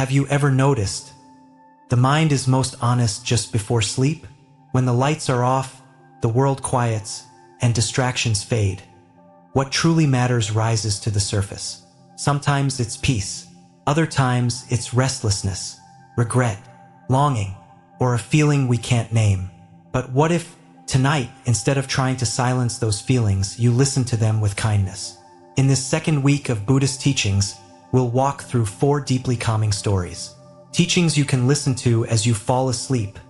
Have you ever noticed the mind is most honest just before sleep? When the lights are off, the world quiets, and distractions fade. What truly matters rises to the surface. Sometimes it's peace. Other times it's restlessness, regret, longing, or a feeling we can't name. But what if tonight, instead of trying to silence those feelings, you listen to them with kindness? In this second week of Buddhist teachings, we'll walk through 4 deeply calming stories. Teachings you can listen to as you fall asleep,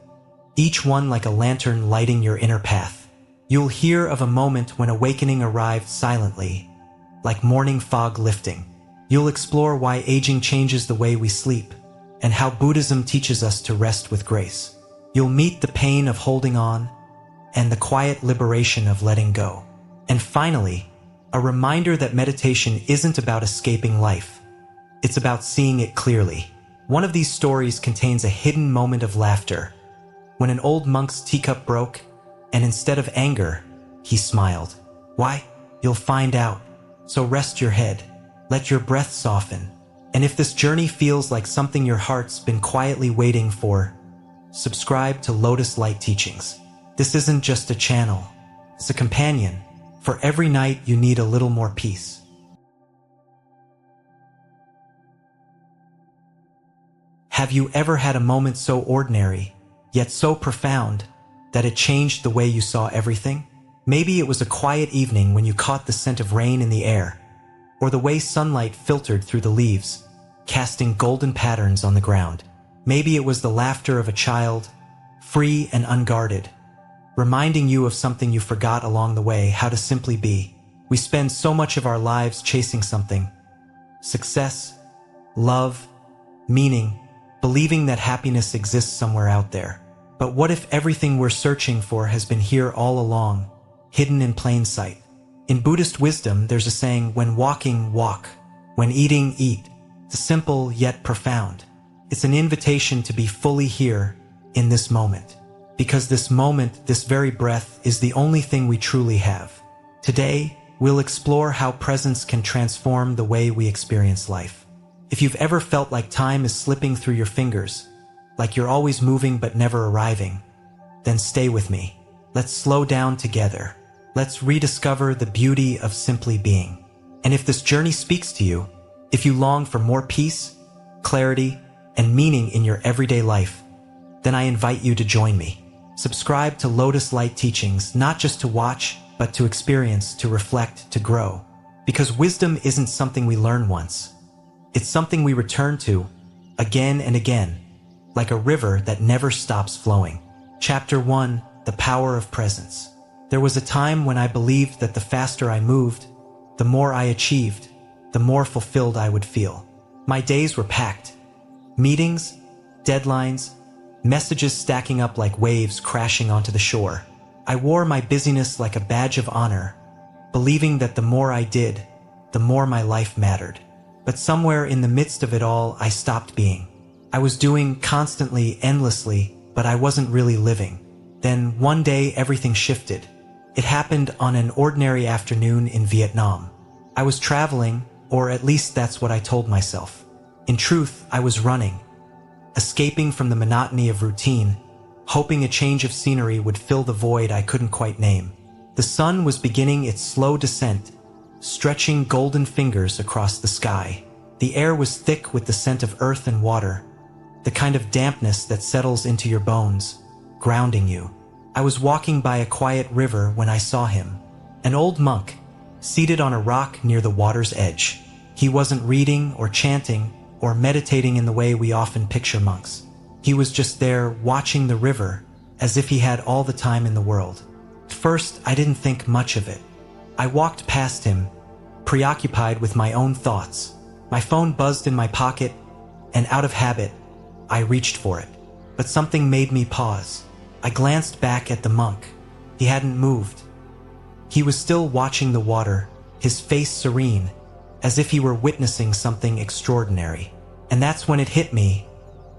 each one like a lantern lighting your inner path. You'll hear of a moment when awakening arrived silently, like morning fog lifting. You'll explore why aging changes the way we sleep, and how Buddhism teaches us to rest with grace. You'll meet the pain of holding on, and the quiet liberation of letting go. And finally, a reminder that meditation isn't about escaping life. It's about seeing it clearly. One of these stories contains a hidden moment of laughter, when an old monk's teacup broke, and instead of anger, he smiled. Why? You'll find out. So rest your head, let your breath soften, and if this journey feels like something your heart's been quietly waiting for, subscribe to Lotus Light Teachings. This isn't just a channel, it's a companion. For every night you need a little more peace. Have you ever had a moment so ordinary, yet so profound, that it changed the way you saw everything? Maybe it was a quiet evening when you caught the scent of rain in the air, or the way sunlight filtered through the leaves, casting golden patterns on the ground. Maybe it was the laughter of a child, free and unguarded, reminding you of something you forgot along the way, how to simply be. We spend so much of our lives chasing something: success, love, meaning, believing that happiness exists somewhere out there. But what if everything we're searching for has been here all along, hidden in plain sight? In Buddhist wisdom, there's a saying, when walking, walk. When eating, eat. The simple yet profound. It's an invitation to be fully here, in this moment. Because this moment, this very breath, is the only thing we truly have. Today, we'll explore how presence can transform the way we experience life. If you've ever felt like time is slipping through your fingers, like you're always moving but never arriving, then stay with me. Let's slow down together. Let's rediscover the beauty of simply being. And if this journey speaks to you, if you long for more peace, clarity, and meaning in your everyday life, then I invite you to join me. Subscribe to Lotus Light Teachings, not just to watch, but to experience, to reflect, to grow. Because wisdom isn't something we learn once. It's something we return to, again and again, like a river that never stops flowing. Chapter 1: The Power of Presence. There was a time when I believed that the faster I moved, the more I achieved, the more fulfilled I would feel. My days were packed. Meetings, deadlines, messages stacking up like waves crashing onto the shore. I wore my busyness like a badge of honor, believing that the more I did, the more my life mattered. But somewhere in the midst of it all, I stopped being. I was doing constantly, endlessly, but I wasn't really living. Then one day everything shifted. It happened on an ordinary afternoon in Vietnam. I was traveling, or at least that's what I told myself. In truth, I was running, escaping from the monotony of routine, hoping a change of scenery would fill the void I couldn't quite name. The sun was beginning its slow descent, stretching golden fingers across the sky. The air was thick with the scent of earth and water, the kind of dampness that settles into your bones, grounding you. I was walking by a quiet river when I saw him, an old monk, seated on a rock near the water's edge. He wasn't reading or chanting or meditating in the way we often picture monks. He was just there, watching the river, as if he had all the time in the world. At first, I didn't think much of it. I walked past him, preoccupied with my own thoughts. My phone buzzed in my pocket, and out of habit, I reached for it. But something made me pause. I glanced back at the monk. He hadn't moved. He was still watching the water, his face serene, as if he were witnessing something extraordinary. And that's when it hit me.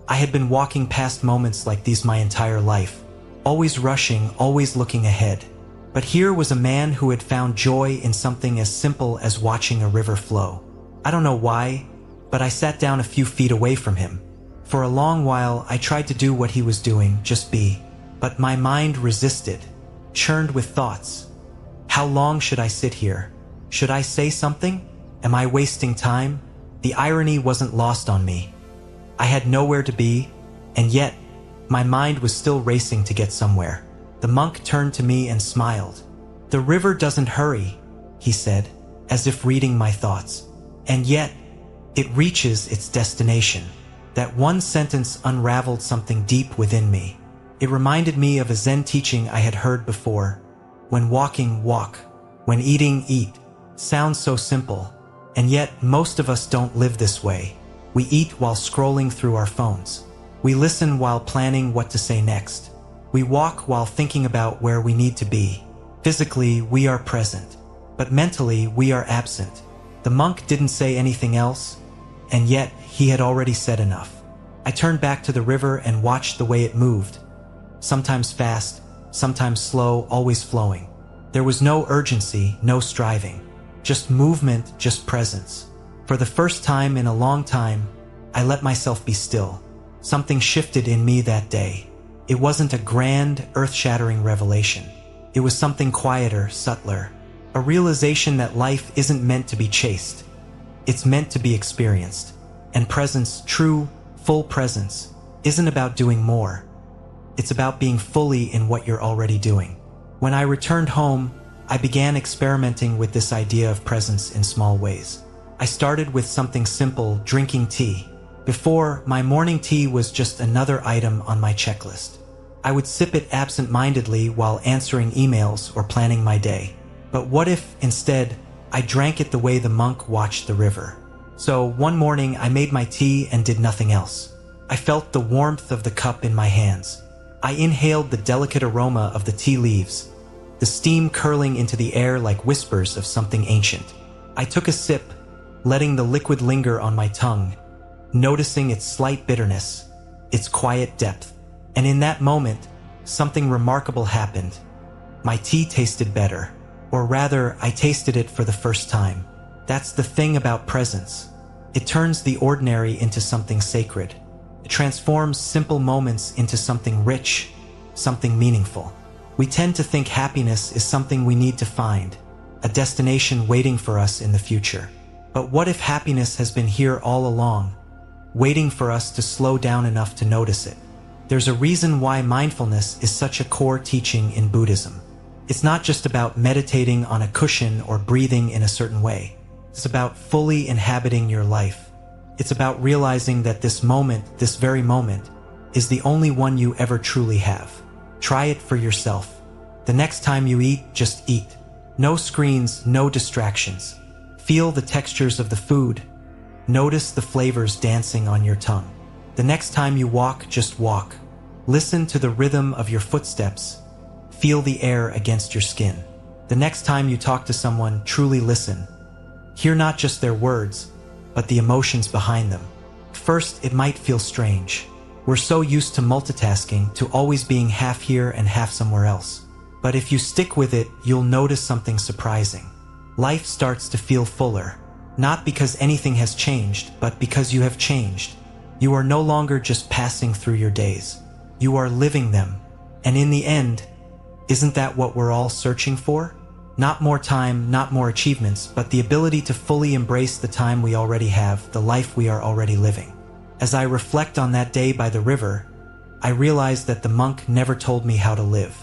I had been walking past moments like these my entire life, always rushing, always looking ahead. But here was a man who had found joy in something as simple as watching a river flow. I don't know why, but I sat down a few feet away from him. For a long while, I tried to do what he was doing, just be. But my mind resisted, churned with thoughts. How long should I sit here? Should I say something? Am I wasting time? The irony wasn't lost on me. I had nowhere to be, and yet, my mind was still racing to get somewhere. The monk turned to me and smiled. "The river doesn't hurry," he said, as if reading my thoughts. "And yet, it reaches its destination." That one sentence unraveled something deep within me. It reminded me of a Zen teaching I had heard before. When walking, walk. When eating, eat. Sounds so simple. And yet, most of us don't live this way. We eat while scrolling through our phones. We listen while planning what to say next. We walk while thinking about where we need to be. Physically, we are present, but mentally, we are absent. The monk didn't say anything else, and yet he had already said enough. I turned back to the river and watched the way it moved. Sometimes fast, sometimes slow, always flowing. There was no urgency, no striving. Just movement, just presence. For the first time in a long time, I let myself be still. Something shifted in me that day. It wasn't a grand, earth-shattering revelation. It was something quieter, subtler. A realization that life isn't meant to be chased. It's meant to be experienced. And presence, true, full presence, isn't about doing more. It's about being fully in what you're already doing. When I returned home, I began experimenting with this idea of presence in small ways. I started with something simple, drinking tea. Before, my morning tea was just another item on my checklist. I would sip it absent-mindedly while answering emails or planning my day. But what if, instead, I drank it the way the monk watched the river? So, one morning I made my tea and did nothing else. I felt the warmth of the cup in my hands. I inhaled the delicate aroma of the tea leaves, the steam curling into the air like whispers of something ancient. I took a sip, letting the liquid linger on my tongue, noticing its slight bitterness, its quiet depth. And in that moment, something remarkable happened. My tea tasted better, or rather, I tasted it for the first time. That's the thing about presence. It turns the ordinary into something sacred. It transforms simple moments into something rich, something meaningful. We tend to think happiness is something we need to find, a destination waiting for us in the future. But what if happiness has been here all along, waiting for us to slow down enough to notice it? There's a reason why mindfulness is such a core teaching in Buddhism. It's not just about meditating on a cushion or breathing in a certain way. It's about fully inhabiting your life. It's about realizing that this moment, this very moment, is the only one you ever truly have. Try it for yourself. The next time you eat, just eat. No screens, no distractions. Feel the textures of the food. Notice the flavors dancing on your tongue. The next time you walk, just walk. Listen to the rhythm of your footsteps. Feel the air against your skin. The next time you talk to someone, truly listen. Hear not just their words, but the emotions behind them. First, it might feel strange. We're so used to multitasking, to always being half here and half somewhere else. But if you stick with it, you'll notice something surprising. Life starts to feel fuller, not because anything has changed, but because you have changed. You are no longer just passing through your days. You are living them. And in the end, isn't that what we're all searching for? Not more time, not more achievements, but the ability to fully embrace the time we already have, the life we are already living. As I reflect on that day by the river, I realize that the monk never told me how to live.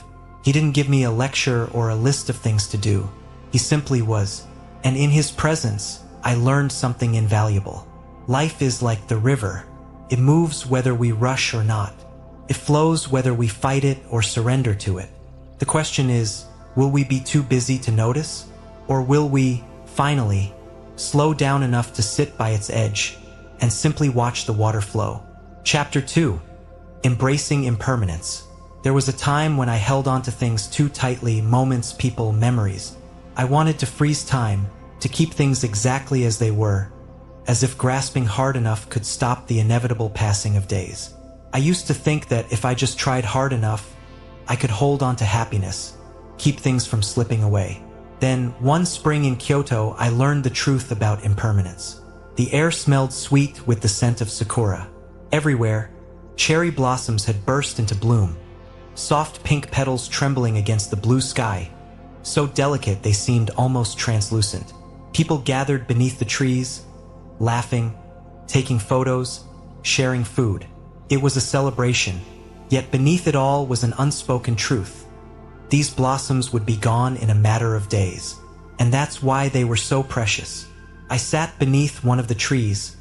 He didn't give me a lecture or a list of things to do. He simply was. And in his presence, I learned something invaluable. Life is like the river. It moves whether we rush or not. It flows whether we fight it or surrender to it. The question is, will we be too busy to notice? Or will we, finally, slow down enough to sit by its edge and simply watch the water flow? Chapter 2. Embracing Impermanence. There was a time when I held on to things too tightly, moments, people, memories. I wanted to freeze time, to keep things exactly as they were, as if grasping hard enough could stop the inevitable passing of days. I used to think that if I just tried hard enough, I could hold on to happiness, keep things from slipping away. Then, one spring in Kyoto, I learned the truth about impermanence. The air smelled sweet with the scent of sakura. Everywhere, cherry blossoms had burst into bloom, soft pink petals trembling against the blue sky, so delicate they seemed almost translucent. People gathered beneath the trees, laughing, taking photos, sharing food. It was a celebration, yet beneath it all was an unspoken truth. These blossoms would be gone in a matter of days, and that's why they were so precious. I sat beneath one of the trees,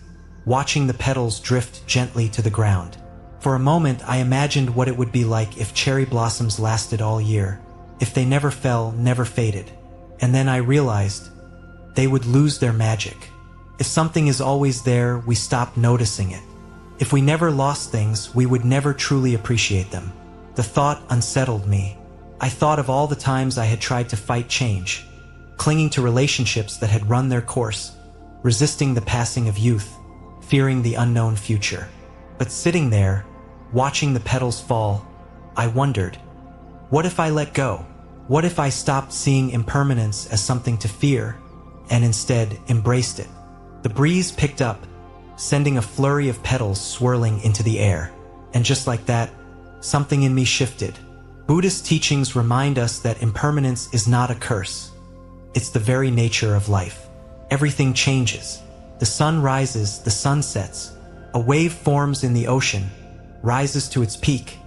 watching the petals drift gently to the ground. For a moment, I imagined what it would be like if cherry blossoms lasted all year, if they never fell, never faded. And then I realized they would lose their magic. If something is always there, we stop noticing it. If we never lost things, we would never truly appreciate them. The thought unsettled me. I thought of all the times I had tried to fight change, clinging to relationships that had run their course, resisting the passing of youth, fearing the unknown future. But sitting there, watching the petals fall, I wondered, what if I let go? What if I stopped seeing impermanence as something to fear and instead embraced it? The breeze picked up, sending a flurry of petals swirling into the air. And just like that, something in me shifted. Buddhist teachings remind us that impermanence is not a curse. It's the very nature of life. Everything changes. The sun rises, the sun sets. A wave forms in the ocean, rises to its peak,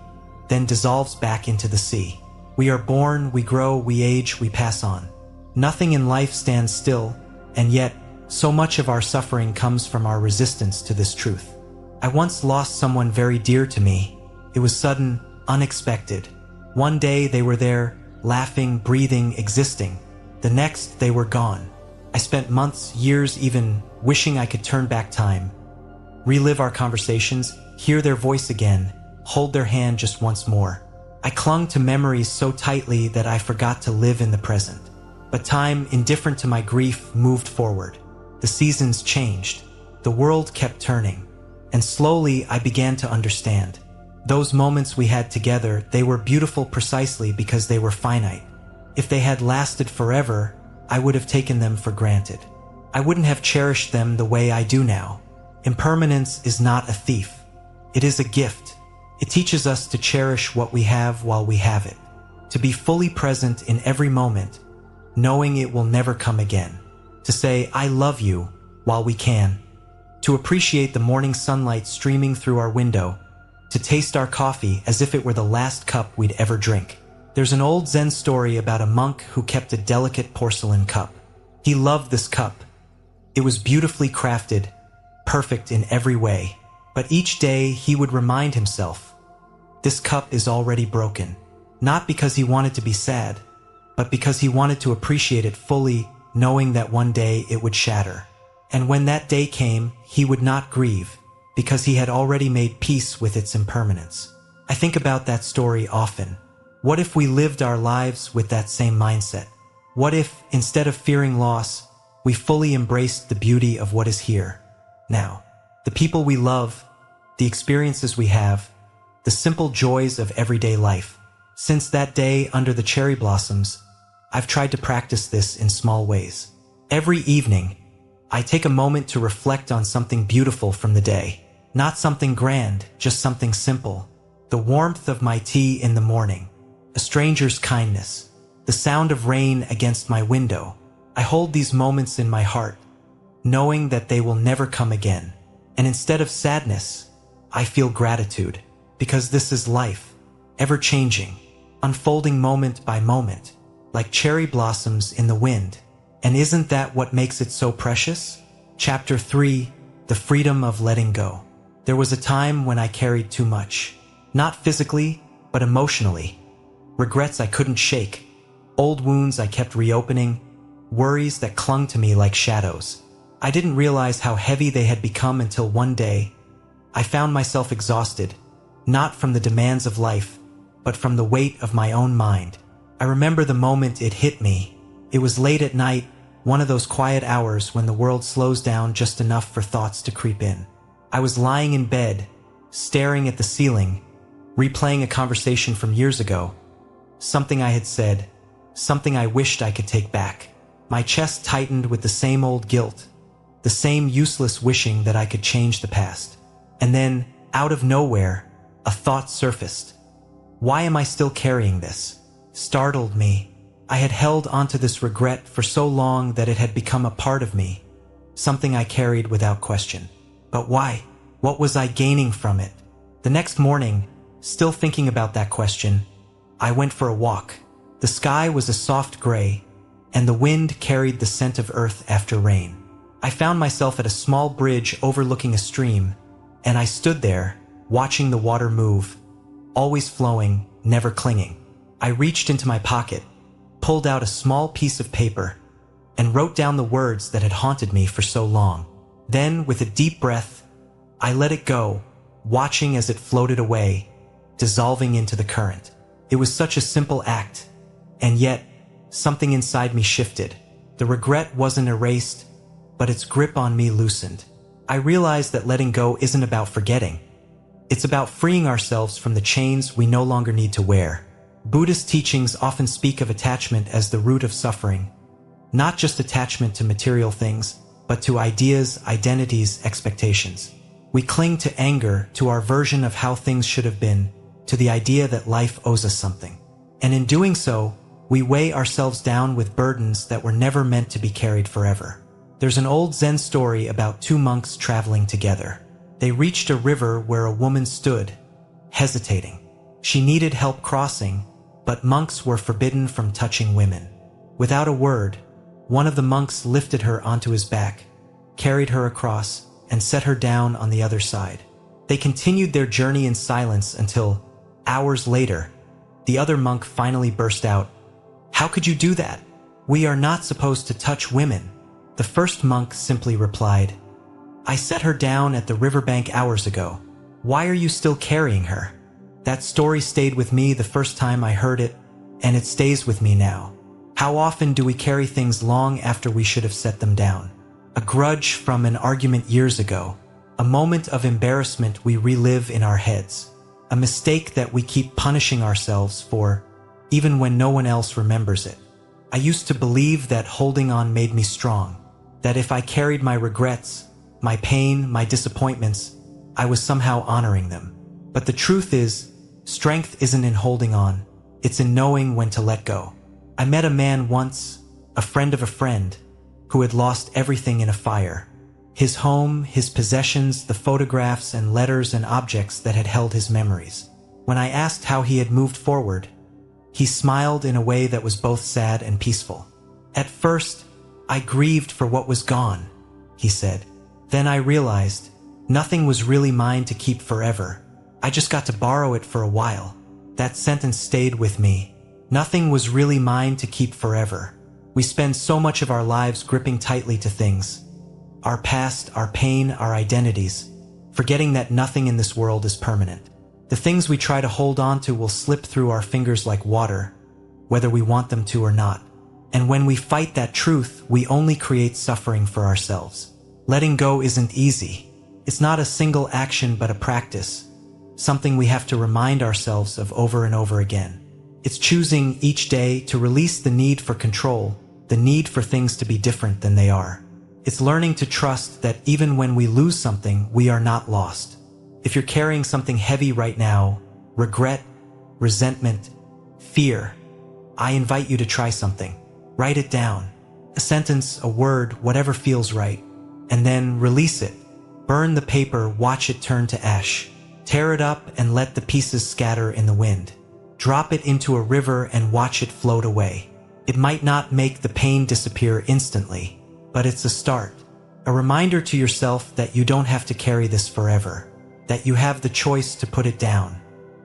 then dissolves back into the sea. We are born, we grow, we age, we pass on. Nothing in life stands still, and yet, so much of our suffering comes from our resistance to this truth. I once lost someone very dear to me. It was sudden, unexpected. One day they were there, laughing, breathing, existing. The next, they were gone. I spent months, years even, wishing I could turn back time, relive our conversations, hear their voice again, hold their hand just once more. I clung to memories so tightly that I forgot to live in the present. But time, indifferent to my grief, moved forward. The seasons changed. The world kept turning. And slowly I began to understand. Those moments we had together, they were beautiful precisely because they were finite. If they had lasted forever, I would have taken them for granted. I wouldn't have cherished them the way I do now. Impermanence is not a thief. It is a gift. It teaches us to cherish what we have while we have it, to be fully present in every moment, knowing it will never come again, to say, I love you, while we can, to appreciate the morning sunlight streaming through our window, to taste our coffee as if it were the last cup we'd ever drink. There's an old Zen story about a monk who kept a delicate porcelain cup. He loved this cup. It was beautifully crafted, perfect in every way. But each day he would remind himself, this cup is already broken. Not because he wanted to be sad, but because he wanted to appreciate it fully, knowing that one day it would shatter. And when that day came, he would not grieve, because he had already made peace with its impermanence. I think about that story often. What if we lived our lives with that same mindset? What if, instead of fearing loss, we fully embraced the beauty of what is here, now? The people we love, the experiences we have, the simple joys of everyday life. Since that day under the cherry blossoms, I've tried to practice this in small ways. Every evening, I take a moment to reflect on something beautiful from the day. Not something grand, just something simple. The warmth of my tea in the morning, a stranger's kindness, the sound of rain against my window. I hold these moments in my heart, knowing that they will never come again. And instead of sadness, I feel gratitude, because this is life, ever-changing, unfolding moment by moment, like cherry blossoms in the wind. And isn't that what makes it so precious? Chapter 3, The Freedom of Letting Go. There was a time when I carried too much, not physically, but emotionally. Regrets I couldn't shake, old wounds I kept reopening, worries that clung to me like shadows. I didn't realize how heavy they had become until one day, I found myself exhausted, not from the demands of life, but from the weight of my own mind. I remember the moment it hit me. It was late at night, one of those quiet hours when the world slows down just enough for thoughts to creep in. I was lying in bed, staring at the ceiling, replaying a conversation from years ago. Something I had said, something I wished I could take back. My chest tightened with the same old guilt. the same useless wishing that I could change the past. And then, out of nowhere, a thought surfaced. Why am I still carrying this? Startled me. I had held onto this regret for so long that it had become a part of me, something I carried without question. But why? What was I gaining from it? The next morning, still thinking about that question, I went for a walk. The sky was a soft gray, and the wind carried the scent of earth after rain. I found myself at a small bridge overlooking a stream, and I stood there, watching the water move, always flowing, never clinging. I reached into my pocket, pulled out a small piece of paper, and wrote down the words that had haunted me for so long. Then, with a deep breath, I let it go, watching as it floated away, dissolving into the current. It was such a simple act, and yet, something inside me shifted. The regret wasn't erased, but its grip on me loosened. I realized that letting go isn't about forgetting. It's about freeing ourselves from the chains we no longer need to wear. Buddhist teachings often speak of attachment as the root of suffering, not just attachment to material things, but to ideas, identities, expectations. We cling to anger, to our version of how things should have been, to the idea that life owes us something. And in doing so, we weigh ourselves down with burdens that were never meant to be carried forever. There's an old Zen story about two monks traveling together. They reached a river where a woman stood, hesitating. She needed help crossing, but monks were forbidden from touching women. Without a word, one of the monks lifted her onto his back, carried her across, and set her down on the other side. They continued their journey in silence until, hours later, the other monk finally burst out, "How could you do that? We are not supposed to touch women." The first monk simply replied, "I set her down at the riverbank hours ago. Why are you still carrying her?" That story stayed with me the first time I heard it, and it stays with me now. How often do we carry things long after we should have set them down? A grudge from an argument years ago, a moment of embarrassment we relive in our heads, a mistake that we keep punishing ourselves for, even when no one else remembers it. I used to believe that holding on made me strong, that if I carried my regrets, my pain, my disappointments, I was somehow honoring them. But the truth is, strength isn't in holding on, it's in knowing when to let go. I met a man once, a friend of a friend, who had lost everything in a fire. His home, his possessions, the photographs and letters and objects that had held his memories. When I asked how he had moved forward, he smiled in a way that was both sad and peaceful. "At first, I grieved for what was gone," he said. "Then I realized nothing was really mine to keep forever. I just got to borrow it for a while." That sentence stayed with me. Nothing was really mine to keep forever. We spend so much of our lives gripping tightly to things. Our past, our pain, our identities, forgetting that nothing in this world is permanent. The things we try to hold on to will slip through our fingers like water, whether we want them to or not. And when we fight that truth, we only create suffering for ourselves. Letting go isn't easy. It's not a single action but a practice, something we have to remind ourselves of over and over again. It's choosing each day to release the need for control, the need for things to be different than they are. It's learning to trust that even when we lose something, we are not lost. If you're carrying something heavy right now, regret, resentment, fear, I invite you to try something. Write it down. A sentence, a word, whatever feels right. And then release it. Burn the paper, watch it turn to ash. Tear it up and let the pieces scatter in the wind. Drop it into a river and watch it float away. It might not make the pain disappear instantly, but it's a start. A reminder to yourself that you don't have to carry this forever, that you have the choice to put it down.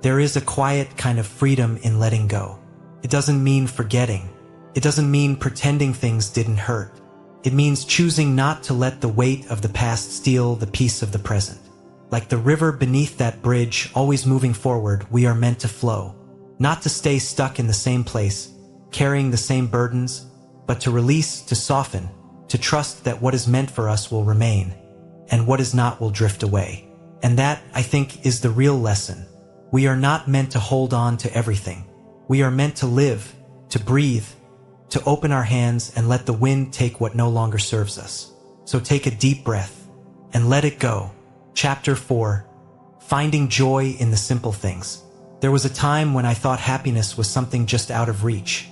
There is a quiet kind of freedom in letting go. It doesn't mean forgetting. It doesn't mean pretending things didn't hurt. It means choosing not to let the weight of the past steal the peace of the present. Like the river beneath that bridge, always moving forward, we are meant to flow. Not to stay stuck in the same place, carrying the same burdens, but to release, to soften, to trust that what is meant for us will remain, and what is not will drift away. And that, I think, is the real lesson. We are not meant to hold on to everything. We are meant to live, to breathe, to open our hands and let the wind take what no longer serves us. So take a deep breath and let it go. Chapter 4. Finding joy in the simple things. There was a time when I thought happiness was something just out of reach,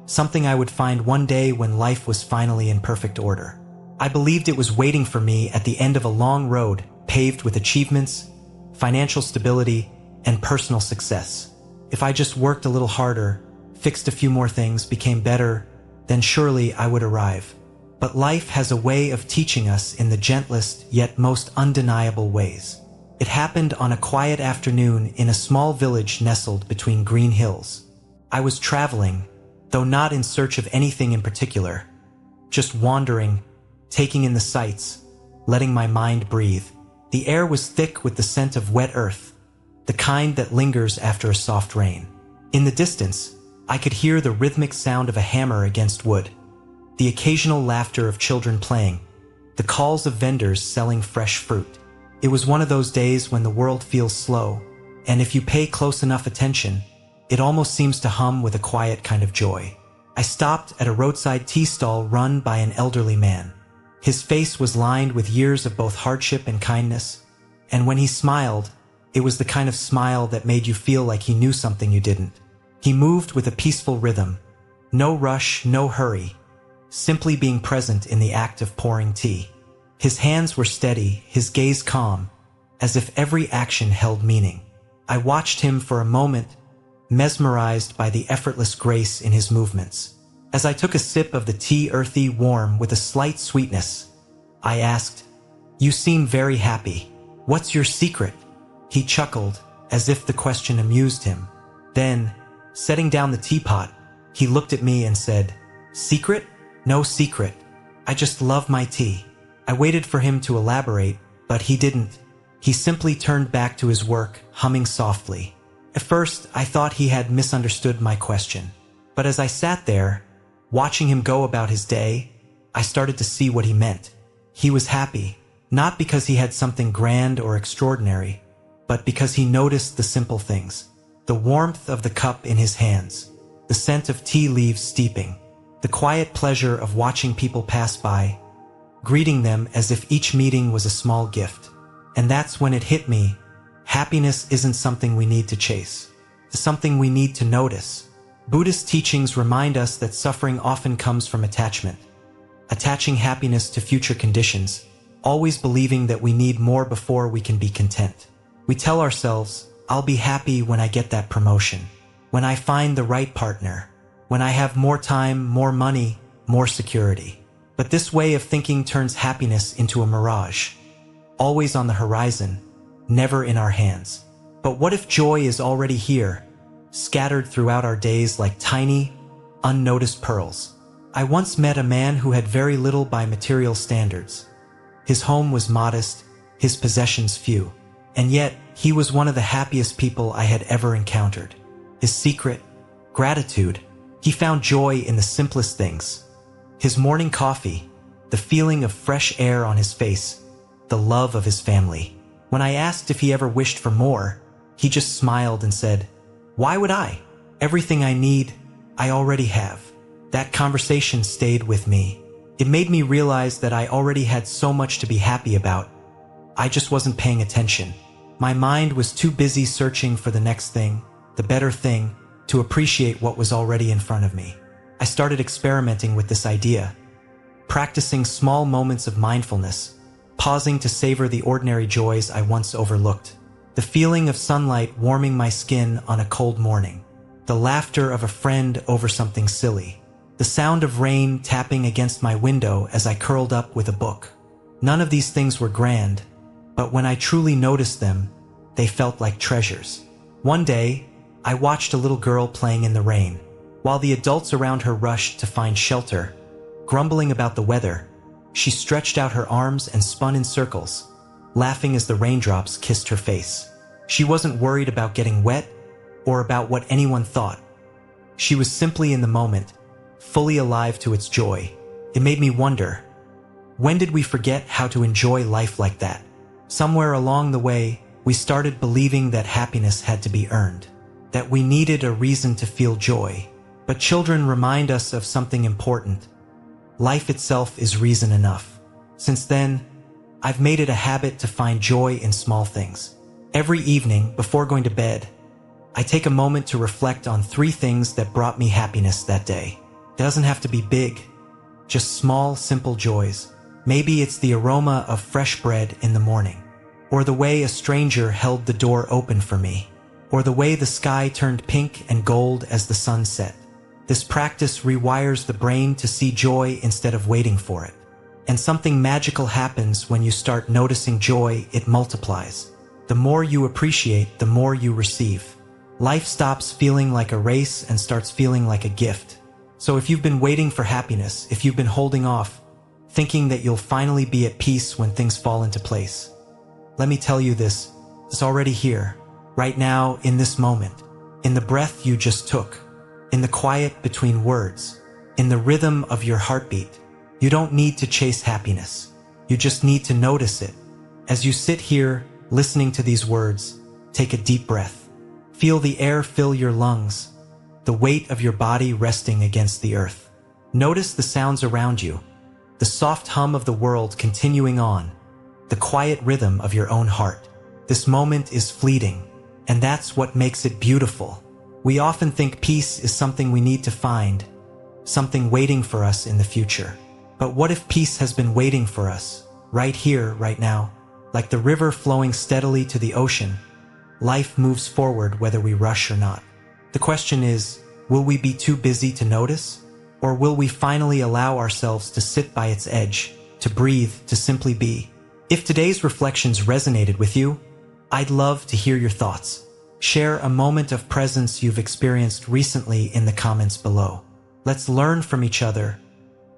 something I would find one day when life was finally in perfect order. I believed it was waiting for me at the end of a long road paved with achievements, financial stability, and personal success. If I just worked a little harder, fixed a few more things, became better, then surely I would arrive. But life has a way of teaching us in the gentlest yet most undeniable ways. It happened on a quiet afternoon in a small village nestled between green hills. I was traveling, though not in search of anything in particular, just wandering, taking in the sights, letting my mind breathe. The air was thick with the scent of wet earth, the kind that lingers after a soft rain. In the distance, I could hear the rhythmic sound of a hammer against wood, the occasional laughter of children playing, the calls of vendors selling fresh fruit. It was one of those days when the world feels slow, and if you pay close enough attention, it almost seems to hum with a quiet kind of joy. I stopped at a roadside tea stall run by an elderly man. His face was lined with years of both hardship and kindness, and when he smiled, it was the kind of smile that made you feel like he knew something you didn't. He moved with a peaceful rhythm, no rush, no hurry, simply being present in the act of pouring tea. His hands were steady, his gaze calm, as if every action held meaning. I watched him for a moment, mesmerized by the effortless grace in his movements. As I took a sip of the tea, earthy, warm, with a slight sweetness, I asked, "You seem very happy. What's your secret?" He chuckled, as if the question amused him. Then, setting down the teapot, he looked at me and said, "Secret? No secret. I just love my tea." I waited for him to elaborate, but he didn't. He simply turned back to his work, humming softly. At first, I thought he had misunderstood my question. But as I sat there, watching him go about his day, I started to see what he meant. He was happy, not because he had something grand or extraordinary, but because he noticed the simple things. The warmth of the cup in his hands, the scent of tea leaves steeping, the quiet pleasure of watching people pass by, greeting them as if each meeting was a small gift. And that's when it hit me. Happiness isn't something we need to chase. It's something we need to notice. Buddhist teachings remind us that suffering often comes from attachment, attaching happiness to future conditions, always believing that we need more before we can be content. We tell ourselves, "I'll be happy when I get that promotion, when I find the right partner, when I have more time, more money, more security." But this way of thinking turns happiness into a mirage, always on the horizon, never in our hands. But what if joy is already here, scattered throughout our days like tiny, unnoticed pearls? I once met a man who had very little by material standards. His home was modest, his possessions few, and yet he was one of the happiest people I had ever encountered. His secret? Gratitude. He found joy in the simplest things. His morning coffee, the feeling of fresh air on his face, the love of his family. When I asked if he ever wished for more, he just smiled and said, "Why would I? Everything I need, I already have." That conversation stayed with me. It made me realize that I already had so much to be happy about. I just wasn't paying attention. My mind was too busy searching for the next thing, the better thing, to appreciate what was already in front of me. I started experimenting with this idea, practicing small moments of mindfulness, pausing to savor the ordinary joys I once overlooked. The feeling of sunlight warming my skin on a cold morning, the laughter of a friend over something silly, the sound of rain tapping against my window as I curled up with a book. None of these things were grand, but when I truly noticed them, they felt like treasures. One day, I watched a little girl playing in the rain. While the adults around her rushed to find shelter, grumbling about the weather, she stretched out her arms and spun in circles, laughing as the raindrops kissed her face. She wasn't worried about getting wet or about what anyone thought. She was simply in the moment, fully alive to its joy. It made me wonder, when did we forget how to enjoy life like that? Somewhere along the way, we started believing that happiness had to be earned, that we needed a reason to feel joy. But children remind us of something important. Life itself is reason enough. Since then, I've made it a habit to find joy in small things. Every evening, before going to bed, I take a moment to reflect on 3 things that brought me happiness that day. It doesn't have to be big, just small, simple joys. Maybe it's the aroma of fresh bread in the morning, or the way a stranger held the door open for me, or the way the sky turned pink and gold as the sun set. This practice rewires the brain to see joy instead of waiting for it. And something magical happens when you start noticing joy. It multiplies. The more you appreciate, the more you receive. Life stops feeling like a race and starts feeling like a gift. So if you've been waiting for happiness, if you've been holding off, thinking that you'll finally be at peace when things fall into place, let me tell you this, it's already here, right now, in this moment, in the breath you just took, in the quiet between words, in the rhythm of your heartbeat. You don't need to chase happiness. You just need to notice it. As you sit here, listening to these words, take a deep breath. Feel the air fill your lungs, the weight of your body resting against the earth. Notice the sounds around you, the soft hum of the world continuing on, the quiet rhythm of your own heart. This moment is fleeting, and that's what makes it beautiful. We often think peace is something we need to find, something waiting for us in the future. But what if peace has been waiting for us, right here, right now? Like the river flowing steadily to the ocean, life moves forward whether we rush or not. The question is, will we be too busy to notice? Or will we finally allow ourselves to sit by its edge, to breathe, to simply be? If today's reflections resonated with you, I'd love to hear your thoughts. Share a moment of presence you've experienced recently in the comments below. Let's learn from each other,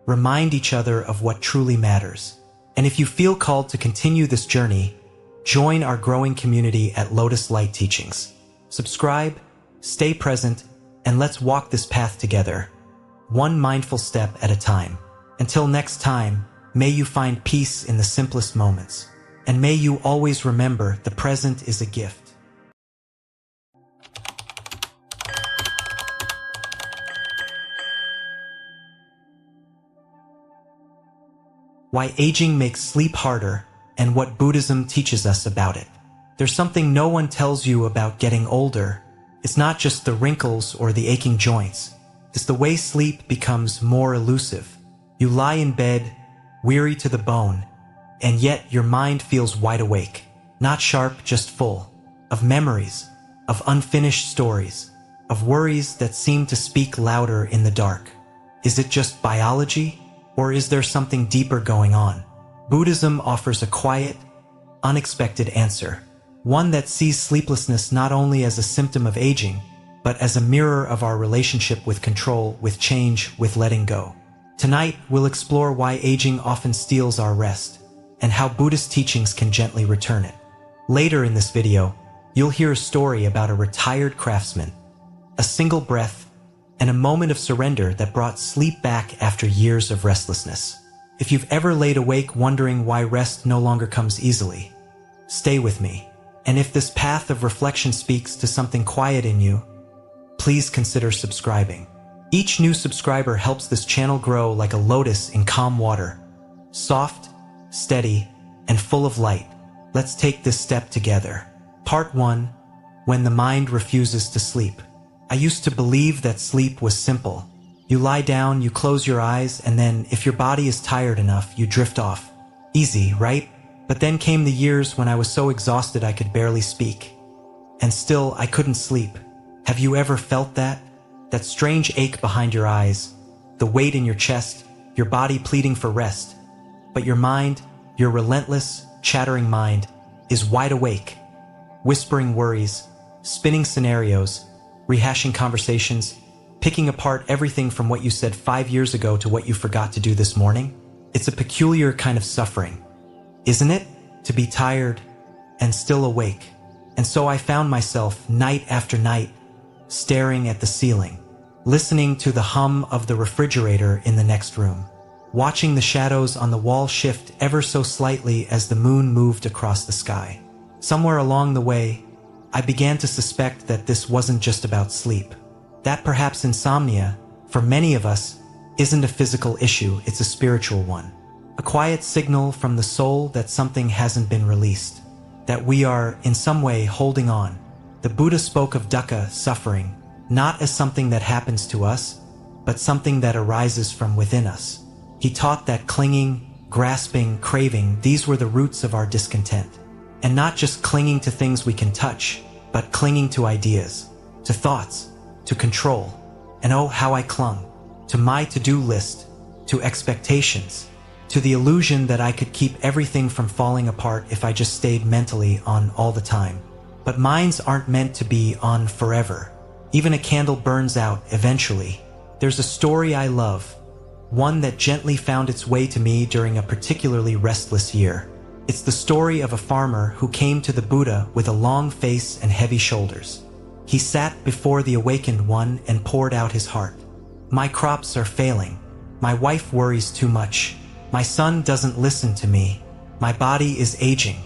remind each other of what truly matters. And if you feel called to continue this journey, join our growing community at Lotus Light Teachings. Subscribe, stay present, and let's walk this path together, one mindful step at a time. Until next time, may you find peace in the simplest moments. And may you always remember the present is a gift. Why aging makes sleep harder, and what Buddhism teaches us about it. There's something no one tells you about getting older. It's not just the wrinkles or the aching joints. It's the way sleep becomes more elusive. You lie in bed, weary to the bone, and yet your mind feels wide awake. Not sharp, just full. Of memories, of unfinished stories, of worries that seem to speak louder in the dark. Is it just biology? Or is there something deeper going on? Buddhism offers a quiet, unexpected answer. One that sees sleeplessness not only as a symptom of aging, but as a mirror of our relationship with control, with change, with letting go. Tonight, we'll explore why aging often steals our rest, and how Buddhist teachings can gently return it. Later in this video, you'll hear a story about a retired craftsman, a single breath, and a moment of surrender that brought sleep back after years of restlessness. If you've ever laid awake wondering why rest no longer comes easily, stay with me. And if this path of reflection speaks to something quiet in you, please consider subscribing. Each new subscriber helps this channel grow like a lotus in calm water, soft, steady, and full of light. Let's take this step together. Part 1. When the mind refuses to sleep. I used to believe that sleep was simple. You lie down, you close your eyes, and then, if your body is tired enough, you drift off. Easy, right? But then came the years when I was so exhausted I could barely speak. And still, I couldn't sleep. Have you ever felt that? That strange ache behind your eyes, the weight in your chest, your body pleading for rest. But your mind, your relentless, chattering mind, is wide awake, whispering worries, spinning scenarios, rehashing conversations, picking apart everything from what you said 5 years ago to what you forgot to do this morning. It's a peculiar kind of suffering, isn't it? To be tired and still awake. And so I found myself night after night staring at the ceiling, listening to the hum of the refrigerator in the next room, watching the shadows on the wall shift ever so slightly as the moon moved across the sky. Somewhere along the way, I began to suspect that this wasn't just about sleep. That perhaps insomnia, for many of us, isn't a physical issue, it's a spiritual one. A quiet signal from the soul that something hasn't been released, that we are, in some way, holding on. The Buddha spoke of dukkha, suffering, not as something that happens to us, but something that arises from within us. He taught that clinging, grasping, craving, these were the roots of our discontent. And not just clinging to things we can touch, but clinging to ideas, to thoughts, to control. And oh, how I clung to my to-do list, to expectations, to the illusion that I could keep everything from falling apart if I just stayed mentally on all the time. But minds aren't meant to be on forever. Even a candle burns out eventually. There's a story I love, one that gently found its way to me during a particularly restless year. It's the story of a farmer who came to the Buddha with a long face and heavy shoulders. He sat before the awakened one and poured out his heart. My crops are failing. My wife worries too much. My son doesn't listen to me. My body is aging.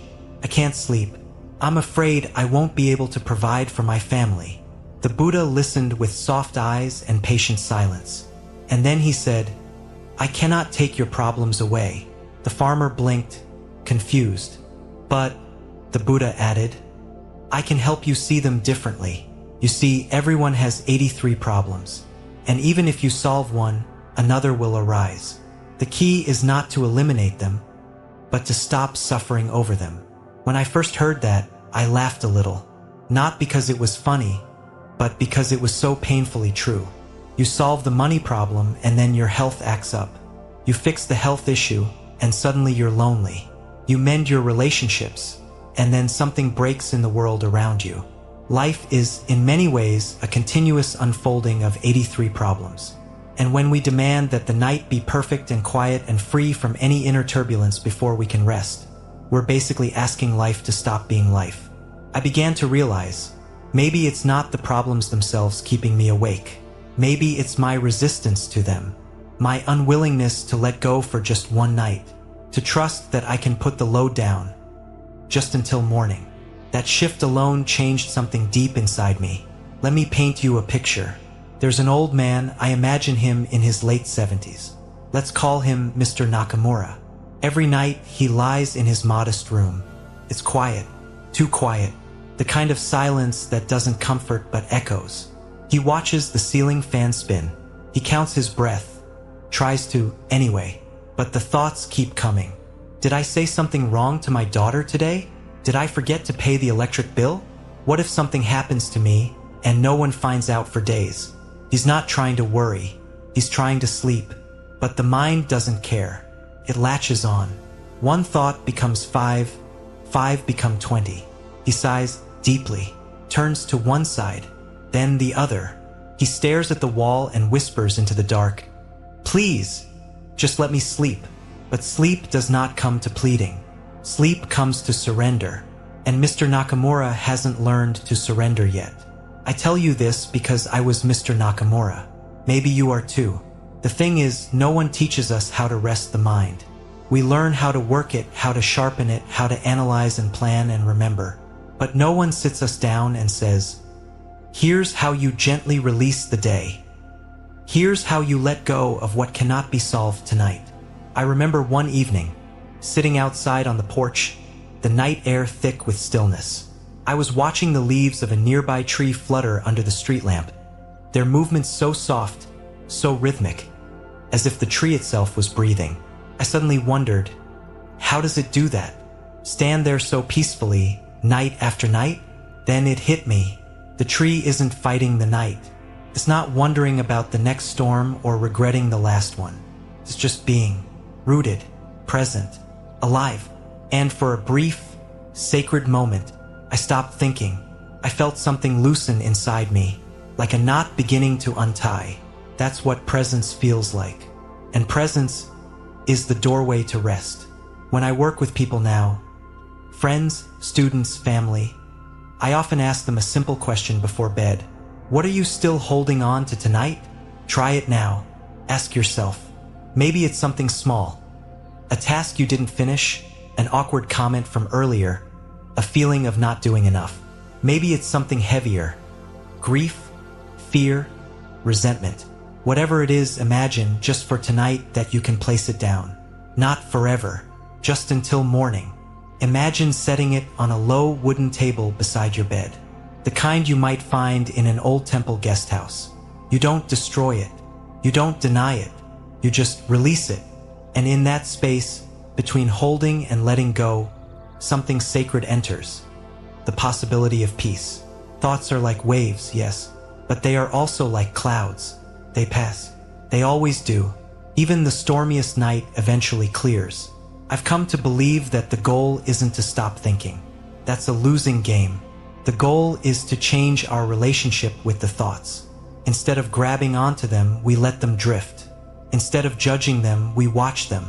I can't sleep. I'm afraid I won't be able to provide for my family. The Buddha listened with soft eyes and patient silence. And then he said, I cannot take your problems away. The farmer blinked, confused. But, the Buddha added, I can help you see them differently. You see, everyone has 83 problems. And even if you solve one, another will arise. The key is not to eliminate them, but to stop suffering over them. When I first heard that, I laughed a little. Not because it was funny, but because it was so painfully true. You solve the money problem and then your health acts up. You fix the health issue and suddenly you're lonely. You mend your relationships and then something breaks in the world around you. Life is, in many ways, a continuous unfolding of 83 problems. And when we demand that the night be perfect and quiet and free from any inner turbulence before we can rest, we're basically asking life to stop being life. I began to realize, maybe it's not the problems themselves keeping me awake. Maybe it's my resistance to them, my unwillingness to let go for just one night, to trust that I can put the load down, just until morning. That shift alone changed something deep inside me. Let me paint you a picture. There's an old man, I imagine him in his late 70s. Let's call him Mr. Nakamura. Every night, he lies in his modest room. It's quiet, too quiet, the kind of silence that doesn't comfort but echoes. He watches the ceiling fan spin. He counts his breath, tries to, anyway, but the thoughts keep coming. Did I say something wrong to my daughter today? Did I forget to pay the electric bill? What if something happens to me and no one finds out for days? He's not trying to worry. He's trying to sleep. But the mind doesn't care. It latches on. One thought becomes 5, 5 become 20. He sighs deeply, turns to one side, then the other. He stares at the wall and whispers into the dark, Please, just let me sleep. But sleep does not come to pleading. Sleep comes to surrender. And Mr. Nakamura hasn't learned to surrender yet. I tell you this because I was Mr. Nakamura. Maybe you are too. The thing is, no one teaches us how to rest the mind. We learn how to work it, how to sharpen it, how to analyze and plan and remember. But no one sits us down and says, here's how you gently release the day. Here's how you let go of what cannot be solved tonight. I remember one evening, sitting outside on the porch, the night air thick with stillness. I was watching the leaves of a nearby tree flutter under the street lamp, their movements so soft, so rhythmic, as if the tree itself was breathing. I suddenly wondered, how does it do that? Stand there so peacefully, night after night? Then it hit me. The tree isn't fighting the night. It's not wondering about the next storm or regretting the last one. It's just being rooted, present, alive. And for a brief, sacred moment, I stopped thinking. I felt something loosen inside me, like a knot beginning to untie. That's what presence feels like. And presence is the doorway to rest. When I work with people now, friends, students, family, I often ask them a simple question before bed. What are you still holding on to tonight? Try it now. Ask yourself. Maybe it's something small. A task you didn't finish, an awkward comment from earlier, a feeling of not doing enough. Maybe it's something heavier. Grief, fear, resentment. Whatever it is, imagine just for tonight that you can place it down. Not forever, just until morning. Imagine setting it on a low wooden table beside your bed, the kind you might find in an old temple guest house. You don't destroy it. You don't deny it. You just release it. And in that space, between holding and letting go, something sacred enters. The possibility of peace. Thoughts are like waves, yes, but they are also like clouds. They pass. They always do. Even the stormiest night eventually clears. I've come to believe that the goal isn't to stop thinking. That's a losing game. The goal is to change our relationship with the thoughts. Instead of grabbing onto them, we let them drift. Instead of judging them, we watch them.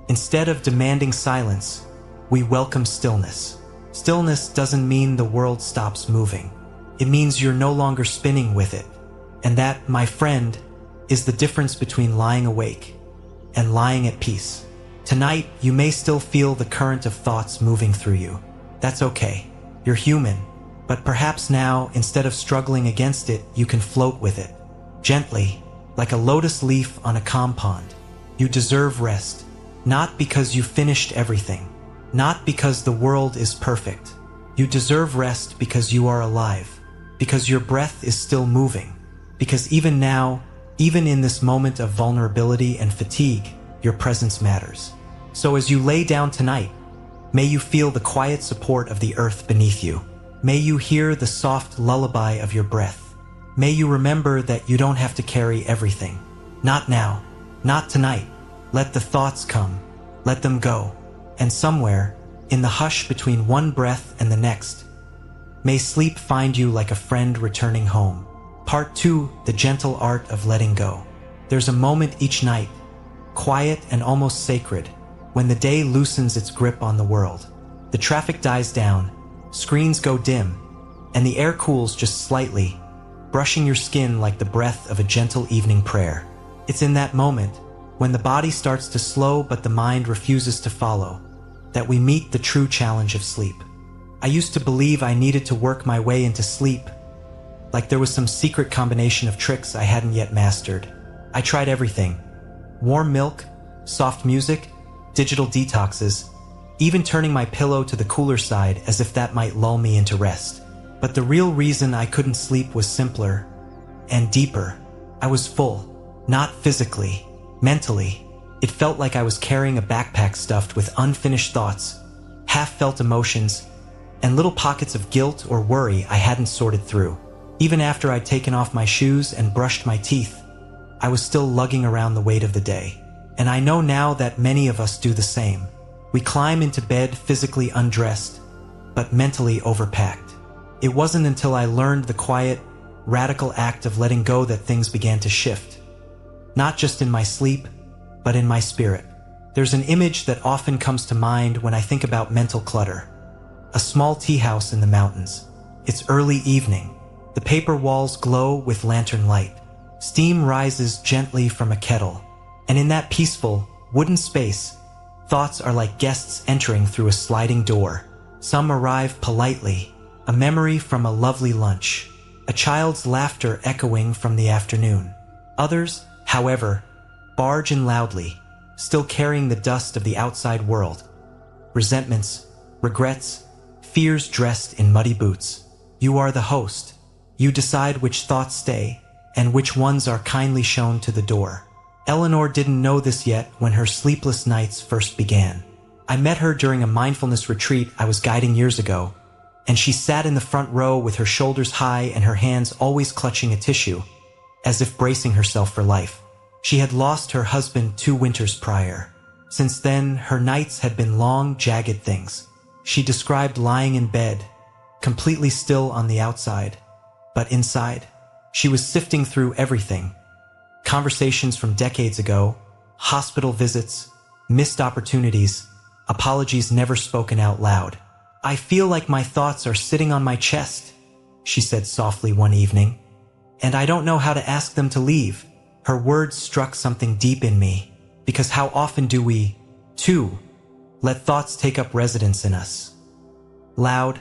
Instead of demanding silence, we welcome stillness. Stillness doesn't mean the world stops moving. It means you're no longer spinning with it. And that, my friend, is the difference between lying awake and lying at peace. Tonight, you may still feel the current of thoughts moving through you. That's okay. You're human. But perhaps now, instead of struggling against it, you can float with it. Gently, like a lotus leaf on a calm pond. You deserve rest. Not because you finished everything. Not because the world is perfect. You deserve rest because you are alive. Because your breath is still moving. Because even now, even in this moment of vulnerability and fatigue, your presence matters. So as you lay down tonight, may you feel the quiet support of the earth beneath you. May you hear the soft lullaby of your breath. May you remember that you don't have to carry everything. Not now. Not tonight. Let the thoughts come. Let them go. And somewhere, in the hush between one breath and the next, may sleep find you like a friend returning home. Part 2, the gentle art of letting go. There's a moment each night, quiet and almost sacred, when the day loosens its grip on the world. The traffic dies down, screens go dim, and the air cools just slightly, brushing your skin like the breath of a gentle evening prayer. It's in that moment, when the body starts to slow but the mind refuses to follow, that we meet the true challenge of sleep. I used to believe I needed to work my way into sleep, like there was some secret combination of tricks I hadn't yet mastered. I tried everything. Warm milk, soft music, digital detoxes, even turning my pillow to the cooler side as if that might lull me into rest. But the real reason I couldn't sleep was simpler and deeper. I was full, not physically, mentally. It felt like I was carrying a backpack stuffed with unfinished thoughts, half-felt emotions, and little pockets of guilt or worry I hadn't sorted through. Even after I'd taken off my shoes and brushed my teeth, I was still lugging around the weight of the day. And I know now that many of us do the same. We climb into bed physically undressed, but mentally overpacked. It wasn't until I learned the quiet, radical act of letting go that things began to shift. Not just in my sleep, but in my spirit. There's an image that often comes to mind when I think about mental clutter. A small tea house in the mountains. It's early evening. The paper walls glow with lantern light. Steam rises gently from a kettle. And in that peaceful, wooden space, thoughts are like guests entering through a sliding door. Some arrive politely, a memory from a lovely lunch, a child's laughter echoing from the afternoon. Others, however, barge in loudly, still carrying the dust of the outside world. Resentments, regrets, fears dressed in muddy boots. You are the host. You decide which thoughts stay, and which ones are kindly shown to the door. Eleanor didn't know this yet when her sleepless nights first began. I met her during a mindfulness retreat I was guiding years ago, and she sat in the front row with her shoulders high and her hands always clutching a tissue, as if bracing herself for life. She had lost her husband 2 winters prior. Since then, her nights had been long, jagged things. She described lying in bed, completely still on the outside, but inside, she was sifting through everything. Conversations from decades ago, hospital visits, missed opportunities, apologies never spoken out loud. I feel like my thoughts are sitting on my chest, she said softly one evening, and I don't know how to ask them to leave. Her words struck something deep in me, because how often do we, too, let thoughts take up residence in us? Loud,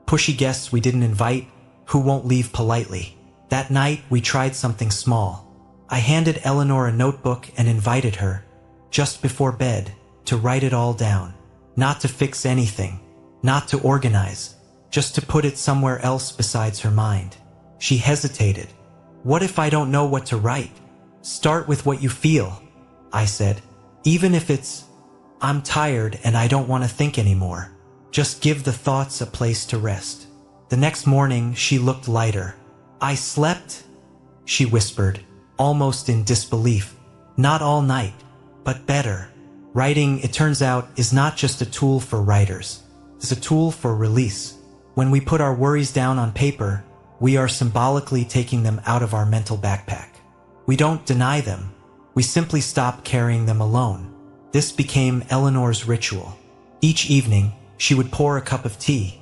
pushy guests we didn't invite, who won't leave politely. That night, we tried something small. I handed Eleanor a notebook and invited her, just before bed, to write it all down, not to fix anything, not to organize, just to put it somewhere else besides her mind. She hesitated. "What if I don't know what to write?" "Start with what you feel," I said. "Even if it's, I'm tired and I don't want to think anymore. Just give the thoughts a place to rest." The next morning, she looked lighter. "I slept," she whispered, almost in disbelief. "Not all night, but better." Writing, it turns out, is not just a tool for writers. It's a tool for release. When we put our worries down on paper, we are symbolically taking them out of our mental backpack. We don't deny them. We simply stop carrying them alone. This became Eleanor's ritual. Each evening, she would pour a cup of tea,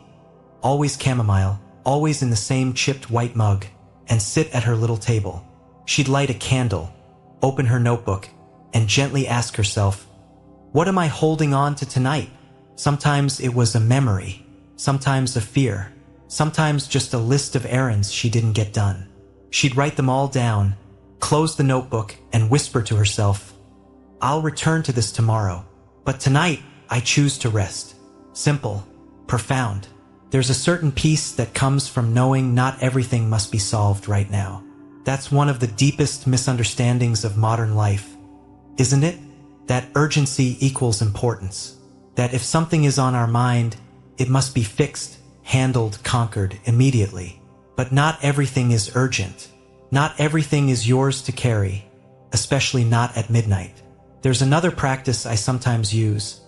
always chamomile, always in the same chipped white mug, and sit at her little table. She'd light a candle, open her notebook, and gently ask herself, "What am I holding on to tonight?" Sometimes it was a memory, sometimes a fear, sometimes just a list of errands she didn't get done. She'd write them all down, close the notebook, and whisper to herself, "I'll return to this tomorrow, but tonight I choose to rest." Simple, profound. There's a certain peace that comes from knowing not everything must be solved right now. That's one of the deepest misunderstandings of modern life, isn't it? That urgency equals importance. That if something is on our mind, it must be fixed, handled, conquered immediately. But not everything is urgent. Not everything is yours to carry, especially not at midnight. There's another practice I sometimes use,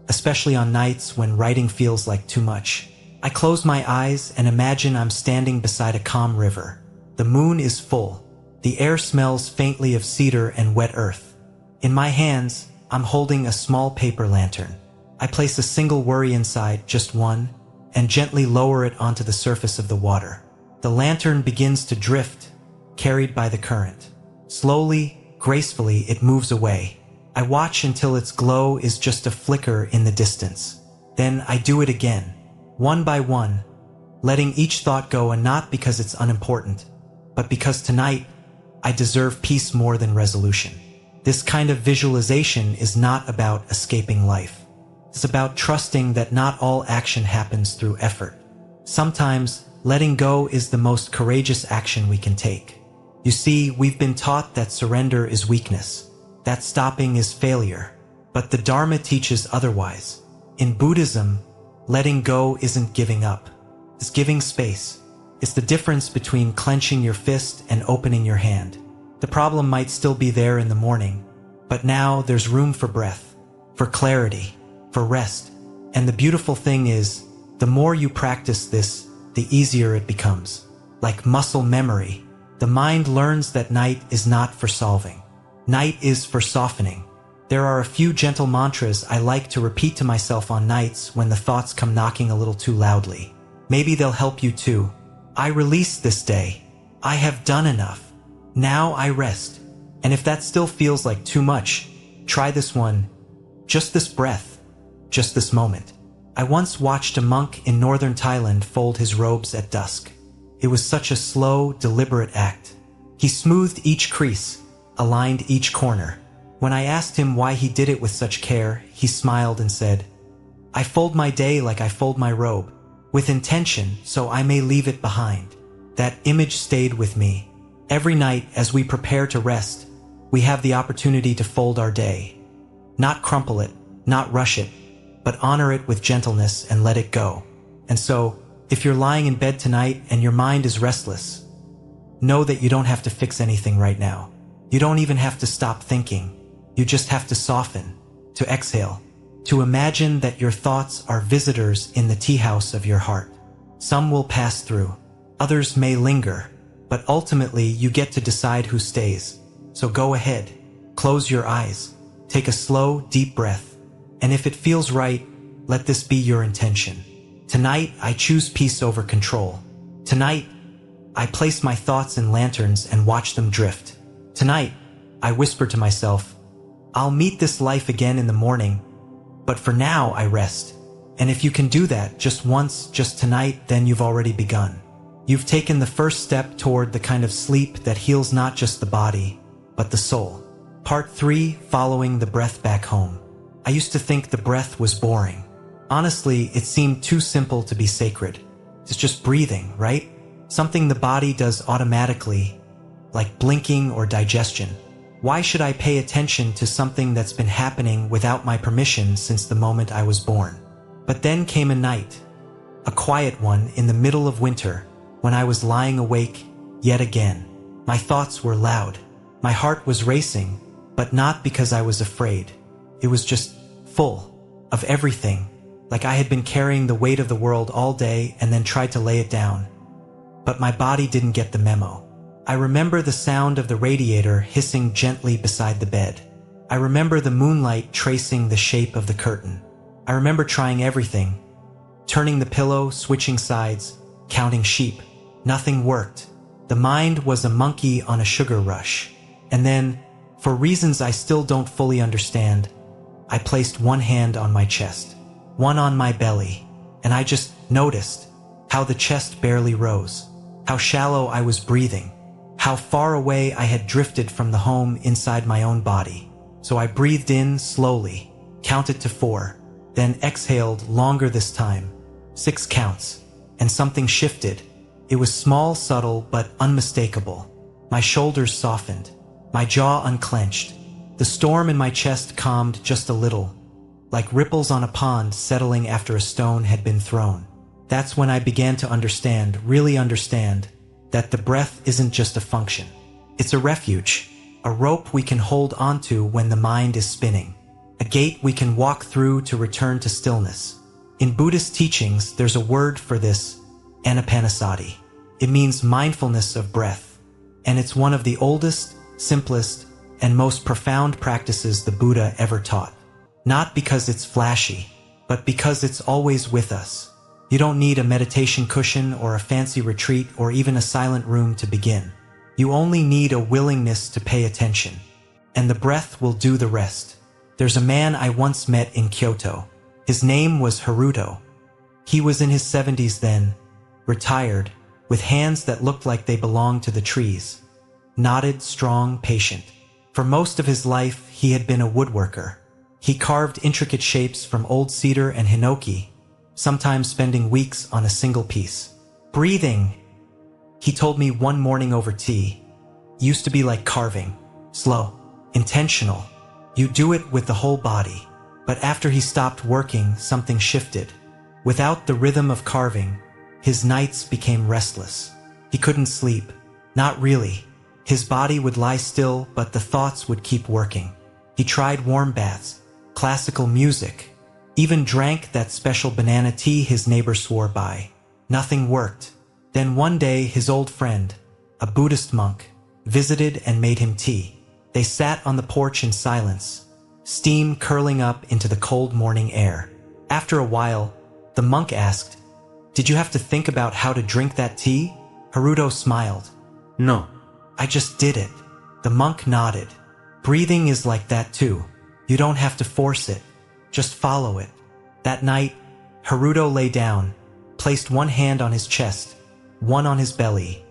especially on nights when writing feels like too much. I close my eyes and imagine I'm standing beside a calm river. The moon is full. The air smells faintly of cedar and wet earth. In my hands, I'm holding a small paper lantern. I place a single worry inside, just one, and gently lower it onto the surface of the water. The lantern begins to drift, carried by the current. Slowly, gracefully, it moves away. I watch until its glow is just a flicker in the distance. Then I do it again, one by one, letting each thought go, and not because it's unimportant, but because tonight I deserve peace more than resolution. This kind of visualization is not about escaping life. It's about trusting that not all action happens through effort. Sometimes, letting go is the most courageous action we can take. You see, we've been taught that surrender is weakness, that stopping is failure. But the Dharma teaches otherwise. In Buddhism, letting go isn't giving up. It's giving space. It's the difference between clenching your fist and opening your hand. The problem might still be there in the morning, but now there's room for breath, for clarity, for rest. And the beautiful thing is, the more you practice this, the easier it becomes. Like muscle memory, the mind learns that night is not for solving. Night is for softening. There are a few gentle mantras I like to repeat to myself on nights when the thoughts come knocking a little too loudly. Maybe they'll help you too. I release this day. I have done enough. Now I rest. And if that still feels like too much, try this one. Just this breath. Just this moment. I once watched a monk in northern Thailand fold his robes at dusk. It was such a slow, deliberate act. He smoothed each crease, aligned each corner. When I asked him why he did it with such care, he smiled and said, "I fold my day like I fold my robe, with intention so I may leave it behind." That image stayed with me. Every night as we prepare to rest, we have the opportunity to fold our day. Not crumple it, not rush it, but honor it with gentleness and let it go. And so, if you're lying in bed tonight and your mind is restless, know that you don't have to fix anything right now. You don't even have to stop thinking. You just have to soften, to exhale, to imagine that your thoughts are visitors in the tea house of your heart. Some will pass through, others may linger, but ultimately you get to decide who stays. So go ahead, close your eyes, take a slow, deep breath, and if it feels right, let this be your intention. Tonight, I choose peace over control. Tonight, I place my thoughts in lanterns and watch them drift. Tonight, I whisper to myself, I'll meet this life again in the morning, but for now I rest. And if you can do that just once, just tonight, then you've already begun. You've taken the first step toward the kind of sleep that heals not just the body, but the soul. Part 3, following the breath back home. I used to think the breath was boring. Honestly, it seemed too simple to be sacred. It's just breathing, right? Something the body does automatically, like blinking or digestion. Why should I pay attention to something that's been happening without my permission since the moment I was born? But then came a night, a quiet one in the middle of winter, when I was lying awake yet again. My thoughts were loud. My heart was racing, but not because I was afraid. It was just full of everything, like I had been carrying the weight of the world all day and then tried to lay it down. But my body didn't get the memo. I remember the sound of the radiator hissing gently beside the bed. I remember the moonlight tracing the shape of the curtain. I remember trying everything, turning the pillow, switching sides, counting sheep. Nothing worked. The mind was a monkey on a sugar rush. And then, for reasons I still don't fully understand, I placed one hand on my chest, one on my belly, and I just noticed how the chest barely rose, how shallow I was breathing, how far away I had drifted from the home inside my own body. So I breathed in slowly, counted to 4, then exhaled longer this time, 6 counts, and something shifted. It was small, subtle, but unmistakable. My shoulders softened, my jaw unclenched. The storm in my chest calmed just a little, like ripples on a pond settling after a stone had been thrown. That's when I began to understand, really understand, that the breath isn't just a function. It's a refuge, a rope we can hold onto when the mind is spinning, a gate we can walk through to return to stillness. In Buddhist teachings, there's a word for this, anapanasati. It means mindfulness of breath, and it's one of the oldest, simplest, and most profound practices the Buddha ever taught. Not because it's flashy, but because it's always with us. You don't need a meditation cushion or a fancy retreat or even a silent room to begin. You only need a willingness to pay attention, and the breath will do the rest. There's a man I once met in Kyoto. His name was Haruto. He was in his 70s then, retired, with hands that looked like they belonged to the trees. Knotted, strong, patient. For most of his life, he had been a woodworker. He carved intricate shapes from old cedar and hinoki, sometimes spending weeks on a single piece. Breathing, he told me one morning over tea, used to be like carving. Slow, intentional. You do it with the whole body. But after he stopped working, something shifted. Without the rhythm of carving, his nights became restless. He couldn't sleep. Not really. His body would lie still, but the thoughts would keep working. He tried warm baths, classical music, even drank that special banana tea his neighbor swore by. Nothing worked. Then one day his old friend, a Buddhist monk, visited and made him tea. They sat on the porch in silence, steam curling up into the cold morning air. After a while, the monk asked, "Did you have to think about how to drink that tea?" Haruto smiled. "No, I just did it." The monk nodded. Breathing is like that too. You don't have to force it. Just follow it. That night, Haruto lay down, placed one hand on his chest, one on his belly,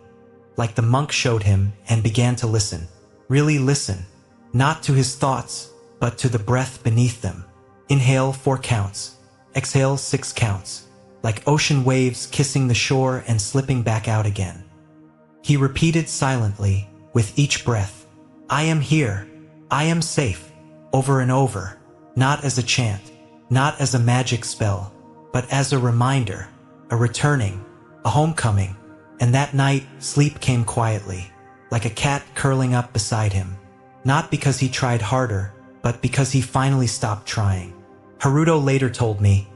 like the monk showed him, and began to listen. Really listen. Not to his thoughts, but to the breath beneath them. Inhale 4 counts. Exhale 6 counts. Like ocean waves kissing the shore and slipping back out again. He repeated silently, with each breath, "I am here. I am safe," over and over. Not as a chant, not as a magic spell, but as a reminder, a returning, a homecoming. And that night, sleep came quietly, like a cat curling up beside him. Not because he tried harder, but because he finally stopped trying. Haruto later told me,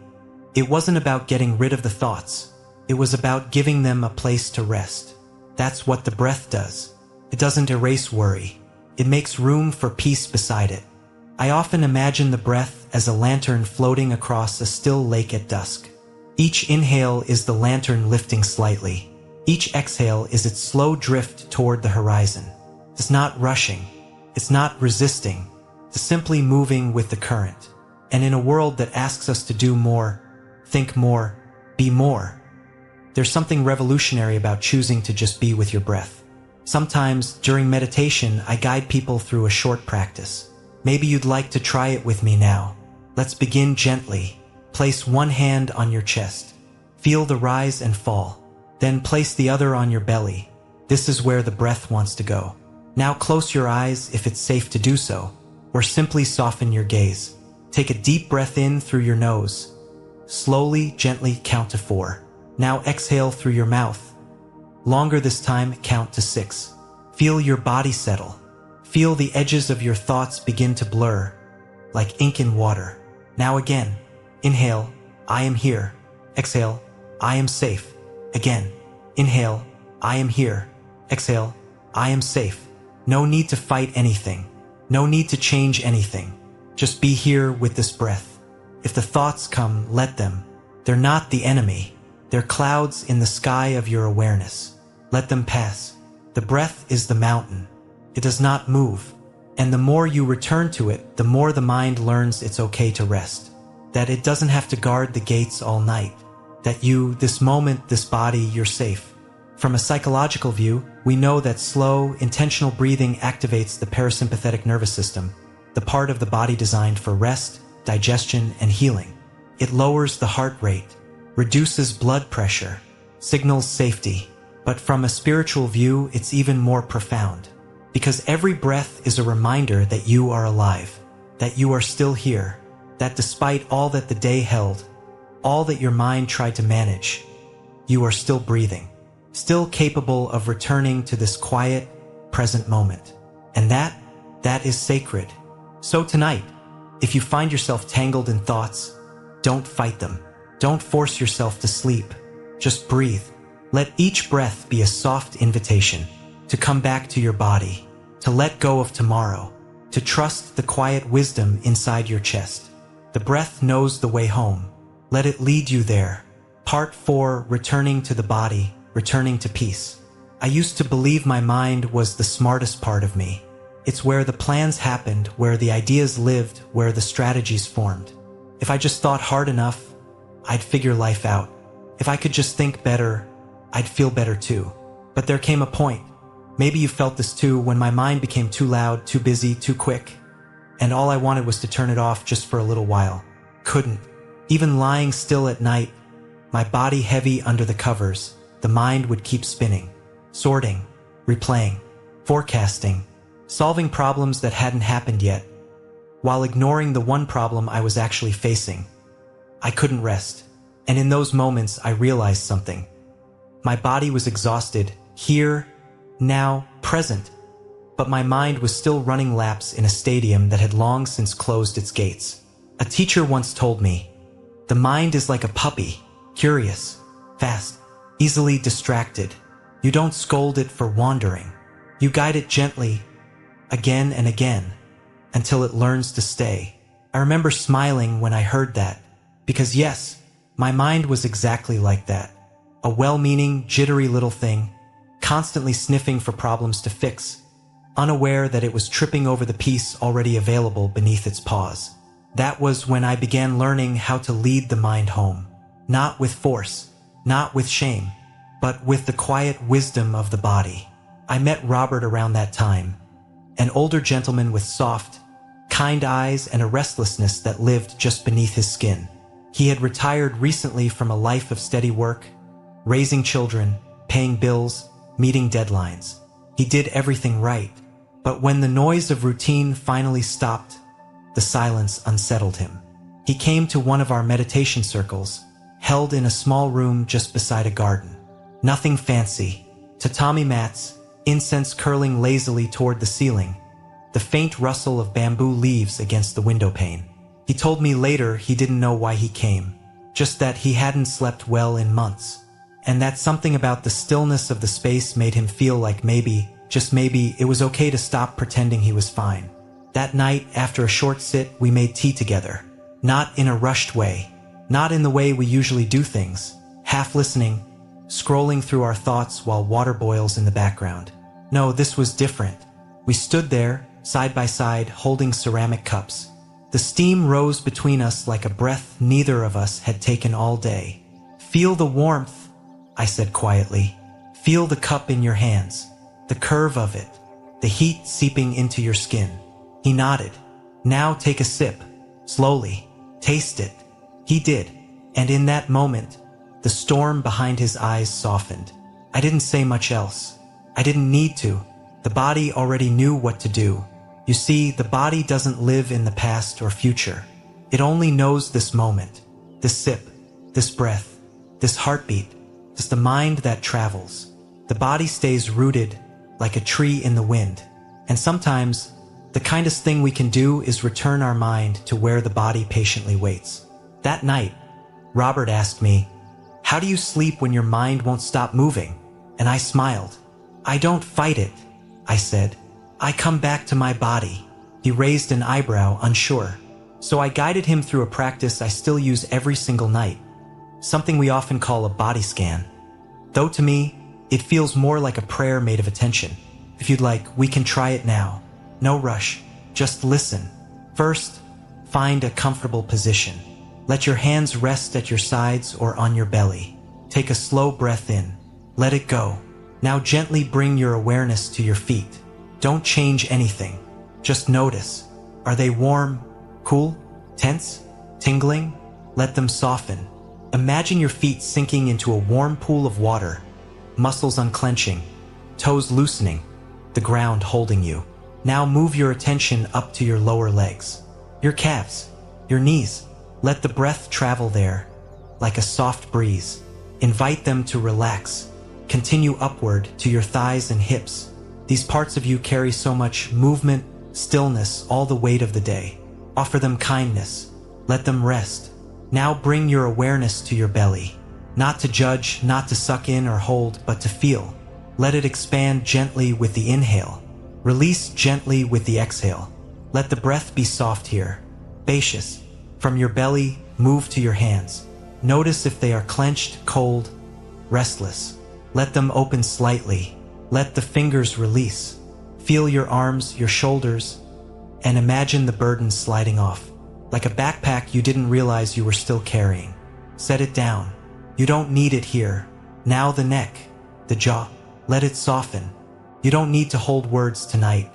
it wasn't about getting rid of the thoughts. It was about giving them a place to rest. That's what the breath does. It doesn't erase worry. It makes room for peace beside it. I often imagine the breath as a lantern floating across a still lake at dusk. Each inhale is the lantern lifting slightly. Each exhale is its slow drift toward the horizon. It's not rushing. It's not resisting. It's simply moving with the current. And in a world that asks us to do more, think more, be more, there's something revolutionary about choosing to just be with your breath. Sometimes, during meditation, I guide people through a short practice. Maybe you'd like to try it with me now. Let's begin gently. Place one hand on your chest. Feel the rise and fall. Then place the other on your belly. This is where the breath wants to go. Now close your eyes if it's safe to do so, or simply soften your gaze. Take a deep breath in through your nose. Slowly, gently count to 4. Now exhale through your mouth. Longer this time, count to 6. Feel your body settle. Feel the edges of your thoughts begin to blur, like ink in water. Now again, inhale, I am here. Exhale, I am safe. Again, inhale, I am here. Exhale, I am safe. No need to fight anything. No need to change anything. Just be here with this breath. If the thoughts come, let them. They're not the enemy. They're clouds in the sky of your awareness. Let them pass. The breath is the mountain. It does not move. And the more you return to it, the more the mind learns it's okay to rest. That it doesn't have to guard the gates all night. That you, this moment, this body, you're safe. From a psychological view, we know that slow, intentional breathing activates the parasympathetic nervous system, the part of the body designed for rest, digestion, and healing. It lowers the heart rate, reduces blood pressure, signals safety. But from a spiritual view, it's even more profound. Because every breath is a reminder that you are alive, that you are still here, that despite all that the day held, all that your mind tried to manage, you are still breathing, still capable of returning to this quiet, present moment. And that is sacred. So tonight, if you find yourself tangled in thoughts, don't fight them. Don't force yourself to sleep. Just breathe. Let each breath be a soft invitation to come back to your body, to let go of tomorrow, to trust the quiet wisdom inside your chest. The breath knows the way home. Let it lead you there. Part 4, returning to the body, returning to peace. I used to believe my mind was the smartest part of me. It's where the plans happened, where the ideas lived, where the strategies formed. If I just thought hard enough, I'd figure life out. If I could just think better, I'd feel better too. But there came a point, maybe you felt this too, when my mind became too loud, too busy, too quick, and all I wanted was to turn it off just for a little while. Couldn't. Even lying still at night, my body heavy under the covers, the mind would keep spinning, sorting, replaying, forecasting, solving problems that hadn't happened yet, while ignoring the one problem I was actually facing. I couldn't rest, and in those moments I realized something. My body was exhausted, here, now, present, but my mind was still running laps in a stadium that had long since closed its gates. A teacher once told me, the mind is like a puppy, curious, fast, easily distracted. You don't scold it for wandering. You guide it gently, again and again, until it learns to stay. I remember smiling when I heard that, because yes, my mind was exactly like that. A well-meaning, jittery little thing, constantly sniffing for problems to fix, unaware that it was tripping over the peace already available beneath its paws. That was when I began learning how to lead the mind home. Not with force, not with shame, but with the quiet wisdom of the body. I met Robert around that time, an older gentleman with soft, kind eyes and a restlessness that lived just beneath his skin. He had retired recently from a life of steady work, raising children, paying bills, meeting deadlines. He did everything right, but when the noise of routine finally stopped, the silence unsettled him. He came to one of our meditation circles, held in a small room just beside a garden. Nothing fancy, tatami mats, incense curling lazily toward the ceiling, the faint rustle of bamboo leaves against the window pane. He told me later he didn't know why he came, just that he hadn't slept well in months, and that something about the stillness of the space made him feel like maybe, just maybe, it was okay to stop pretending he was fine. That night, after a short sit, we made tea together. Not in a rushed way, not in the way we usually do things, half listening, scrolling through our thoughts while water boils in the background. No, this was different. We stood there, side by side, holding ceramic cups. The steam rose between us like a breath neither of us had taken all day. Feel the warmth, I said quietly. Feel the cup in your hands, the curve of it, the heat seeping into your skin. He nodded. Now take a sip, slowly. Taste it. He did. And in that moment, the storm behind his eyes softened. I didn't say much else. I didn't need to. The body already knew what to do. You see, the body doesn't live in the past or future. It only knows this moment, this sip, this breath, this heartbeat, just the mind that travels. The body stays rooted like a tree in the wind. And sometimes, the kindest thing we can do is return our mind to where the body patiently waits. That night, Robert asked me, "How do you sleep when your mind won't stop moving?" And I smiled. "I don't fight it," I said. "I come back to my body." He raised an eyebrow, unsure. So I guided him through a practice I still use every single night, something we often call a body scan. Though to me, it feels more like a prayer made of attention. If you'd like, we can try it now. No rush, just listen. First, find a comfortable position. Let your hands rest at your sides or on your belly. Take a slow breath in. Let it go. Now gently bring your awareness to your feet. Don't change anything. Just notice. Are they warm, cool, tense, tingling? Let them soften. Imagine your feet sinking into a warm pool of water, muscles unclenching, toes loosening, the ground holding you. Now move your attention up to your lower legs, your calves, your knees. Let the breath travel there, like a soft breeze. Invite them to relax. Continue upward to your thighs and hips. These parts of you carry so much movement, stillness, all the weight of the day. Offer them kindness. Let them rest. Now bring your awareness to your belly. Not to judge, not to suck in or hold, but to feel. Let it expand gently with the inhale. Release gently with the exhale. Let the breath be soft here, spacious. From your belly, move to your hands. Notice if they are clenched, cold, restless. Let them open slightly. Let the fingers release. Feel your arms, your shoulders, and imagine the burden sliding off. Like a backpack you didn't realize you were still carrying. Set it down. You don't need it here. Now the neck, the jaw, let it soften. You don't need to hold words tonight.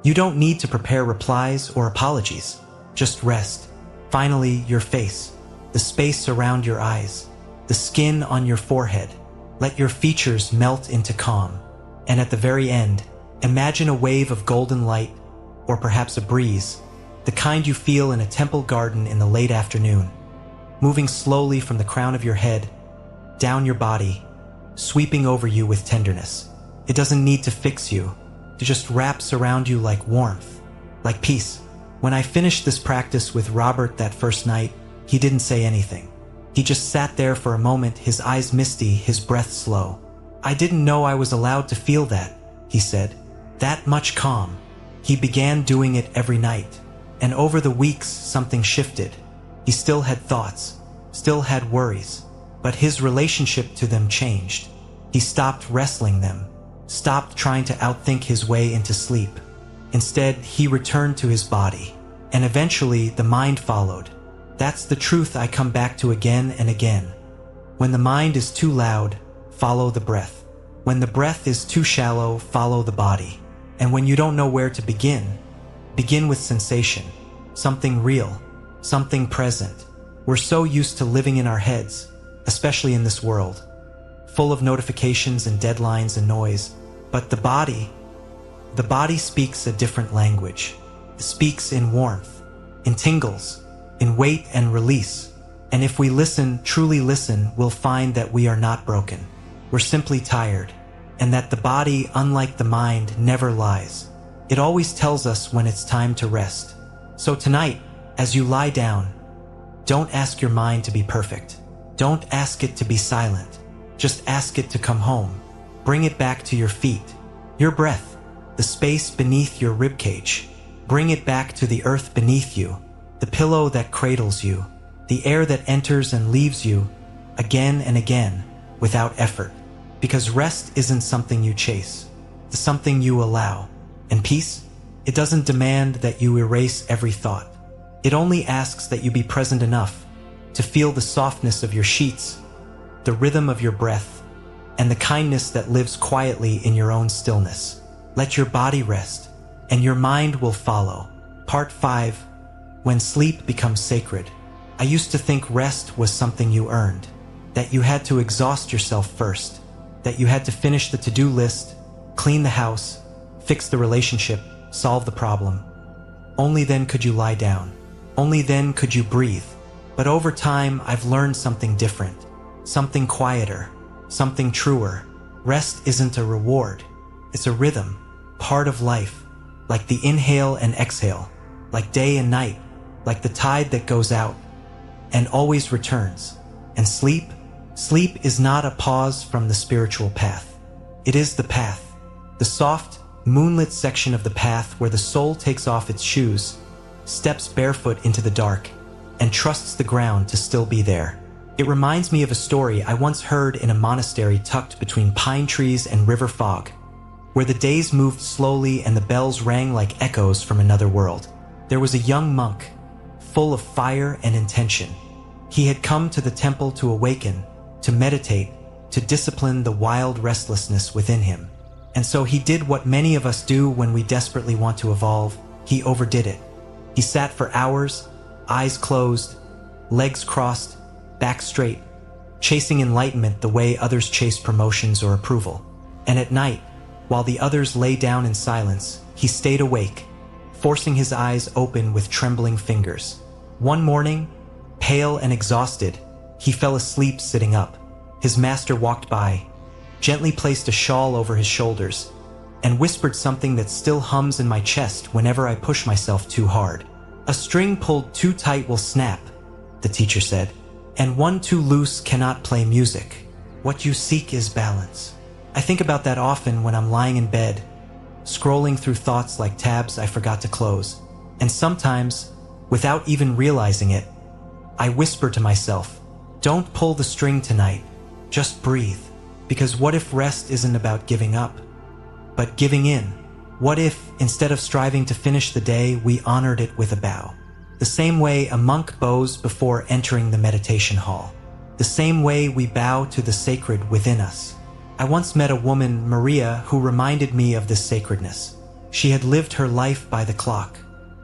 You don't need to prepare replies or apologies. Just rest. Finally, your face, the space around your eyes, the skin on your forehead. Let your features melt into calm. And at the very end, imagine a wave of golden light, or perhaps a breeze, the kind you feel in a temple garden in the late afternoon, moving slowly from the crown of your head, down your body, sweeping over you with tenderness. It doesn't need to fix you. It just wraps around you like warmth, like peace. When I finished this practice with Robert that first night, he didn't say anything. He just sat there for a moment, his eyes misty, his breath slow. "I didn't know I was allowed to feel that," he said. "That much calm." He began doing it every night. And over the weeks, something shifted. He still had thoughts, still had worries, but his relationship to them changed. He stopped wrestling them, stopped trying to outthink his way into sleep. Instead, he returned to his body, and eventually the mind followed. That's the truth I come back to again and again. When the mind is too loud, follow the breath. When the breath is too shallow, follow the body. And when you don't know where to begin, begin with sensation, something real, something present. We're so used to living in our heads, especially in this world, full of notifications and deadlines and noise. But the body speaks a different language. It speaks in warmth, in tingles, in weight and release. And if we listen, truly listen, we'll find that we are not broken. We're simply tired, and that the body, unlike the mind, never lies. It always tells us when it's time to rest. So tonight, as you lie down, don't ask your mind to be perfect. Don't ask it to be silent. Just ask it to come home. Bring it back to your feet, your breath, the space beneath your ribcage. Bring it back to the earth beneath you, the pillow that cradles you, the air that enters and leaves you again and again without effort. Because rest isn't something you chase, it's something you allow. And peace, it doesn't demand that you erase every thought. It only asks that you be present enough to feel the softness of your sheets, the rhythm of your breath, and the kindness that lives quietly in your own stillness. Let your body rest, and your mind will follow. Part 5, When Sleep Becomes Sacred. I used to think rest was something you earned, that you had to exhaust yourself first, that you had to finish the to-do list, clean the house, fix the relationship, solve the problem. Only then could you lie down. Only then could you breathe. But over time, I've learned something different, something quieter, something truer. Rest isn't a reward. It's a rhythm, part of life, like the inhale and exhale, like day and night, like the tide that goes out and always returns. And sleep is not a pause from the spiritual path. It is the path, the soft, moonlit section of the path where the soul takes off its shoes, steps barefoot into the dark, and trusts the ground to still be there. It reminds me of a story I once heard in a monastery tucked between pine trees and river fog, where the days moved slowly and the bells rang like echoes from another world. There was a young monk, full of fire and intention. He had come to the temple to awaken, to meditate, to discipline the wild restlessness within him. And so he did what many of us do when we desperately want to evolve. He overdid it. He sat for hours, eyes closed, legs crossed, back straight, chasing enlightenment the way others chase promotions or approval. And at night, while the others lay down in silence, he stayed awake, forcing his eyes open with trembling fingers. One morning, pale and exhausted, he fell asleep sitting up. His master walked by, gently placed a shawl over his shoulders, and whispered something that still hums in my chest whenever I push myself too hard. "A string pulled too tight will snap," the teacher said, "and one too loose cannot play music. What you seek is balance." I think about that often when I'm lying in bed, scrolling through thoughts like tabs I forgot to close. And sometimes, without even realizing it, I whisper to myself, "Don't pull the string tonight, just breathe." Because what if rest isn't about giving up, but giving in? What if, instead of striving to finish the day, we honored it with a bow? The same way a monk bows before entering the meditation hall. The same way we bow to the sacred within us. I once met a woman, Maria, who reminded me of this sacredness. She had lived her life by the clock,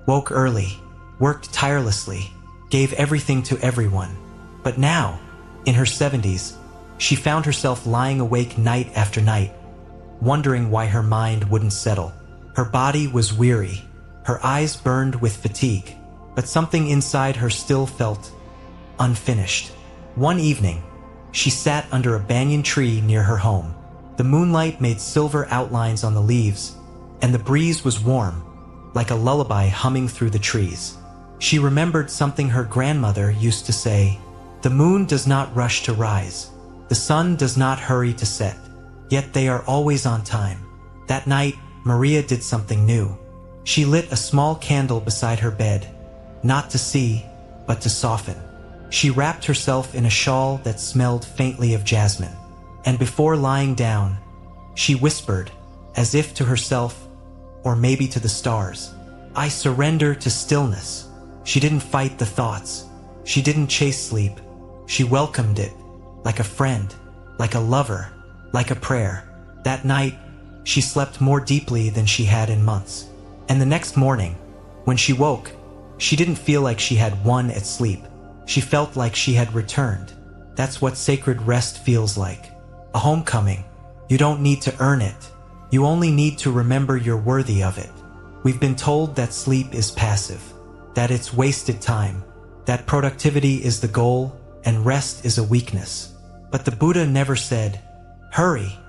woke early, worked tirelessly, gave everything to everyone. But now, in her 70s, she found herself lying awake night after night, wondering why her mind wouldn't settle. Her body was weary, her eyes burned with fatigue, but something inside her still felt unfinished. One evening, she sat under a banyan tree near her home. The moonlight made silver outlines on the leaves, and the breeze was warm, like a lullaby humming through the trees. She remembered something her grandmother used to say, "The moon does not rush to rise. The sun does not hurry to set, yet they are always on time." That night, Maria did something new. She lit a small candle beside her bed, not to see, but to soften. She wrapped herself in a shawl that smelled faintly of jasmine, and before lying down, she whispered, as if to herself, or maybe to the stars, "I surrender to stillness." She didn't fight the thoughts. She didn't chase sleep. She welcomed it, like a friend, like a lover, like a prayer. That night, she slept more deeply than she had in months. And the next morning, when she woke, she didn't feel like she had won at sleep. She felt like she had returned. That's what sacred rest feels like. A homecoming. You don't need to earn it. You only need to remember you're worthy of it. We've been told that sleep is passive, that it's wasted time, that productivity is the goal and rest is a weakness. But the Buddha never said, "Hurry."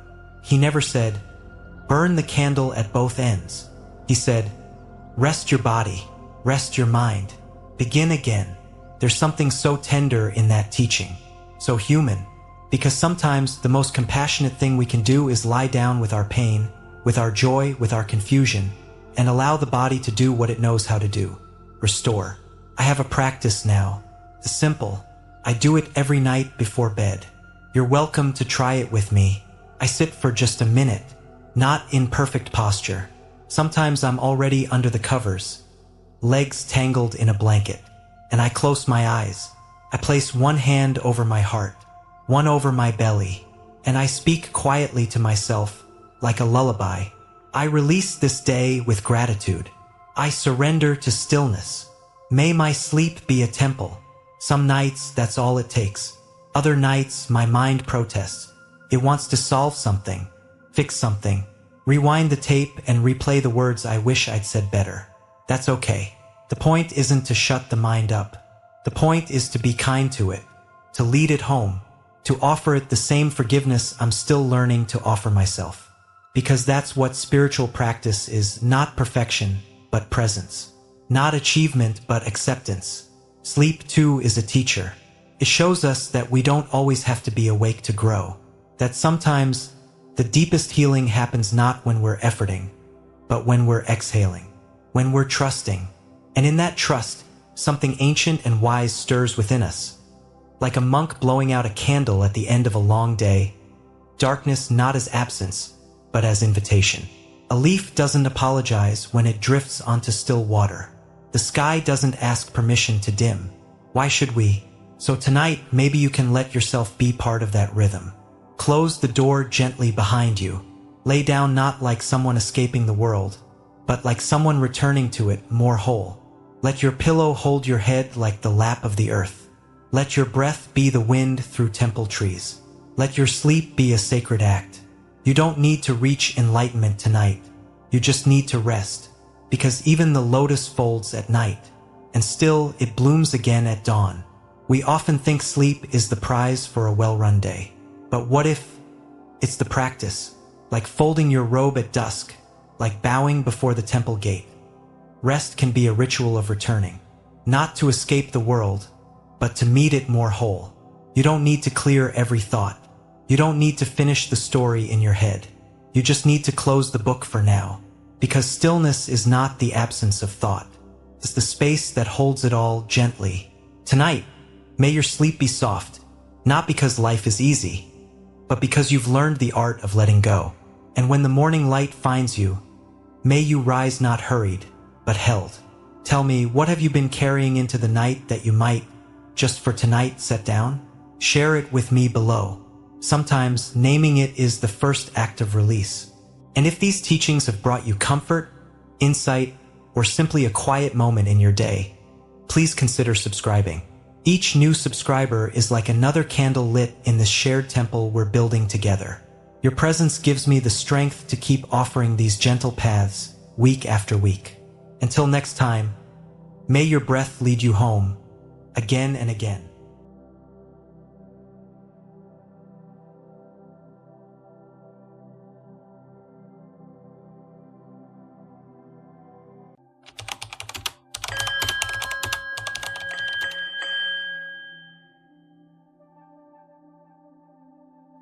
He never said, "Burn the candle at both ends." He said, "Rest your body, rest your mind, begin again." There's something so tender in that teaching, so human, because sometimes the most compassionate thing we can do is lie down with our pain, with our joy, with our confusion, and allow the body to do what it knows how to do, restore. I have a practice now, the simple. I do it every night before bed. You're welcome to try it with me. I sit for just a minute, not in perfect posture. Sometimes I'm already under the covers, legs tangled in a blanket, and I close my eyes. I place one hand over my heart, one over my belly, and I speak quietly to myself, like a lullaby. I release this day with gratitude. I surrender to stillness. May my sleep be a temple. Some nights, that's all it takes. Other nights, my mind protests. It wants to solve something, fix something, rewind the tape and replay the words I wish I'd said better. That's okay. The point isn't to shut the mind up. The point is to be kind to it, to lead it home, to offer it the same forgiveness I'm still learning to offer myself. Because that's what spiritual practice is, not perfection, but presence. Not achievement, but acceptance. Sleep, too, is a teacher. It shows us that we don't always have to be awake to grow. That sometimes the deepest healing happens not when we're efforting, but when we're exhaling, when we're trusting. And in that trust, something ancient and wise stirs within us. Like a monk blowing out a candle at the end of a long day, darkness not as absence, but as invitation. A leaf doesn't apologize when it drifts onto still water. The sky doesn't ask permission to dim. Why should we? So tonight, maybe you can let yourself be part of that rhythm. Close the door gently behind you. Lay down not like someone escaping the world, but like someone returning to it more whole. Let your pillow hold your head like the lap of the earth. Let your breath be the wind through temple trees. Let your sleep be a sacred act. You don't need to reach enlightenment tonight. You just need to rest, because even the lotus folds at night, and still it blooms again at dawn. We often think sleep is the prize for a well-run day. But what if it's the practice, like folding your robe at dusk, like bowing before the temple gate? Rest can be a ritual of returning, not to escape the world, but to meet it more whole. You don't need to clear every thought. You don't need to finish the story in your head. You just need to close the book for now, because stillness is not the absence of thought. It's the space that holds it all gently. Tonight, may your sleep be soft, not because life is easy, but because you've learned the art of letting go. And when the morning light finds you, may you rise not hurried, but held. Tell me, what have you been carrying into the night that you might, just for tonight, set down? Share it with me below. Sometimes naming it is the first act of release. And if these teachings have brought you comfort, insight, or simply a quiet moment in your day, please consider subscribing. Each new subscriber is like another candle lit in this shared temple we're building together. Your presence gives me the strength to keep offering these gentle paths week after week. Until next time, may your breath lead you home, again and again.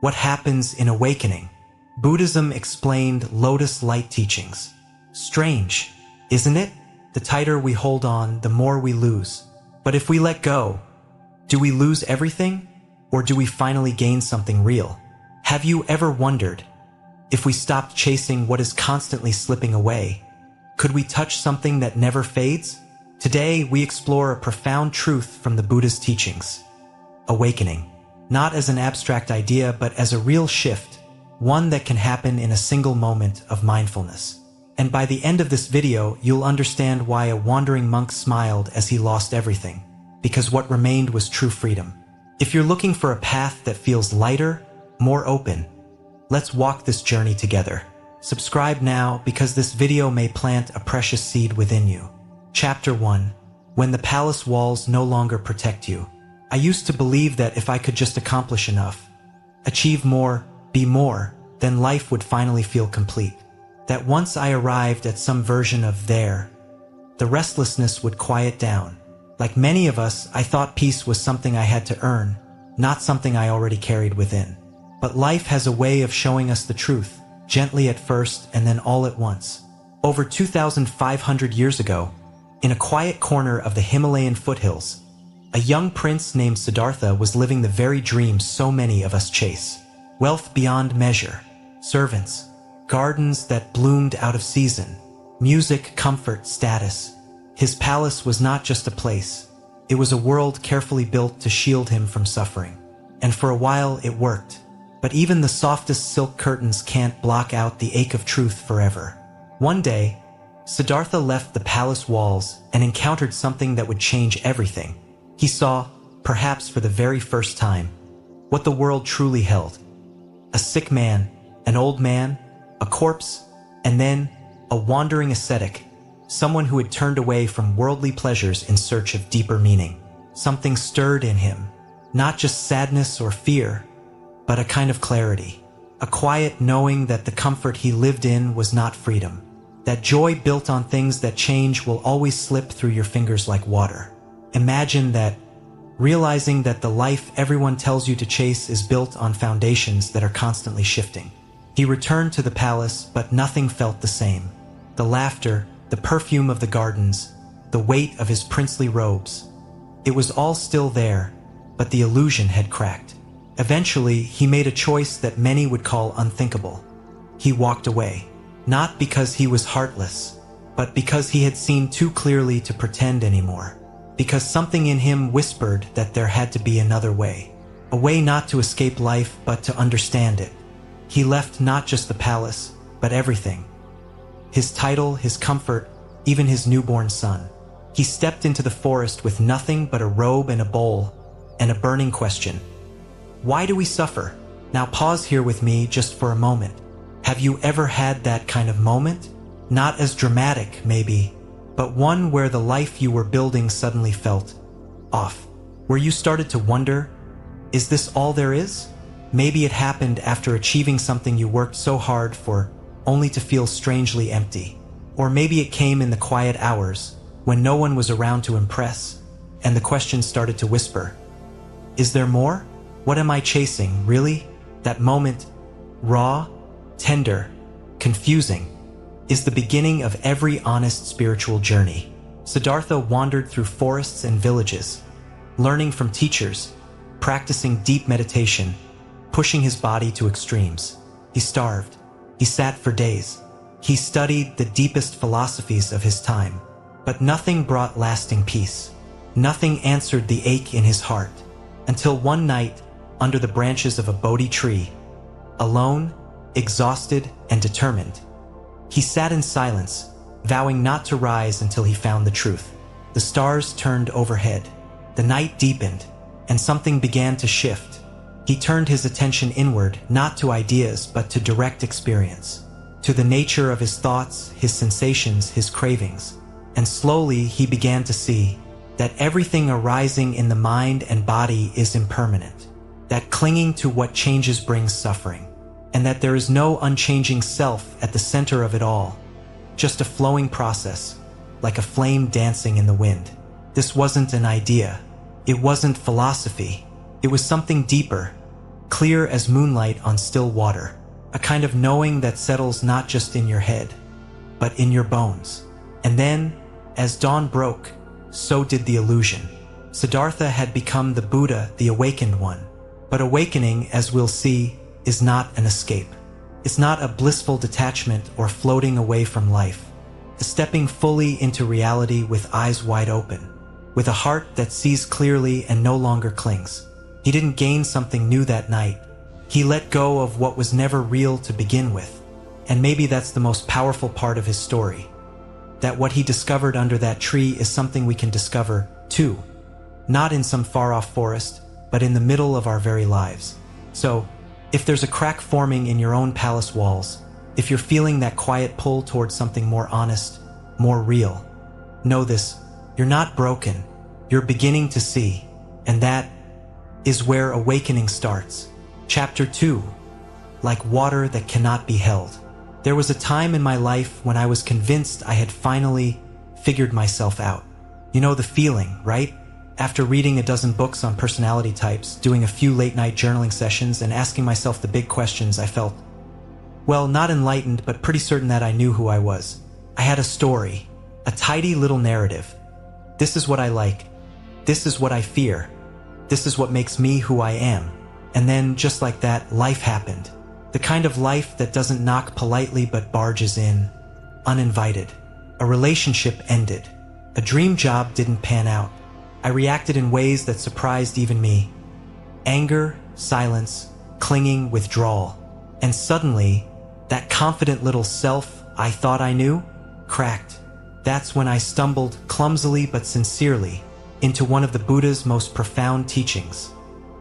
What happens in awakening? Buddhism explained Lotus Light Teachings. Strange, isn't it? The tighter we hold on, the more we lose. But if we let go, do we lose everything? Or do we finally gain something real? Have you ever wondered, if we stopped chasing what is constantly slipping away, could we touch something that never fades? Today, we explore a profound truth from the Buddhist teachings. Awakening. Not as an abstract idea, but as a real shift, one that can happen in a single moment of mindfulness. And by the end of this video, you'll understand why a wandering monk smiled as he lost everything, because what remained was true freedom. If you're looking for a path that feels lighter, more open, let's walk this journey together. Subscribe now, because this video may plant a precious seed within you. Chapter 1. When the palace walls no longer protect you. I used to believe that if I could just accomplish enough, achieve more, be more, then life would finally feel complete. That once I arrived at some version of there, the restlessness would quiet down. Like many of us, I thought peace was something I had to earn, not something I already carried within. But life has a way of showing us the truth, gently at first and then all at once. Over 2,500 years ago, in a quiet corner of the Himalayan foothills, a young prince named Siddhartha was living the very dream so many of us chase. Wealth beyond measure, servants, gardens that bloomed out of season, music, comfort, status. His palace was not just a place. It was a world carefully built to shield him from suffering. And for a while it worked. But even the softest silk curtains can't block out the ache of truth forever. One day, Siddhartha left the palace walls and encountered something that would change everything. He saw perhaps for the very first time, what the world truly held. A sick man, an old man, a corpse, and then a wandering ascetic, someone who had turned away from worldly pleasures in search of deeper meaning. Something stirred in him, not just sadness or fear, but a kind of clarity, a quiet knowing that the comfort he lived in was not freedom, that joy built on things that change will always slip through your fingers like water. Imagine that, realizing that the life everyone tells you to chase is built on foundations that are constantly shifting. He returned to the palace, but nothing felt the same. The laughter, the perfume of the gardens, the weight of his princely robes. It was all still there, but the illusion had cracked. Eventually, he made a choice that many would call unthinkable. He walked away, not because he was heartless, but because he had seen too clearly to pretend anymore. Because something in him whispered that there had to be another way. A way not to escape life, but to understand it. He left not just the palace, but everything. His title, his comfort, even his newborn son. He stepped into the forest with nothing but a robe and a bowl, and a burning question. Why do we suffer? Now pause here with me just for a moment. Have you ever had that kind of moment? Not as dramatic, maybe, but one where the life you were building suddenly felt off. Where you started to wonder, is this all there is? Maybe it happened after achieving something you worked so hard for, only to feel strangely empty. Or maybe it came in the quiet hours, when no one was around to impress, and the question started to whisper. Is there more? What am I chasing, really? That moment, raw, tender, confusing, is the beginning of every honest spiritual journey. Siddhartha wandered through forests and villages, learning from teachers, practicing deep meditation, pushing his body to extremes. He starved. He sat for days. He studied the deepest philosophies of his time, but nothing brought lasting peace. Nothing answered the ache in his heart, until one night, under the branches of a Bodhi tree, alone, exhausted, and determined, he sat in silence, vowing not to rise until he found the truth. The stars turned overhead. The night deepened, and something began to shift. He turned his attention inward, not to ideas, but to direct experience, to the nature of his thoughts, his sensations, his cravings. And slowly he began to see that everything arising in the mind and body is impermanent, that clinging to what changes brings suffering, and that there is no unchanging self at the center of it all, just a flowing process, like a flame dancing in the wind. This wasn't an idea. It wasn't philosophy. It was something deeper, clear as moonlight on still water, a kind of knowing that settles not just in your head, but in your bones. And then, as dawn broke, so did the illusion. Siddhartha had become the Buddha, the awakened one. But awakening, as we'll see, is not an escape. It's not a blissful detachment or floating away from life. It's stepping fully into reality with eyes wide open, with a heart that sees clearly and no longer clings. He didn't gain something new that night. He let go of what was never real to begin with. And maybe that's the most powerful part of his story. That what he discovered under that tree is something we can discover too. Not in some far-off forest, but in the middle of our very lives. So, if there's a crack forming in your own palace walls, if you're feeling that quiet pull towards something more honest, more real, know this, you're not broken. You're beginning to see. And that is where awakening starts. Chapter 2. Like water that cannot be held. There was a time in my life when I was convinced I had finally figured myself out. You know the feeling, right? After reading a dozen books on personality types, doing a few late-night journaling sessions, and asking myself the big questions, I felt, well, not enlightened, but pretty certain that I knew who I was. I had a story, a tidy little narrative. This is what I like. This is what I fear. This is what makes me who I am. And then, just like that, life happened. The kind of life that doesn't knock politely but barges in, uninvited. A relationship ended. A dream job didn't pan out. I reacted in ways that surprised even me. Anger, silence, clinging, withdrawal. And suddenly, that confident little self I thought I knew, cracked. That's when I stumbled, clumsily but sincerely, into one of the Buddha's most profound teachings,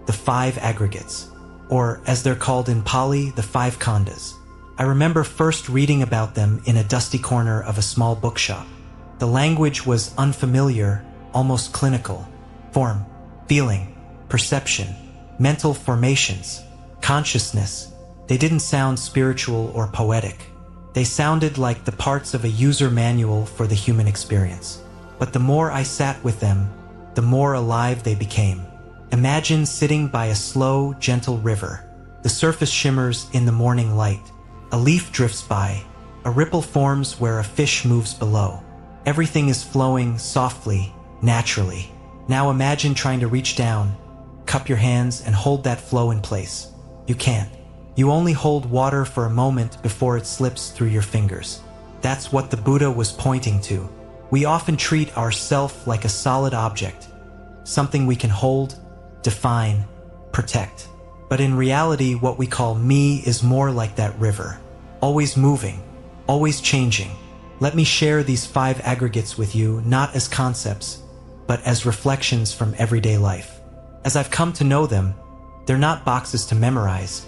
the five aggregates, or as they're called in Pali, the five khandhas. I remember first reading about them in a dusty corner of a small bookshop. The language was unfamiliar, almost clinical. Form, feeling, perception, mental formations, consciousness. They didn't sound spiritual or poetic. They sounded like the parts of a user manual for the human experience. But the more I sat with them, the more alive they became. Imagine sitting by a slow, gentle river. The surface shimmers in the morning light. A leaf drifts by. A ripple forms where a fish moves below. Everything is flowing softly, naturally. Now imagine trying to reach down, cup your hands, and hold that flow in place. You can't. You only hold water for a moment before it slips through your fingers. That's what the Buddha was pointing to. We often treat ourself like a solid object, something we can hold, define, protect. But in reality, what we call me is more like that river, always moving, always changing. Let me share these five aggregates with you, not as concepts, but as reflections from everyday life. As I've come to know them, they're not boxes to memorize,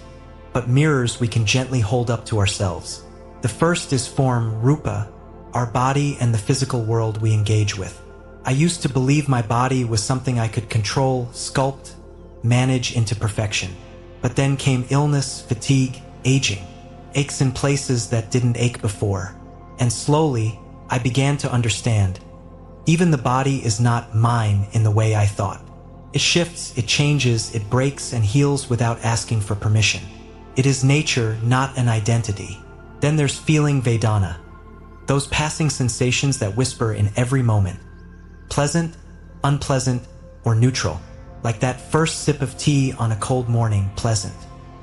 but mirrors we can gently hold up to ourselves. The first is form, rupa, our body and the physical world we engage with. I used to believe my body was something I could control, sculpt, manage into perfection. But then came illness, fatigue, aging, aches in places that didn't ache before. And slowly, I began to understand. Even the body is not mine in the way I thought. It shifts, it changes, it breaks and heals without asking for permission. It is nature, not an identity. Then there's feeling Vedana. Those passing sensations that whisper in every moment. Pleasant, unpleasant, or neutral. Like that first sip of tea on a cold morning, pleasant.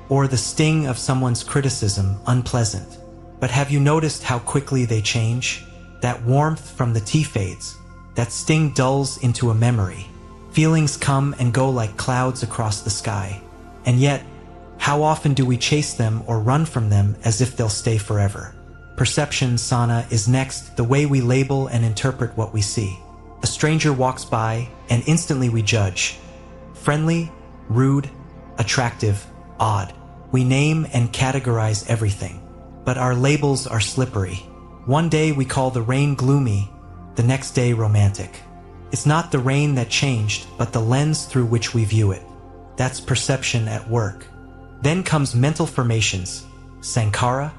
Or the sting of someone's criticism, unpleasant. But have you noticed how quickly they change? That warmth from the tea fades. That sting dulls into a memory. Feelings come and go like clouds across the sky. And yet, how often do we chase them or run from them as if they'll stay forever? Perception, sana, is next, the way we label and interpret what we see. A stranger walks by, and instantly we judge. Friendly, rude, attractive, odd. We name and categorize everything. But our labels are slippery. One day we call the rain gloomy, the next day romantic. It's not the rain that changed, but the lens through which we view it. That's perception at work. Then comes mental formations, sankhara,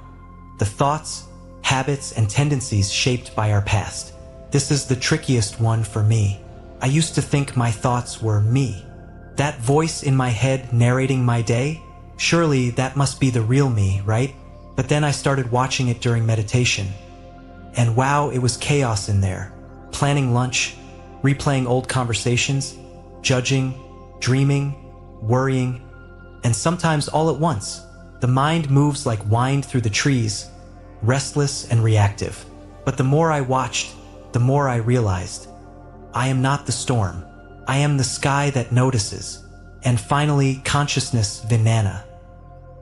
the thoughts, habits, and tendencies shaped by our past. This is the trickiest one for me. I used to think my thoughts were me. That voice in my head narrating my day? Surely that must be the real me, right? But then I started watching it during meditation. And wow, it was chaos in there. Planning lunch, replaying old conversations, judging, dreaming, worrying, and sometimes all at once. The mind moves like wind through the trees, restless and reactive. But the more I watched, the more I realized, I am not the storm. I am the sky that notices. And finally, consciousness, vijnana.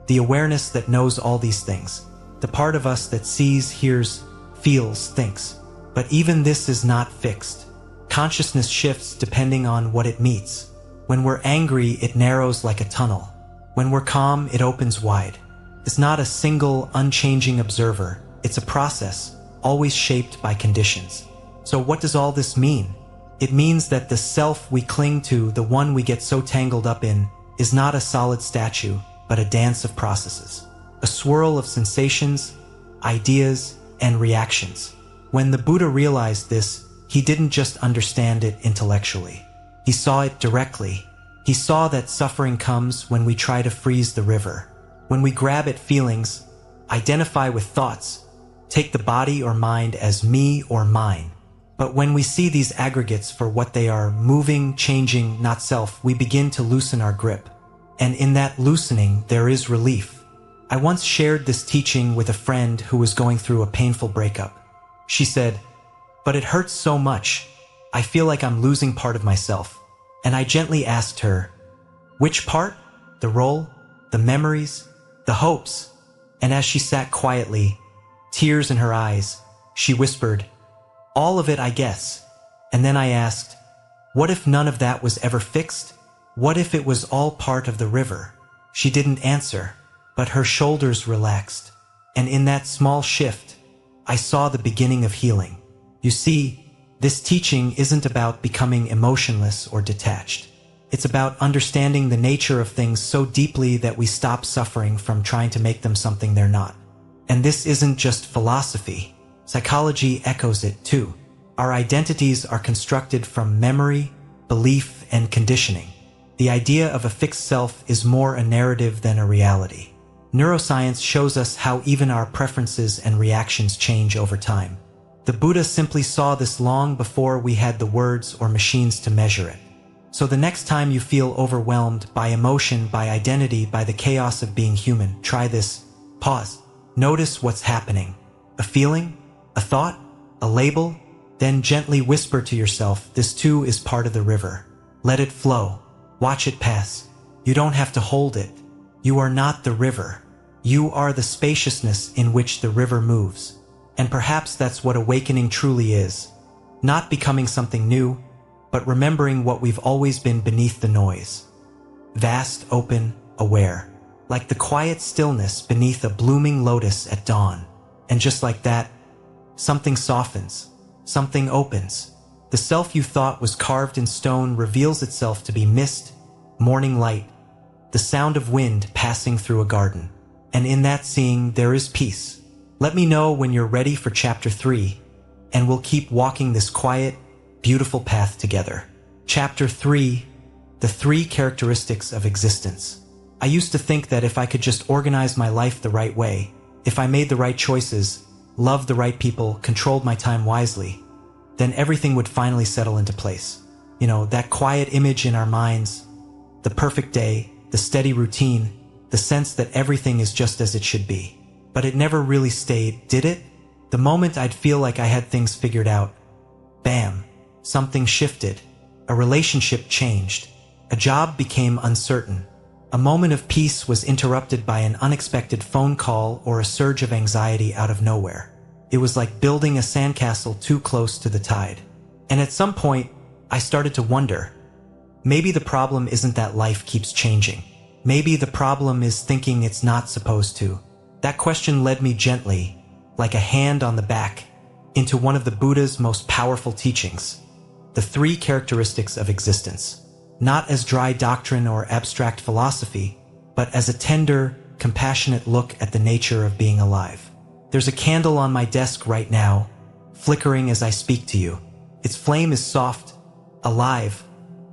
The awareness that knows all these things. The part of us that sees, hears, feels, thinks. But even this is not fixed. Consciousness shifts depending on what it meets. When we're angry, it narrows like a tunnel. When we're calm, it opens wide. It's not a single, unchanging observer. It's a process, always shaped by conditions. So what does all this mean? It means that the self we cling to, the one we get so tangled up in, is not a solid statue, but a dance of processes. A swirl of sensations, ideas, and reactions. When the Buddha realized this, he didn't just understand it intellectually. He saw it directly. He saw that suffering comes when we try to freeze the river. When we grab at feelings, identify with thoughts, take the body or mind as me or mine. But when we see these aggregates for what they are, moving, changing, not self, we begin to loosen our grip. And in that loosening, there is relief. I once shared this teaching with a friend who was going through a painful breakup. She said, "But it hurts so much. I feel like I'm losing part of myself." And I gently asked her, "Which part? The role? The memories? The hopes?" And as she sat quietly, tears in her eyes, she whispered, "All of it, I guess." And then I asked, What if none of that was ever fixed? What if it was all part of the river? She didn't answer, but her shoulders relaxed. And in that small shift, I saw the beginning of healing. You see, this teaching isn't about becoming emotionless or detached. It's about understanding the nature of things so deeply that we stop suffering from trying to make them something they're not. And this isn't just philosophy. Psychology echoes it too. Our identities are constructed from memory, belief, and conditioning. The idea of a fixed self is more a narrative than a reality. Neuroscience shows us how even our preferences and reactions change over time. The Buddha simply saw this long before we had the words or machines to measure it. So the next time you feel overwhelmed by emotion, by identity, by the chaos of being human, try this. Pause. Notice what's happening. A feeling? A thought? A label? Then gently whisper to yourself, this too is part of the river. Let it flow. Watch it pass. You don't have to hold it. You are not the river. You are the spaciousness in which the river moves. And perhaps that's what awakening truly is. Not becoming something new, but remembering what we've always been beneath the noise. Vast, open, aware. Like the quiet stillness beneath a blooming lotus at dawn. And just like that, something softens. Something opens. The self you thought was carved in stone reveals itself to be mist, morning light, the sound of wind passing through a garden. And in that seeing, there is peace. Let me know when you're ready for Chapter 3, and we'll keep walking this quiet, beautiful path together. Chapter 3, The 3 Characteristics of Existence. I used to think that if I could just organize my life the right way, if I made the right choices, loved the right people, controlled my time wisely, then everything would finally settle into place. You know, that quiet image in our minds, the perfect day, the steady routine, the sense that everything is just as it should be. But it never really stayed, did it? The moment I'd feel like I had things figured out, bam, something shifted. A relationship changed. A job became uncertain. A moment of peace was interrupted by an unexpected phone call or a surge of anxiety out of nowhere. It was like building a sandcastle too close to the tide. And at some point, I started to wonder, maybe the problem isn't that life keeps changing. Maybe the problem is thinking it's not supposed to. That question led me gently, like a hand on the back, into one of the Buddha's most powerful teachings, the 3 characteristics of existence. Not as dry doctrine or abstract philosophy, but as a tender, compassionate look at the nature of being alive. There's a candle on my desk right now, flickering as I speak to you. Its flame is soft, alive,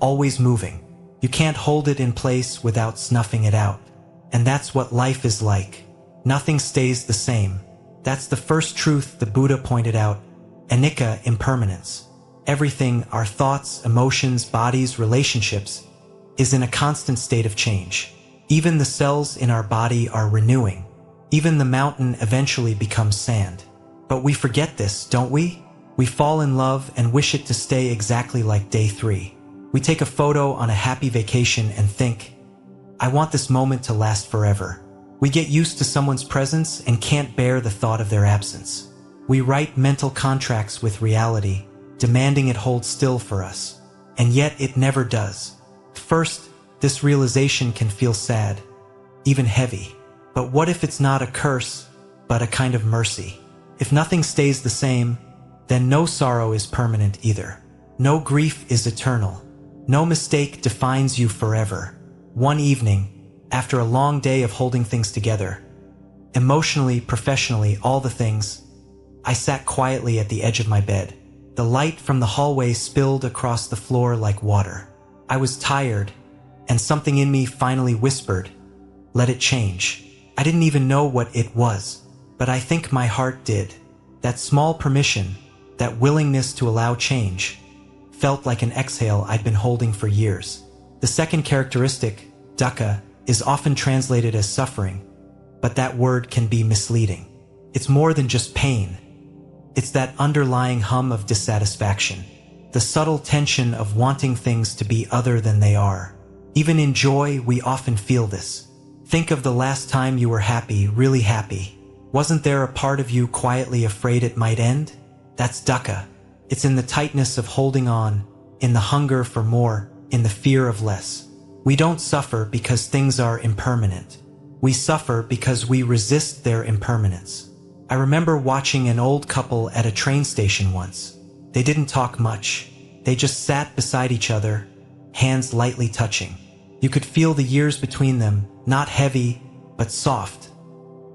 always moving. You can't hold it in place without snuffing it out. And that's what life is like. Nothing stays the same. That's the first truth the Buddha pointed out, anicca, impermanence. Everything, our thoughts, emotions, bodies, relationships, is in a constant state of change. Even the cells in our body are renewing. Even the mountain eventually becomes sand. But we forget this, don't we? We fall in love and wish it to stay exactly like day 3. We take a photo on a happy vacation and think, I want this moment to last forever. We get used to someone's presence and can't bear the thought of their absence. We write mental contracts with reality, demanding it hold still for us. And yet it never does. First, this realization can feel sad, even heavy. But what if it's not a curse, but a kind of mercy? If nothing stays the same, then no sorrow is permanent either. No grief is eternal. No mistake defines you forever. One evening, after a long day of holding things together, emotionally, professionally, all the things, I sat quietly at the edge of my bed. The light from the hallway spilled across the floor like water. I was tired, and something in me finally whispered, let it change. I didn't even know what it was, but I think my heart did. That small permission, that willingness to allow change, felt like an exhale I'd been holding for years. The second characteristic, dukkha, is often translated as suffering, but that word can be misleading. It's more than just pain. It's that underlying hum of dissatisfaction, the subtle tension of wanting things to be other than they are. Even in joy, we often feel this. Think of the last time you were happy, really happy. Wasn't there a part of you quietly afraid it might end? That's dukkha. It's in the tightness of holding on, in the hunger for more, in the fear of less. We don't suffer because things are impermanent. We suffer because we resist their impermanence. I remember watching an old couple at a train station once. They didn't talk much. They just sat beside each other, hands lightly touching. You could feel the years between them, not heavy, but soft,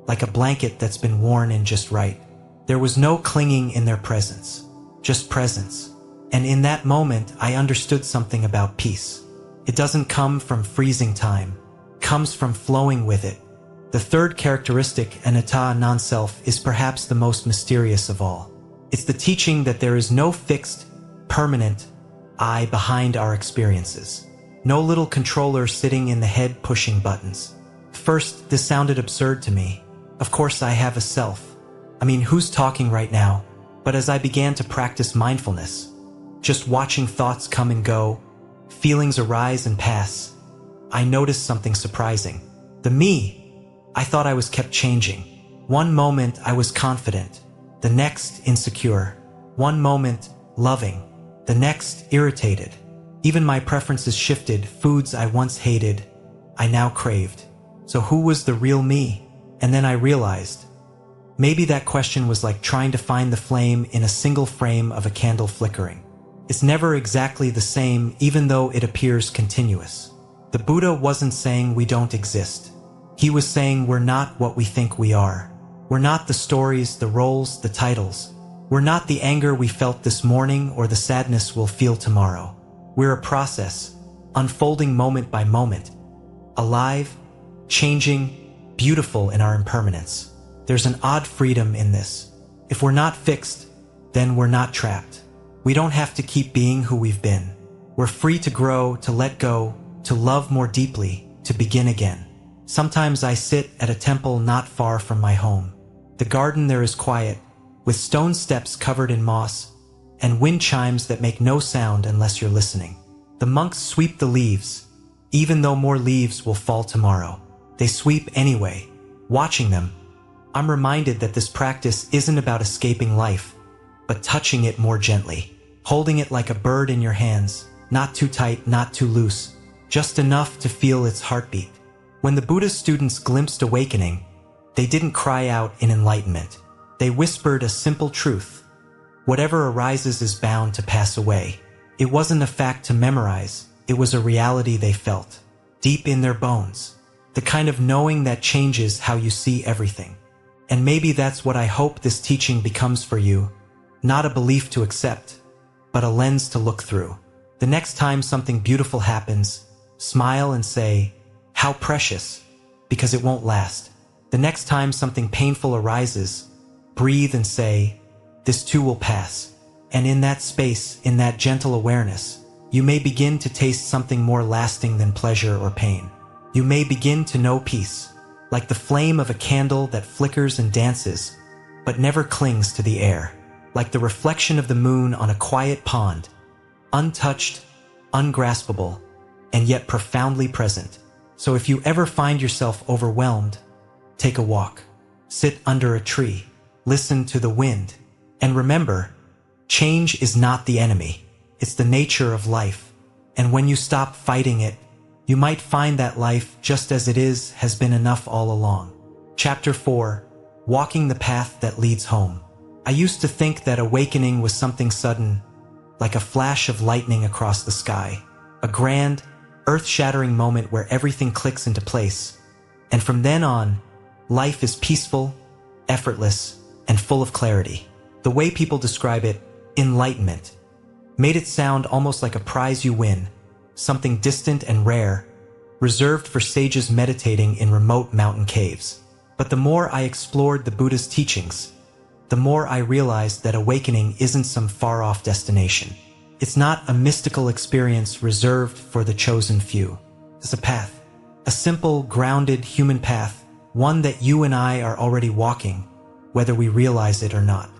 like a blanket that's been worn in just right. There was no clinging in their presence, just presence. And in that moment, I understood something about peace. It doesn't come from freezing time, it comes from flowing with it. The third characteristic, anatta, non-self, is perhaps the most mysterious of all. It's the teaching that there is no fixed, permanent I behind our experiences. No little controller sitting in the head pushing buttons. First, this sounded absurd to me. Of course I have a self. I mean, who's talking right now? But as I began to practice mindfulness, just watching thoughts come and go, feelings arise and pass, I noticed something surprising. The me I thought I was kept changing. One moment I was confident, the next insecure. One moment loving, the next irritated. Even my preferences shifted. Foods I once hated, I now craved. So who was the real me? And then I realized, maybe that question was like trying to find the flame in a single frame of a candle flickering. It's never exactly the same, even though it appears continuous. The Buddha wasn't saying we don't exist. He was saying we're not what we think we are. We're not the stories, the roles, the titles. We're not the anger we felt this morning or the sadness we'll feel tomorrow. We're a process, unfolding moment by moment, alive, changing, beautiful in our impermanence. There's an odd freedom in this. If we're not fixed, then we're not trapped. We don't have to keep being who we've been. We're free to grow, to let go, to love more deeply, to begin again. Sometimes I sit at a temple not far from my home. The garden there is quiet, with stone steps covered in moss, and wind chimes that make no sound unless you're listening. The monks sweep the leaves, even though more leaves will fall tomorrow. They sweep anyway. Watching them, I'm reminded that this practice isn't about escaping life, but touching it more gently, holding it like a bird in your hands, not too tight, not too loose, just enough to feel its heartbeat. When the Buddha's students glimpsed awakening, they didn't cry out in enlightenment. They whispered a simple truth. Whatever arises is bound to pass away. It wasn't a fact to memorize, it was a reality they felt, deep in their bones. The kind of knowing that changes how you see everything. And maybe that's what I hope this teaching becomes for you. Not a belief to accept, but a lens to look through. The next time something beautiful happens, smile and say, "How precious," because it won't last. The next time something painful arises, breathe and say, "This too will pass." And in that space, in that gentle awareness, you may begin to taste something more lasting than pleasure or pain. You may begin to know peace, like the flame of a candle that flickers and dances, but never clings to the air, like the reflection of the moon on a quiet pond, untouched, ungraspable, and yet profoundly present. So if you ever find yourself overwhelmed, take a walk, sit under a tree, listen to the wind, and remember, change is not the enemy, it's the nature of life. And when you stop fighting it, you might find that life, just as it is, has been enough all along. Chapter 4. Walking the Path That Leads Home. I used to think that awakening was something sudden, like a flash of lightning across the sky, a grand, earth-shattering moment where everything clicks into place. And from then on, life is peaceful, effortless, and full of clarity. The way people describe it, enlightenment, made it sound almost like a prize you win, something distant and rare, reserved for sages meditating in remote mountain caves. But the more I explored the Buddha's teachings, the more I realized that awakening isn't some far-off destination. It's not a mystical experience reserved for the chosen few. It's a path, a simple, grounded human path, one that you and I are already walking, whether we realize it or not.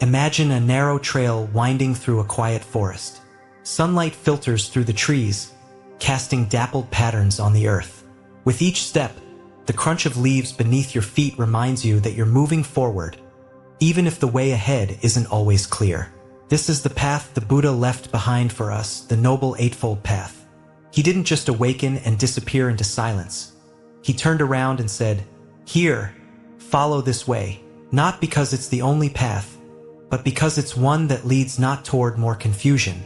Imagine a narrow trail winding through a quiet forest. Sunlight filters through the trees, casting dappled patterns on the earth. With each step, the crunch of leaves beneath your feet reminds you that you're moving forward, even if the way ahead isn't always clear. This is the path the Buddha left behind for us, the Noble Eightfold Path. He didn't just awaken and disappear into silence. He turned around and said, "Here, follow this way," not because it's the only path, but because it's one that leads not toward more confusion,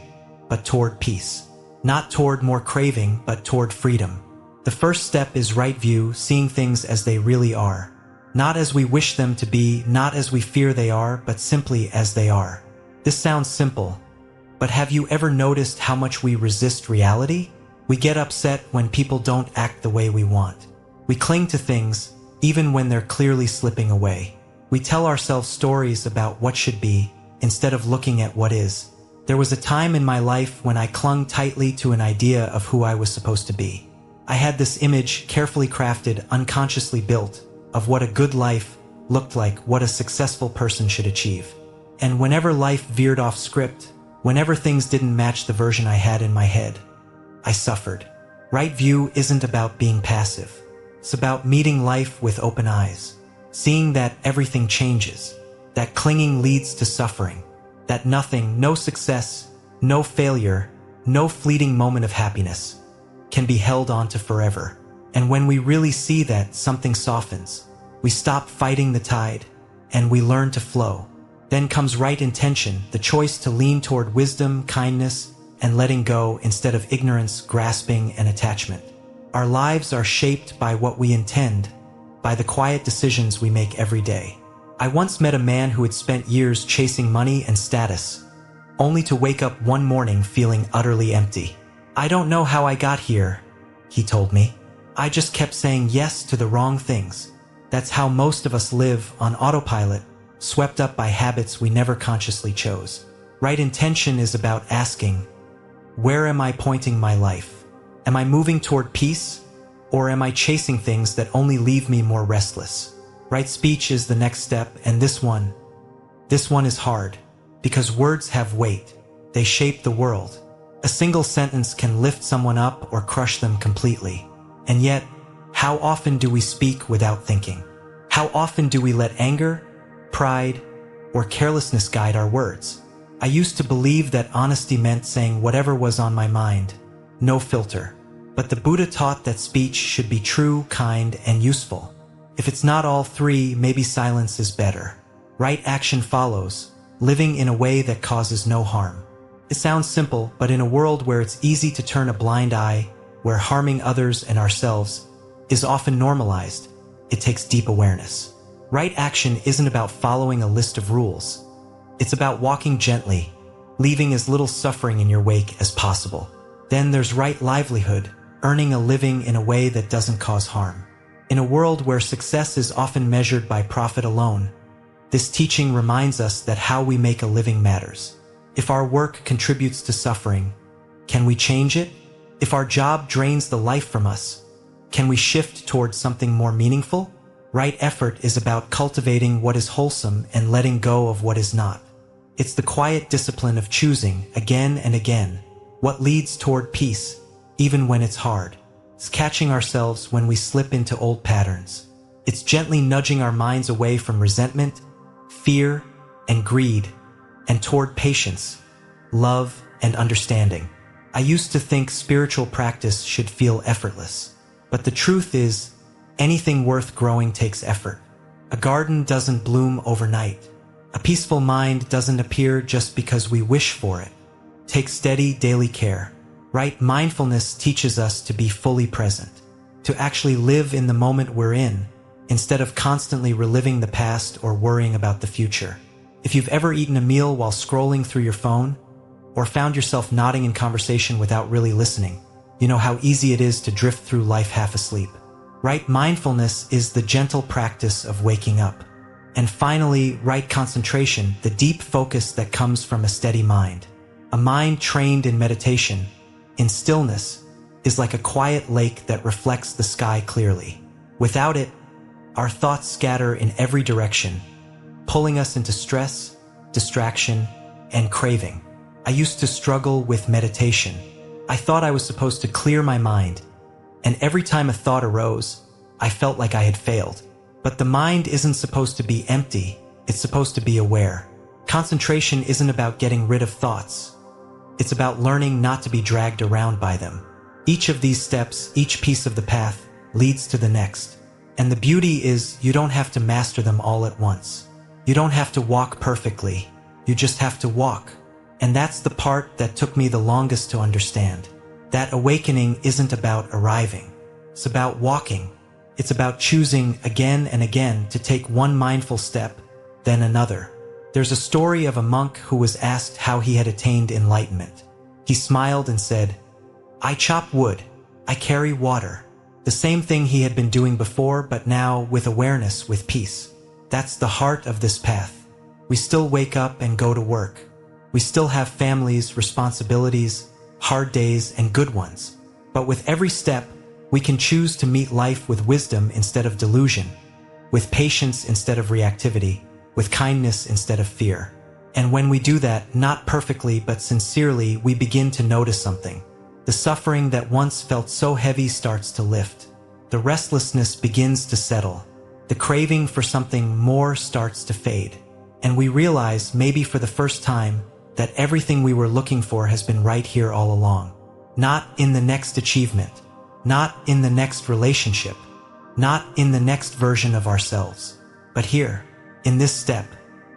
but toward peace. Not toward more craving, but toward freedom. The first step is right view, seeing things as they really are. Not as we wish them to be, not as we fear they are, but simply as they are. This sounds simple, but have you ever noticed how much we resist reality? We get upset when people don't act the way we want. We cling to things, even when they're clearly slipping away. We tell ourselves stories about what should be, instead of looking at what is. There was a time in my life when I clung tightly to an idea of who I was supposed to be. I had this image carefully crafted, unconsciously built, of what a good life looked like, what a successful person should achieve. And whenever life veered off script, whenever things didn't match the version I had in my head, I suffered. Right view isn't about being passive. It's about meeting life with open eyes, seeing that everything changes, that clinging leads to suffering, that nothing, no success, no failure, no fleeting moment of happiness can be held on to forever. And when we really see that, something softens. We stop fighting the tide, and we learn to flow. Then comes right intention, the choice to lean toward wisdom, kindness, and letting go instead of ignorance, grasping, and attachment. Our lives are shaped by what we intend, by the quiet decisions we make every day. I once met a man who had spent years chasing money and status, only to wake up one morning feeling utterly empty. "I don't know how I got here," he told me. "I just kept saying yes to the wrong things." That's how most of us live, on autopilot, swept up by habits we never consciously chose. Right intention is about asking, where am I pointing my life? Am I moving toward peace, or am I chasing things that only leave me more restless? Right speech is the next step, and this one is hard, because words have weight. They shape the world. A single sentence can lift someone up or crush them completely. And yet, how often do we speak without thinking? How often do we let anger, pride, or carelessness guide our words? I used to believe that honesty meant saying whatever was on my mind, no filter. But the Buddha taught that speech should be true, kind, and useful. If it's not all three, maybe silence is better. Right action follows, living in a way that causes no harm. It sounds simple, but in a world where it's easy to turn a blind eye, where harming others and ourselves is often normalized, it takes deep awareness. Right action isn't about following a list of rules. It's about walking gently, leaving as little suffering in your wake as possible. Then there's right livelihood, earning a living in a way that doesn't cause harm. In a world where success is often measured by profit alone, this teaching reminds us that how we make a living matters. If our work contributes to suffering, can we change it? If our job drains the life from us, can we shift towards something more meaningful? Right effort is about cultivating what is wholesome and letting go of what is not. It's the quiet discipline of choosing, again and again, what leads toward peace, even when it's hard. It's catching ourselves when we slip into old patterns. It's gently nudging our minds away from resentment, fear, and greed, and toward patience, love, and understanding. I used to think spiritual practice should feel effortless. But the truth is, anything worth growing takes effort. A garden doesn't bloom overnight. A peaceful mind doesn't appear just because we wish for it. Take steady daily care. Right mindfulness teaches us to be fully present, to actually live in the moment we're in, instead of constantly reliving the past or worrying about the future. If you've ever eaten a meal while scrolling through your phone, or found yourself nodding in conversation without really listening, you know how easy it is to drift through life half asleep. Right mindfulness is the gentle practice of waking up. And finally, right concentration, the deep focus that comes from a steady mind. A mind trained in meditation, in stillness, is like a quiet lake that reflects the sky clearly. Without it, our thoughts scatter in every direction, pulling us into stress, distraction, and craving. I used to struggle with meditation. I thought I was supposed to clear my mind, and every time a thought arose, I felt like I had failed. But the mind isn't supposed to be empty, it's supposed to be aware. Concentration isn't about getting rid of thoughts. It's about learning not to be dragged around by them. Each of these steps, each piece of the path, leads to the next. And the beauty is, you don't have to master them all at once. You don't have to walk perfectly. You just have to walk. And that's the part that took me the longest to understand. That awakening isn't about arriving. It's about walking. It's about choosing again and again to take one mindful step, then another. There's a story of a monk who was asked how he had attained enlightenment. He smiled and said, "I chop wood. I carry water." The same thing he had been doing before, but now with awareness, with peace. That's the heart of this path. We still wake up and go to work. We still have families, responsibilities, hard days, and good ones. But with every step, we can choose to meet life with wisdom instead of delusion, with patience instead of reactivity, with kindness instead of fear. And when we do that, not perfectly but sincerely, we begin to notice something. The suffering that once felt so heavy starts to lift. The restlessness begins to settle. The craving for something more starts to fade. And we realize, maybe for the first time, that everything we were looking for has been right here all along. Not in the next achievement, not in the next relationship, not in the next version of ourselves, but here, in this step,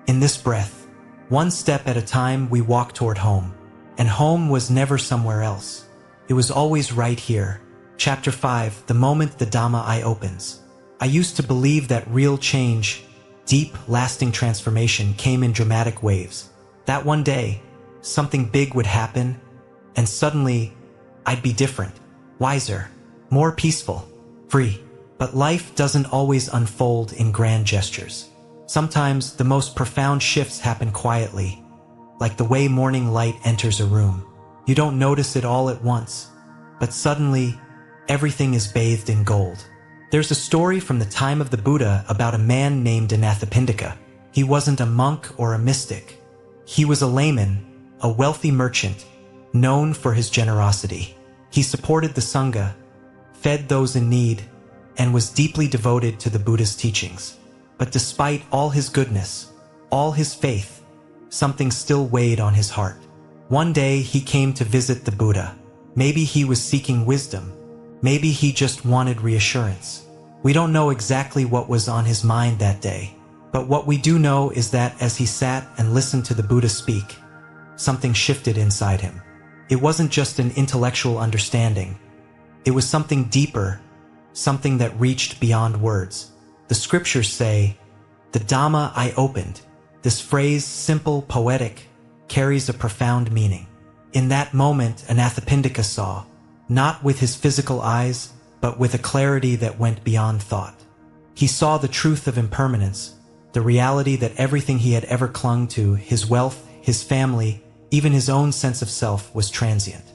in this breath. One step at a time, we walk toward home. And home was never somewhere else. It was always right here. Chapter 5, the moment the Dhamma eye opens. I used to believe that real change, deep, lasting transformation came in dramatic waves. That one day, something big would happen, and suddenly, I'd be different, wiser, more peaceful, free. But life doesn't always unfold in grand gestures. Sometimes the most profound shifts happen quietly, like the way morning light enters a room. You don't notice it all at once, but suddenly, everything is bathed in gold. There's a story from the time of the Buddha about a man named Anathapindika. He wasn't a monk or a mystic. He was a layman, a wealthy merchant, known for his generosity. He supported the Sangha, fed those in need, and was deeply devoted to the Buddhist teachings. But despite all his goodness, all his faith, something still weighed on his heart. One day he came to visit the Buddha. Maybe he was seeking wisdom. Maybe he just wanted reassurance. We don't know exactly what was on his mind that day. But what we do know is that as he sat and listened to the Buddha speak, something shifted inside him. It wasn't just an intellectual understanding. It was something deeper, something that reached beyond words. The scriptures say, "The Dhamma I opened." This phrase, simple, poetic, carries a profound meaning. In that moment, Anathapindika saw, not with his physical eyes, but with a clarity that went beyond thought. He saw the truth of impermanence, the reality that everything he had ever clung to, his wealth, his family, even his own sense of self, was transient.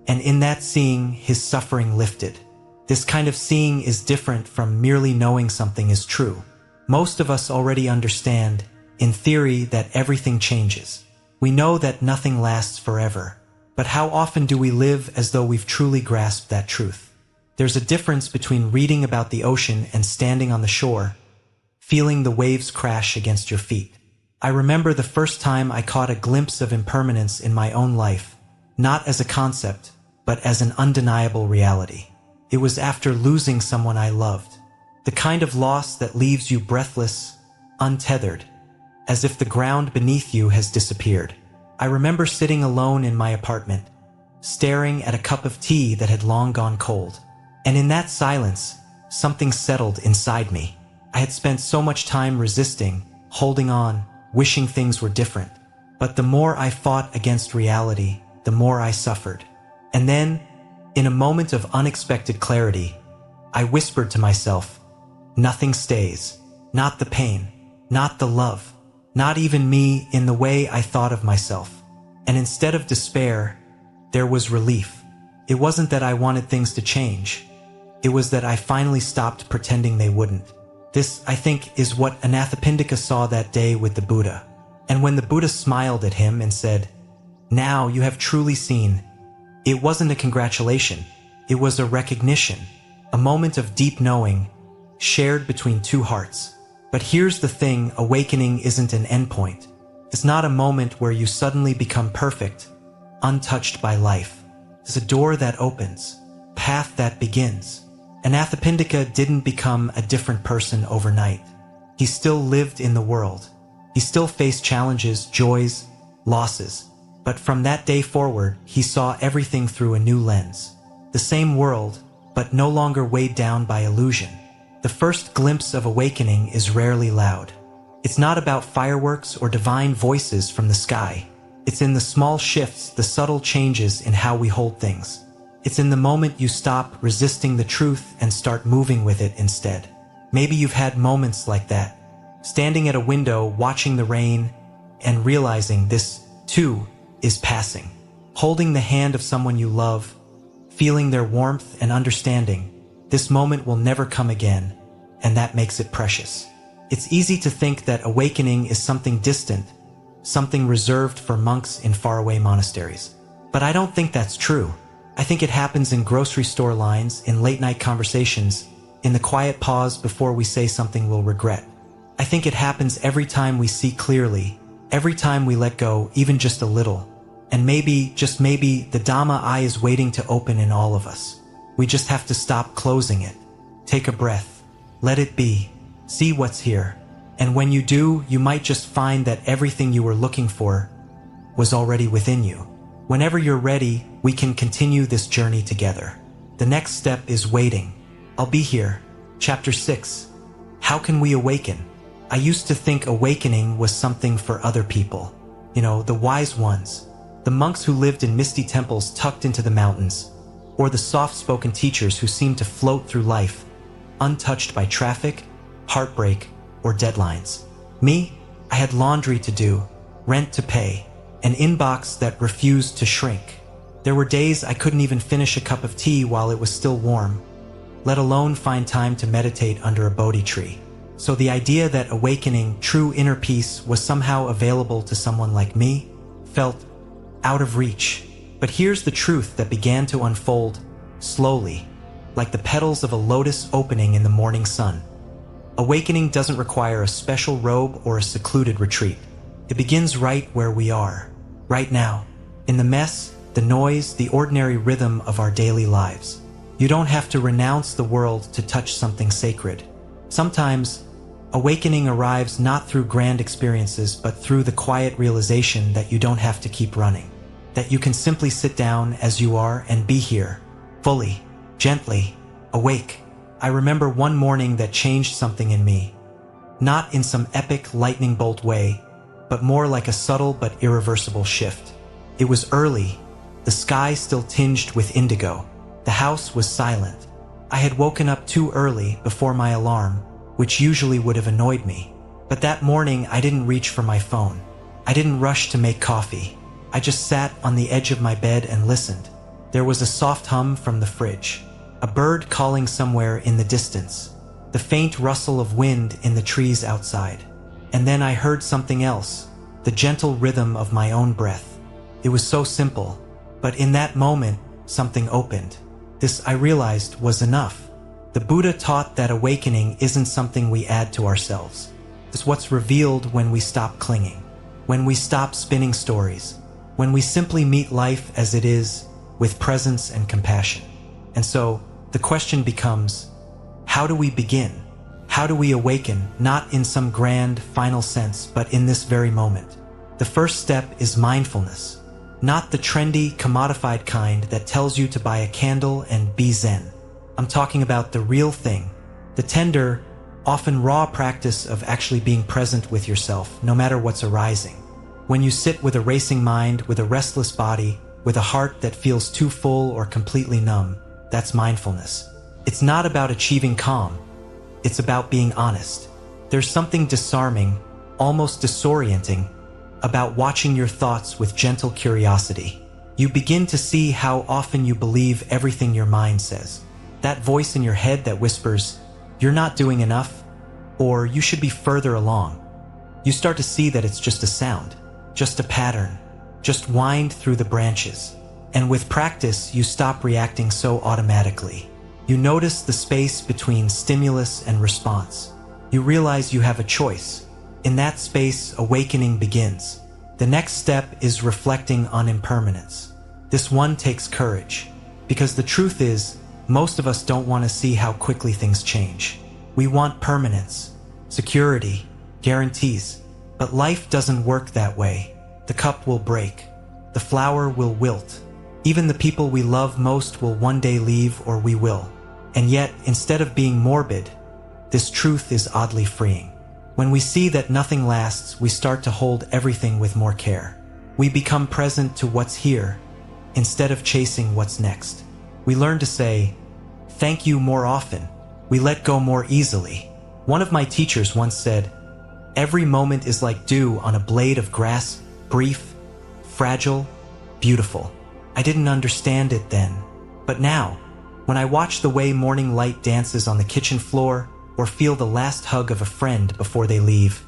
And in that seeing, his suffering lifted. This kind of seeing is different from merely knowing something is true. Most of us already understand, in theory, that everything changes. We know that nothing lasts forever. But how often do we live as though we've truly grasped that truth? There's a difference between reading about the ocean and standing on the shore, feeling the waves crash against your feet. I remember the first time I caught a glimpse of impermanence in my own life, not as a concept, but as an undeniable reality. It was after losing someone I loved. The kind of loss that leaves you breathless, untethered, as if the ground beneath you has disappeared. I remember sitting alone in my apartment, staring at a cup of tea that had long gone cold. And in that silence, something settled inside me. I had spent so much time resisting, holding on, wishing things were different. But the more I fought against reality, the more I suffered. And then, in a moment of unexpected clarity, I whispered to myself, "Nothing stays. Not the pain, not the love, not even me in the way I thought of myself." And instead of despair, there was relief. It wasn't that I wanted things to change. It was that I finally stopped pretending they wouldn't. This, I think, is what Anathapindika saw that day with the Buddha. And when the Buddha smiled at him and said, "Now you have truly seen," it wasn't a congratulation. It was a recognition, a moment of deep knowing, shared between two hearts. But here's the thing, awakening isn't an endpoint. It's not a moment where you suddenly become perfect, untouched by life. It's a door that opens, path that begins. Anathapindika didn't become a different person overnight. He still lived in the world. He still faced challenges, joys, losses. But from that day forward, he saw everything through a new lens. The same world, but no longer weighed down by illusion. The first glimpse of awakening is rarely loud. It's not about fireworks or divine voices from the sky. It's in the small shifts, the subtle changes in how we hold things. It's in the moment you stop resisting the truth and start moving with it instead. Maybe you've had moments like that. Standing at a window, watching the rain, and realizing this, too, is passing. Holding the hand of someone you love, feeling their warmth and understanding. This moment will never come again, and that makes it precious. It's easy to think that awakening is something distant, something reserved for monks in faraway monasteries. But I don't think that's true. I think it happens in grocery store lines, in late-night conversations, in the quiet pause before we say something we'll regret. I think it happens every time we see clearly, every time we let go, even just a little. And maybe, just maybe, the Dhamma eye is waiting to open in all of us. We just have to stop closing it. Take a breath. Let it be. See what's here. And when you do, you might just find that everything you were looking for was already within you. Whenever you're ready, we can continue this journey together. The next step is waiting. I'll be here. Chapter 6. How can we awaken? I used to think awakening was something for other people. You know, the wise ones. The monks who lived in misty temples tucked into the mountains. Or the soft-spoken teachers who seemed to float through life, untouched by traffic, heartbreak, or deadlines. Me? I had laundry to do, rent to pay, an inbox that refused to shrink. There were days I couldn't even finish a cup of tea while it was still warm, let alone find time to meditate under a Bodhi tree. So the idea that awakening, true inner peace, was somehow available to someone like me felt out of reach. But here's the truth that began to unfold slowly, like the petals of a lotus opening in the morning sun. Awakening doesn't require a special robe or a secluded retreat. It begins right where we are, right now, in the mess, the noise, the ordinary rhythm of our daily lives. You don't have to renounce the world to touch something sacred. Sometimes, awakening arrives not through grand experiences, but through the quiet realization that you don't have to keep running. That you can simply sit down as you are and be here, fully, gently, awake. I remember one morning that changed something in me. Not in some epic lightning bolt way, but more like a subtle but irreversible shift. It was early, the sky still tinged with indigo. The house was silent. I had woken up too early before my alarm, which usually would have annoyed me. But that morning I didn't reach for my phone. I didn't rush to make coffee. I just sat on the edge of my bed and listened. There was a soft hum from the fridge, a bird calling somewhere in the distance, the faint rustle of wind in the trees outside. And then I heard something else, the gentle rhythm of my own breath. It was so simple, but in that moment, something opened. This, I realized, was enough. The Buddha taught that awakening isn't something we add to ourselves. It's what's revealed when we stop clinging, when we stop spinning stories, when we simply meet life as it is, with presence and compassion. And so, the question becomes, how do we begin? How do we awaken, not in some grand, final sense, but in this very moment? The first step is mindfulness. Not the trendy, commodified kind that tells you to buy a candle and be zen. I'm talking about the real thing, the tender, often raw practice of actually being present with yourself, no matter what's arising. When you sit with a racing mind, with a restless body, with a heart that feels too full or completely numb, that's mindfulness. It's not about achieving calm. It's about being honest. There's something disarming, almost disorienting, about watching your thoughts with gentle curiosity. You begin to see how often you believe everything your mind says. That voice in your head that whispers, "You're not doing enough," or "You should be further along." You start to see that it's just a sound, just a pattern, just wind through the branches. And with practice, you stop reacting so automatically. You notice the space between stimulus and response. You realize you have a choice. In that space, awakening begins. The next step is reflecting on impermanence. This one takes courage, because the truth is, most of us don't want to see how quickly things change. We want permanence, security, guarantees. But life doesn't work that way. The cup will break. The flower will wilt. Even the people we love most will one day leave, or we will. And yet, instead of being morbid, this truth is oddly freeing. When we see that nothing lasts, we start to hold everything with more care. We become present to what's here, instead of chasing what's next. We learn to say, thank you more often. We let go more easily. One of my teachers once said, every moment is like dew on a blade of grass, brief, fragile, beautiful. I didn't understand it then, but now, when I watch the way morning light dances on the kitchen floor, or feel the last hug of a friend before they leave,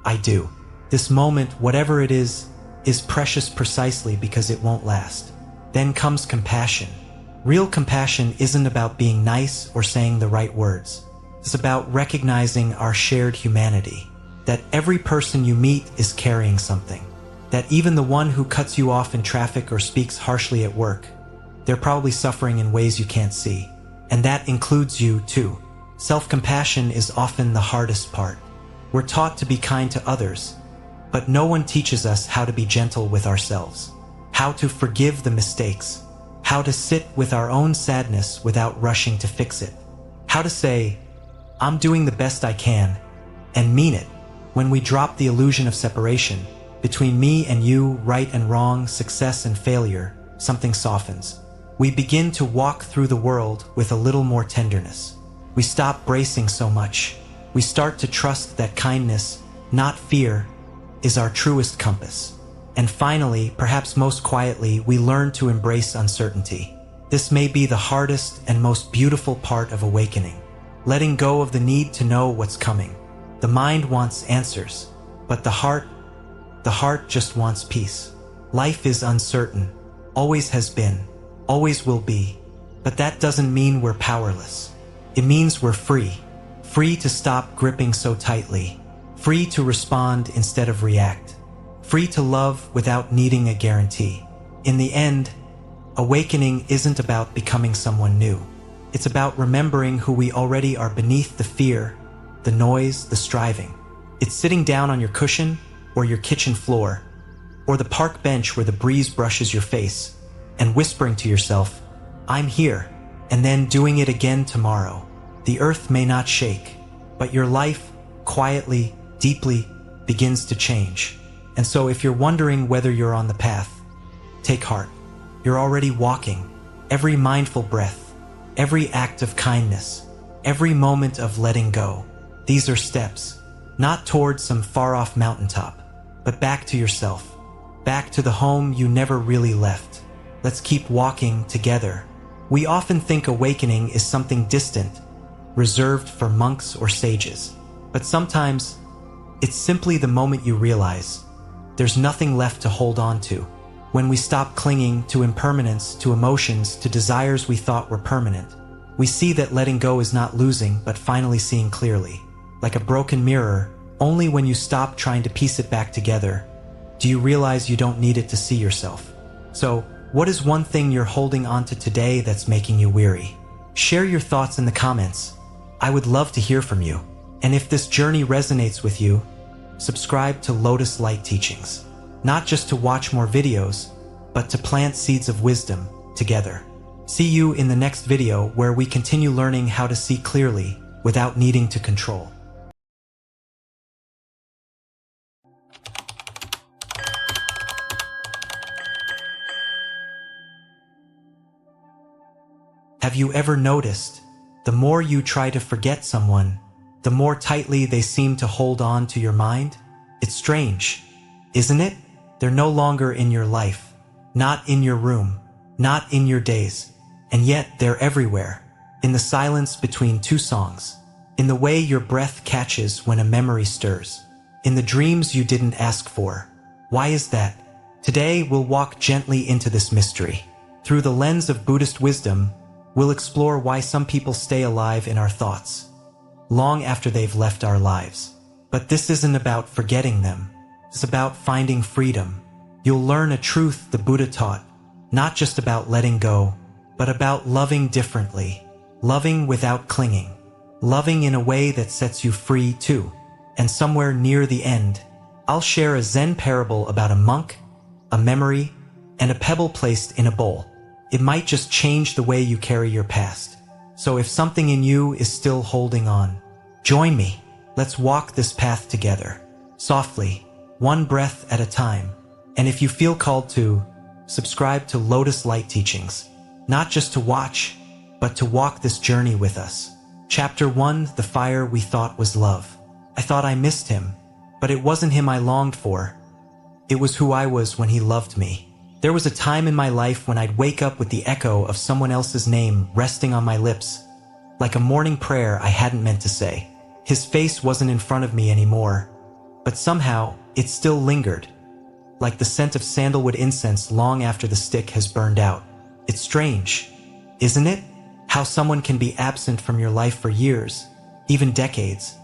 I do. This moment, whatever it is precious precisely because it won't last. Then comes compassion. Real compassion isn't about being nice or saying the right words. It's about recognizing our shared humanity. That every person you meet is carrying something. That even the one who cuts you off in traffic or speaks harshly at work, they're probably suffering in ways you can't see. And that includes you too. Self-compassion is often the hardest part. We're taught to be kind to others, but no one teaches us how to be gentle with ourselves, how to forgive the mistakes, how to sit with our own sadness without rushing to fix it, how to say, I'm doing the best I can, and mean it. When we drop the illusion of separation between me and you, right and wrong, success and failure, something softens. We begin to walk through the world with a little more tenderness. We stop bracing so much. We start to trust that kindness, not fear, is our truest compass. And finally, perhaps most quietly, we learn to embrace uncertainty. This may be the hardest and most beautiful part of awakening. Letting go of the need to know what's coming. The mind wants answers, but the heart just wants peace. Life is uncertain, always has been, always will be, but that doesn't mean we're powerless. It means we're free. Free to stop gripping so tightly. Free to respond instead of react. Free to love without needing a guarantee. In the end, awakening isn't about becoming someone new. It's about remembering who we already are beneath the fear, the noise, the striving. It's sitting down on your cushion, or your kitchen floor, or the park bench where the breeze brushes your face, and whispering to yourself, I'm here. And then doing it again tomorrow. The earth may not shake, but your life, quietly, deeply, begins to change. And so if you're wondering whether you're on the path, take heart. You're already walking. Every mindful breath, every act of kindness, every moment of letting go. These are steps, not towards some far-off mountaintop, but back to yourself, back to the home you never really left. Let's keep walking together. We often think awakening is something distant, reserved for monks or sages. But sometimes, it's simply the moment you realize there's nothing left to hold on to. When we stop clinging to impermanence, to emotions, to desires we thought were permanent, we see that letting go is not losing, but finally seeing clearly. Like a broken mirror, only when you stop trying to piece it back together do you realize you don't need it to see yourself. So, what is one thing you're holding onto today that's making you weary? Share your thoughts in the comments. I would love to hear from you. And if this journey resonates with you, subscribe to Lotus Light Teachings. Not just to watch more videos, but to plant seeds of wisdom together. See you in the next video where we continue learning how to see clearly without needing to control. Have you ever noticed, the more you try to forget someone, the more tightly they seem to hold on to your mind? It's strange, isn't it? They're no longer in your life, not in your room, not in your days, and yet they're everywhere, in the silence between two songs, in the way your breath catches when a memory stirs, in the dreams you didn't ask for. Why is that? Today we'll walk gently into this mystery. Through the lens of Buddhist wisdom, we'll explore why some people stay alive in our thoughts, long after they've left our lives. But this isn't about forgetting them. is about finding freedom. You'll learn a truth the Buddha taught, not just about letting go, but about loving differently, loving without clinging, loving in a way that sets you free too. And somewhere near the end, I'll share a Zen parable about a monk, a memory, and a pebble placed in a bowl. It might just change the way you carry your past. So if something in you is still holding on, join me. Let's walk this path together, softly, one breath at a time. And if you feel called to, subscribe to Lotus Light Teachings, not just to watch, but to walk this journey with us. Chapter 1, The Fire We Thought Was Love. I thought I missed him, but it wasn't him I longed for. It was who I was when he loved me. There was a time in my life when I'd wake up with the echo of someone else's name resting on my lips, like a morning prayer I hadn't meant to say. His face wasn't in front of me anymore, but somehow it still lingered, like the scent of sandalwood incense long after the stick has burned out. It's strange, isn't it? How someone can be absent from your life for years, even decades,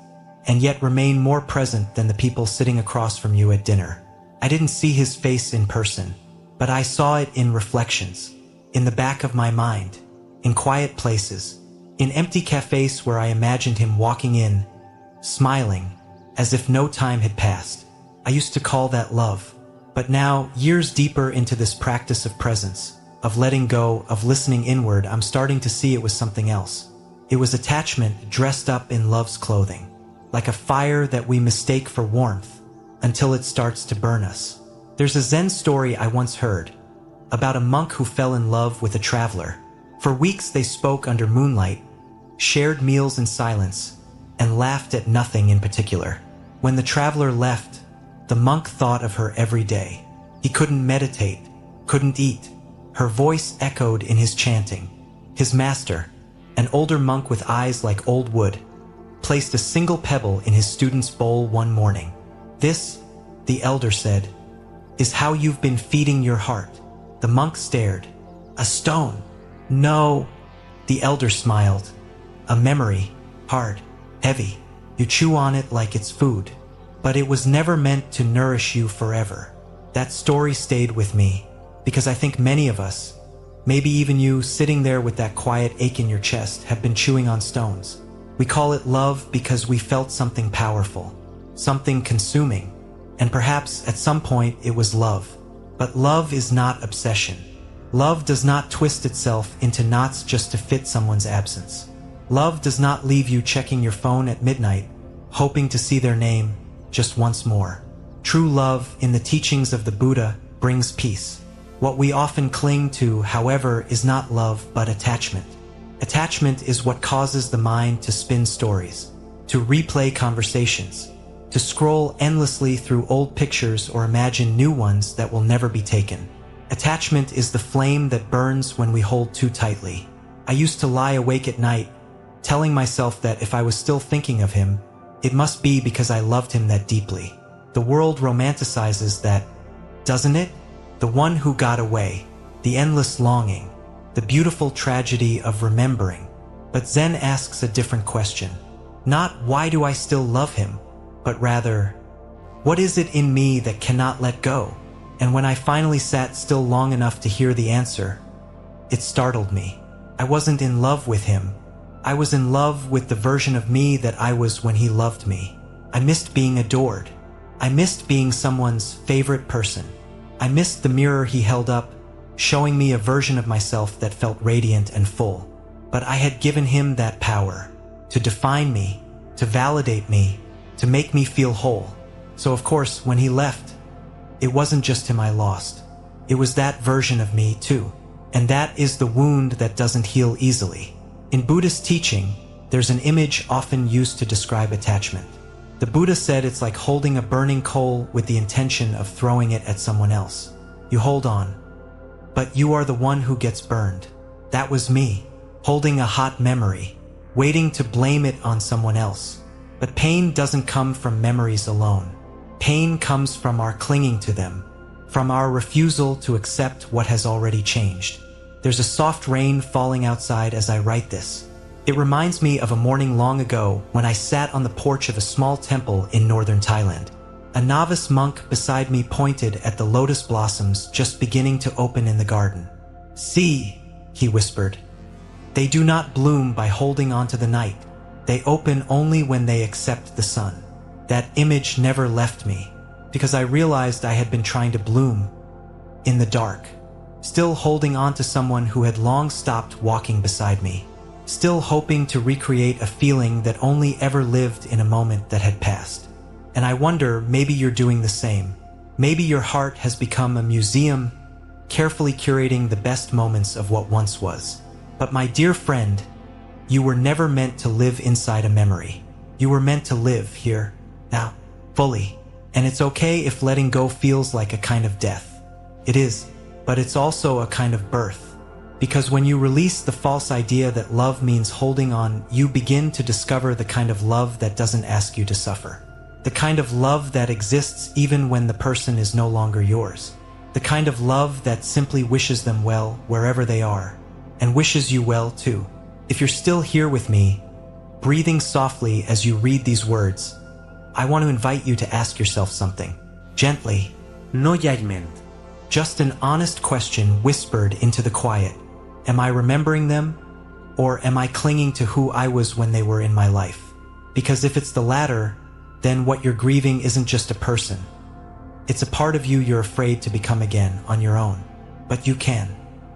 and yet remain more present than the people sitting across from you at dinner. I didn't see his face in person, but I saw it in reflections, in the back of my mind, in quiet places, in empty cafes where I imagined him walking in, smiling, as if no time had passed. I used to call that love. But now, years deeper into this practice of presence, of letting go, of listening inward, I'm starting to see it was something else. It was attachment dressed up in love's clothing, like a fire that we mistake for warmth, until it starts to burn us. There's a Zen story I once heard, about a monk who fell in love with a traveler. For weeks they spoke under moonlight, shared meals in silence, and laughed at nothing in particular. When the traveler left, the monk thought of her every day. He couldn't meditate, couldn't eat. Her voice echoed in his chanting. His master, an older monk with eyes like old wood, placed a single pebble in his student's bowl one morning. "This," the elder said, "is how you've been feeding your heart." The monk stared. "A stone?" "No." The elder smiled. "A memory, hard, heavy. You chew on it like it's food. But it was never meant to nourish you forever." That story stayed with me, because I think many of us, maybe even you sitting there with that quiet ache in your chest, have been chewing on stones. We call it love because we felt something powerful, something consuming, and perhaps at some point it was love. But love is not obsession. Love does not twist itself into knots just to fit someone's absence. Love does not leave you checking your phone at midnight, hoping to see their name just once more. True love, in the teachings of the Buddha, brings peace. What we often cling to, however, is not love but attachment. Attachment is what causes the mind to spin stories, to replay conversations, to scroll endlessly through old pictures or imagine new ones that will never be taken. Attachment is the flame that burns when we hold too tightly. I used to lie awake at night, telling myself that if I was still thinking of him, it must be because I loved him that deeply. The world romanticizes that, doesn't it? The one who got away, the endless longing, the beautiful tragedy of remembering. But Zen asks a different question. Not why do I still love him, but rather, what is it in me that cannot let go? And when I finally sat still long enough to hear the answer, it startled me. I wasn't in love with him. I was in love with the version of me that I was when he loved me. I missed being adored. I missed being someone's favorite person. I missed the mirror he held up, showing me a version of myself that felt radiant and full. But I had given him that power, to define me, to validate me, to make me feel whole. So of course, when he left, it wasn't just him I lost. It was that version of me too. And that is the wound that doesn't heal easily. In Buddhist teaching, there's an image often used to describe attachment. The Buddha said it's like holding a burning coal with the intention of throwing it at someone else. You hold on, but you are the one who gets burned. That was me, holding a hot memory, waiting to blame it on someone else. But pain doesn't come from memories alone. Pain comes from our clinging to them, from our refusal to accept what has already changed. There's a soft rain falling outside as I write this. It reminds me of a morning long ago when I sat on the porch of a small temple in northern Thailand. A novice monk beside me pointed at the lotus blossoms just beginning to open in the garden. "See," he whispered, "they do not bloom by holding on to the night. They open only when they accept the sun." That image never left me, because I realized I had been trying to bloom in the dark, still holding on to someone who had long stopped walking beside me, still hoping to recreate a feeling that only ever lived in a moment that had passed. And I wonder, maybe you're doing the same. Maybe your heart has become a museum, carefully curating the best moments of what once was. But my dear friend, you were never meant to live inside a memory. You were meant to live here, now, fully. And it's okay if letting go feels like a kind of death. It is, but it's also a kind of birth. Because when you release the false idea that love means holding on, you begin to discover the kind of love that doesn't ask you to suffer. The kind of love that exists even when the person is no longer yours. The kind of love that simply wishes them well wherever they are, and wishes you well too. If you're still here with me, breathing softly as you read these words, I want to invite you to ask yourself something. Gently, no judgment. Just an honest question whispered into the quiet. Am I remembering them? Or am I clinging to who I was when they were in my life? Because if it's the latter, then what you're grieving isn't just a person. It's a part of you you're afraid to become again on your own. But you can.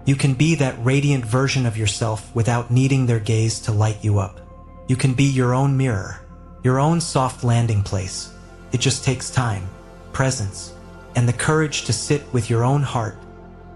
You can be that radiant version of yourself without needing their gaze to light you up. You can be your own mirror, your own soft landing place. It just takes time, presence, and the courage to sit with your own heart,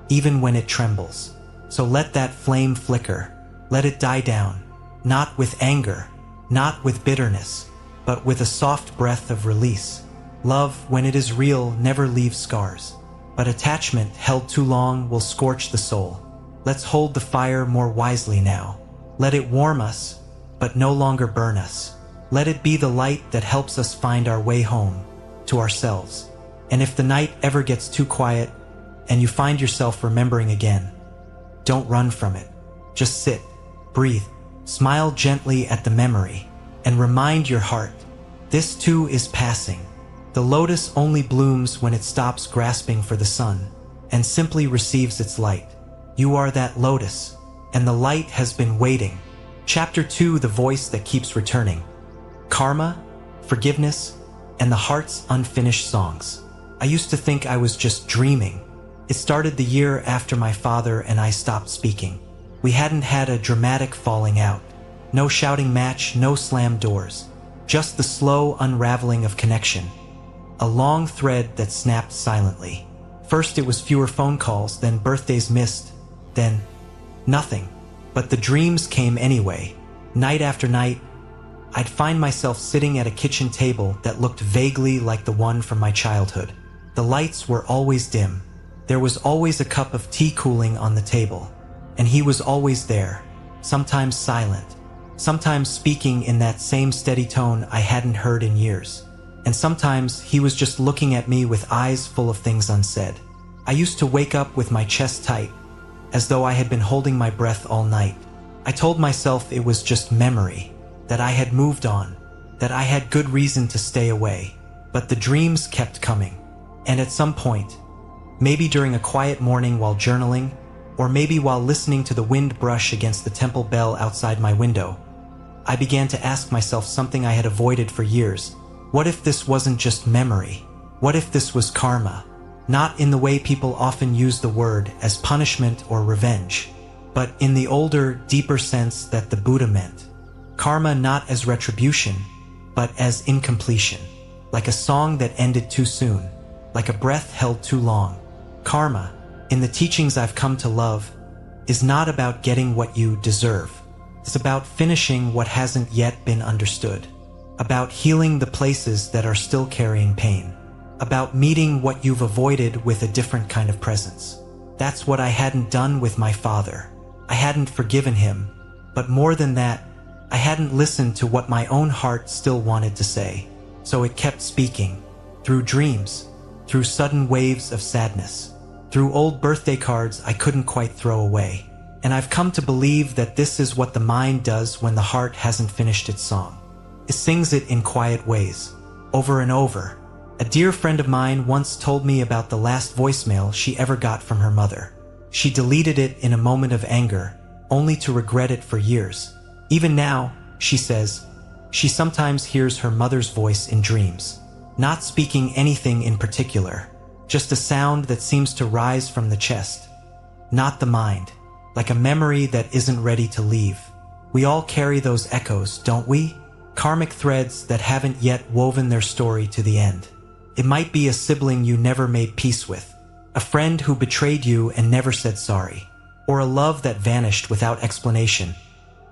even when it trembles. So let that flame flicker. Let it die down, not with anger, not with bitterness, but with a soft breath of release. Love, when it is real, never leaves scars. But attachment held too long will scorch the soul. Let's hold the fire more wisely now. Let it warm us, but no longer burn us. Let it be the light that helps us find our way home, to ourselves. And if the night ever gets too quiet, and you find yourself remembering again, don't run from it. Just sit, breathe, smile gently at the memory, and remind your heart, this too is passing. The lotus only blooms when it stops grasping for the sun, and simply receives its light. You are that lotus, and the light has been waiting. Chapter 2, the voice that keeps returning. Karma, forgiveness, and the heart's unfinished songs. I used to think I was just dreaming. It started the year after my father and I stopped speaking. We hadn't had a dramatic falling out. No shouting match, no slammed doors. Just the slow unraveling of connection. A long thread that snapped silently. First it was fewer phone calls, then birthdays missed, then nothing. But the dreams came anyway. Night after night, I'd find myself sitting at a kitchen table that looked vaguely like the one from my childhood. The lights were always dim. There was always a cup of tea cooling on the table. And he was always there, sometimes silent, sometimes speaking in that same steady tone I hadn't heard in years. And sometimes he was just looking at me with eyes full of things unsaid. I used to wake up with my chest tight, as though I had been holding my breath all night. I told myself it was just memory, that I had moved on, that I had good reason to stay away. But the dreams kept coming. And at some point, maybe during a quiet morning while journaling, or maybe while listening to the wind brush against the temple bell outside my window, I began to ask myself something I had avoided for years. What if this wasn't just memory? What if this was karma? Not in the way people often use the word as punishment or revenge, but in the older, deeper sense that the Buddha meant. Karma not as retribution, but as incompletion. Like a song that ended too soon, like a breath held too long. Karma, in the teachings I've come to love, is not about getting what you deserve. It's about finishing what hasn't yet been understood. About healing the places that are still carrying pain. About meeting what you've avoided with a different kind of presence. That's what I hadn't done with my father. I hadn't forgiven him. But more than that, I hadn't listened to what my own heart still wanted to say. So it kept speaking. Through dreams. Through sudden waves of sadness. Through old birthday cards I couldn't quite throw away. And I've come to believe that this is what the mind does when the heart hasn't finished its song. It sings it in quiet ways, over and over, A dear friend of mine once told me about the last voicemail she ever got from her mother. She deleted it in a moment of anger, only to regret it for years. Even now, she says, she sometimes hears her mother's voice in dreams, not speaking anything in particular, just a sound that seems to rise from the chest, not the mind, like a memory that isn't ready to leave. We all carry those echoes, don't we? Karmic threads that haven't yet woven their story to the end. It might be a sibling you never made peace with, a friend who betrayed you and never said sorry, or a love that vanished without explanation,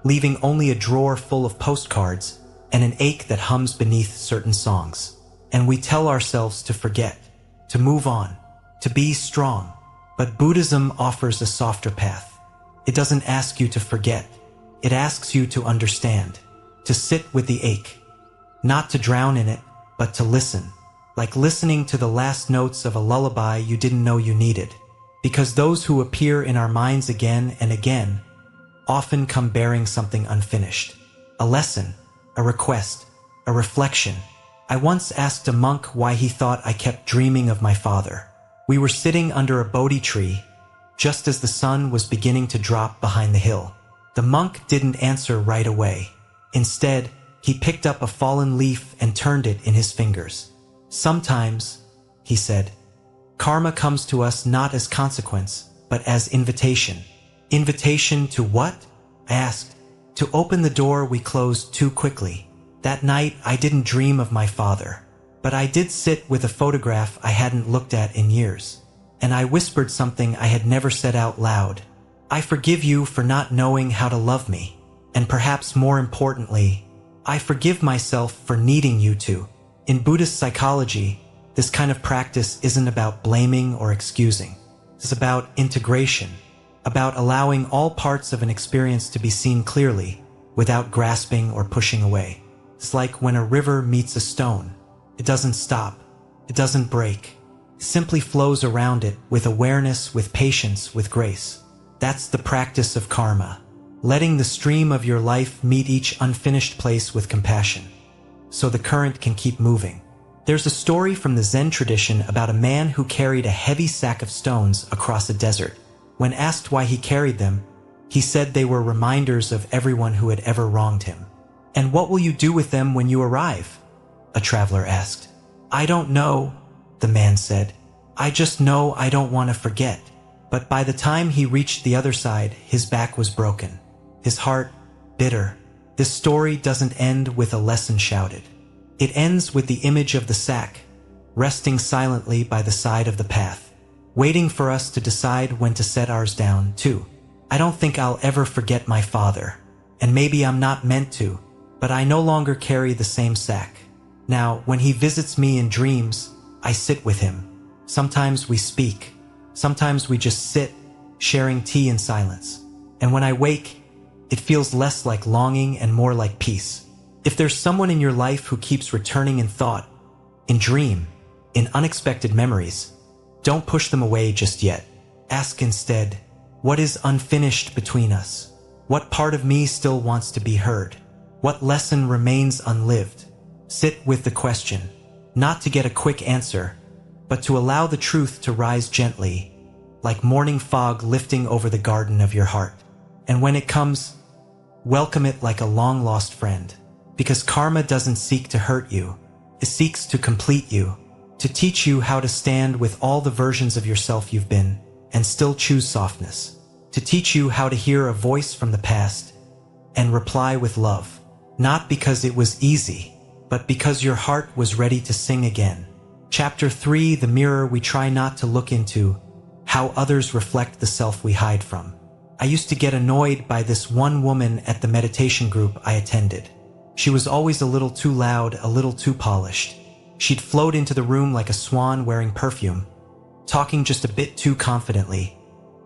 leaving only a drawer full of postcards and an ache that hums beneath certain songs. And we tell ourselves to forget, to move on, to be strong. But Buddhism offers a softer path. It doesn't ask you to forget. It asks you to understand, to sit with the ache, not to drown in it, but to listen, like listening to the last notes of a lullaby you didn't know you needed. Because those who appear in our minds again and again often come bearing something unfinished. A lesson, a request, a reflection. I once asked a monk why he thought I kept dreaming of my father. We were sitting under a Bodhi tree, just as the sun was beginning to drop behind the hill. The monk didn't answer right away. Instead, he picked up a fallen leaf and turned it in his fingers. Sometimes, he said, karma comes to us not as consequence, but as invitation. Invitation to what? I asked. To open the door we closed too quickly. That night, I didn't dream of my father, but I did sit with a photograph I hadn't looked at in years. And I whispered something I had never said out loud. I forgive you for not knowing how to love me. And perhaps more importantly, I forgive myself for needing you to. In Buddhist psychology, this kind of practice isn't about blaming or excusing. It's about integration, about allowing all parts of an experience to be seen clearly without grasping or pushing away. It's like when a river meets a stone. It doesn't stop. It doesn't break. It simply flows around it with awareness, with patience, with grace. That's the practice of karma, letting the stream of your life meet each unfinished place with compassion, so the current can keep moving. There's a story from the Zen tradition about a man who carried a heavy sack of stones across a desert. When asked why he carried them, he said they were reminders of everyone who had ever wronged him. And what will you do with them when you arrive? A traveler asked. I don't know, the man said. I just know I don't want to forget. But by the time he reached the other side, his back was broken, his heart bitter. This story doesn't end with a lesson shouted. It ends with the image of the sack, resting silently by the side of the path, waiting for us to decide when to set ours down, too. I don't think I'll ever forget my father, and maybe I'm not meant to, but I no longer carry the same sack. Now, when he visits me in dreams, I sit with him. Sometimes we speak. Sometimes we just sit, sharing tea in silence. And when I wake, it feels less like longing and more like peace. If there's someone in your life who keeps returning in thought, in dream, in unexpected memories, don't push them away just yet. Ask instead, what is unfinished between us? What part of me still wants to be heard? What lesson remains unlived? Sit with the question, not to get a quick answer, but to allow the truth to rise gently, like morning fog lifting over the garden of your heart. And when it comes, welcome it like a long-lost friend. Because karma doesn't seek to hurt you. It seeks to complete you, to teach you how to stand with all the versions of yourself you've been, and still choose softness. To teach you how to hear a voice from the past and reply with love. Not because it was easy, but because your heart was ready to sing again. Chapter 3, the mirror we try not to look into, how others reflect the self we hide from. I used to get annoyed by this one woman at the meditation group I attended. She was always a little too loud, a little too polished. She'd float into the room like a swan wearing perfume, talking just a bit too confidently,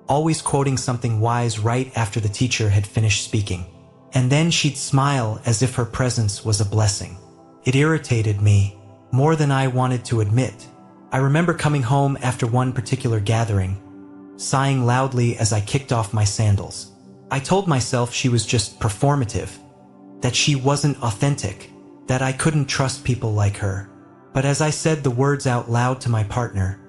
always quoting something wise right after the teacher had finished speaking. And then she'd smile as if her presence was a blessing. It irritated me more than I wanted to admit. I remember coming home after one particular gathering, sighing loudly as I kicked off my sandals. I told myself she was just performative, that she wasn't authentic, that I couldn't trust people like her. But as I said the words out loud to my partner,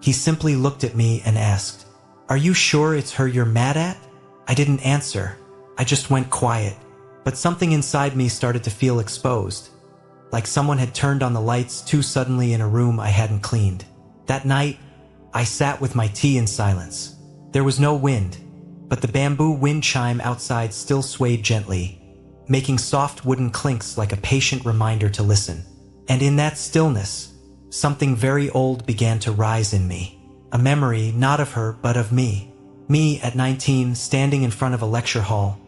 he simply looked at me and asked, "Are you sure it's her you're mad at?" I didn't answer. I just went quiet. But something inside me started to feel exposed, like someone had turned on the lights too suddenly in a room I hadn't cleaned. That night, I sat with my tea in silence. There was no wind, but the bamboo wind chime outside still swayed gently, making soft wooden clinks like a patient reminder to listen. And in that stillness, something very old began to rise in me. A memory not of her, but of me. Me at 19, standing in front of a lecture hall,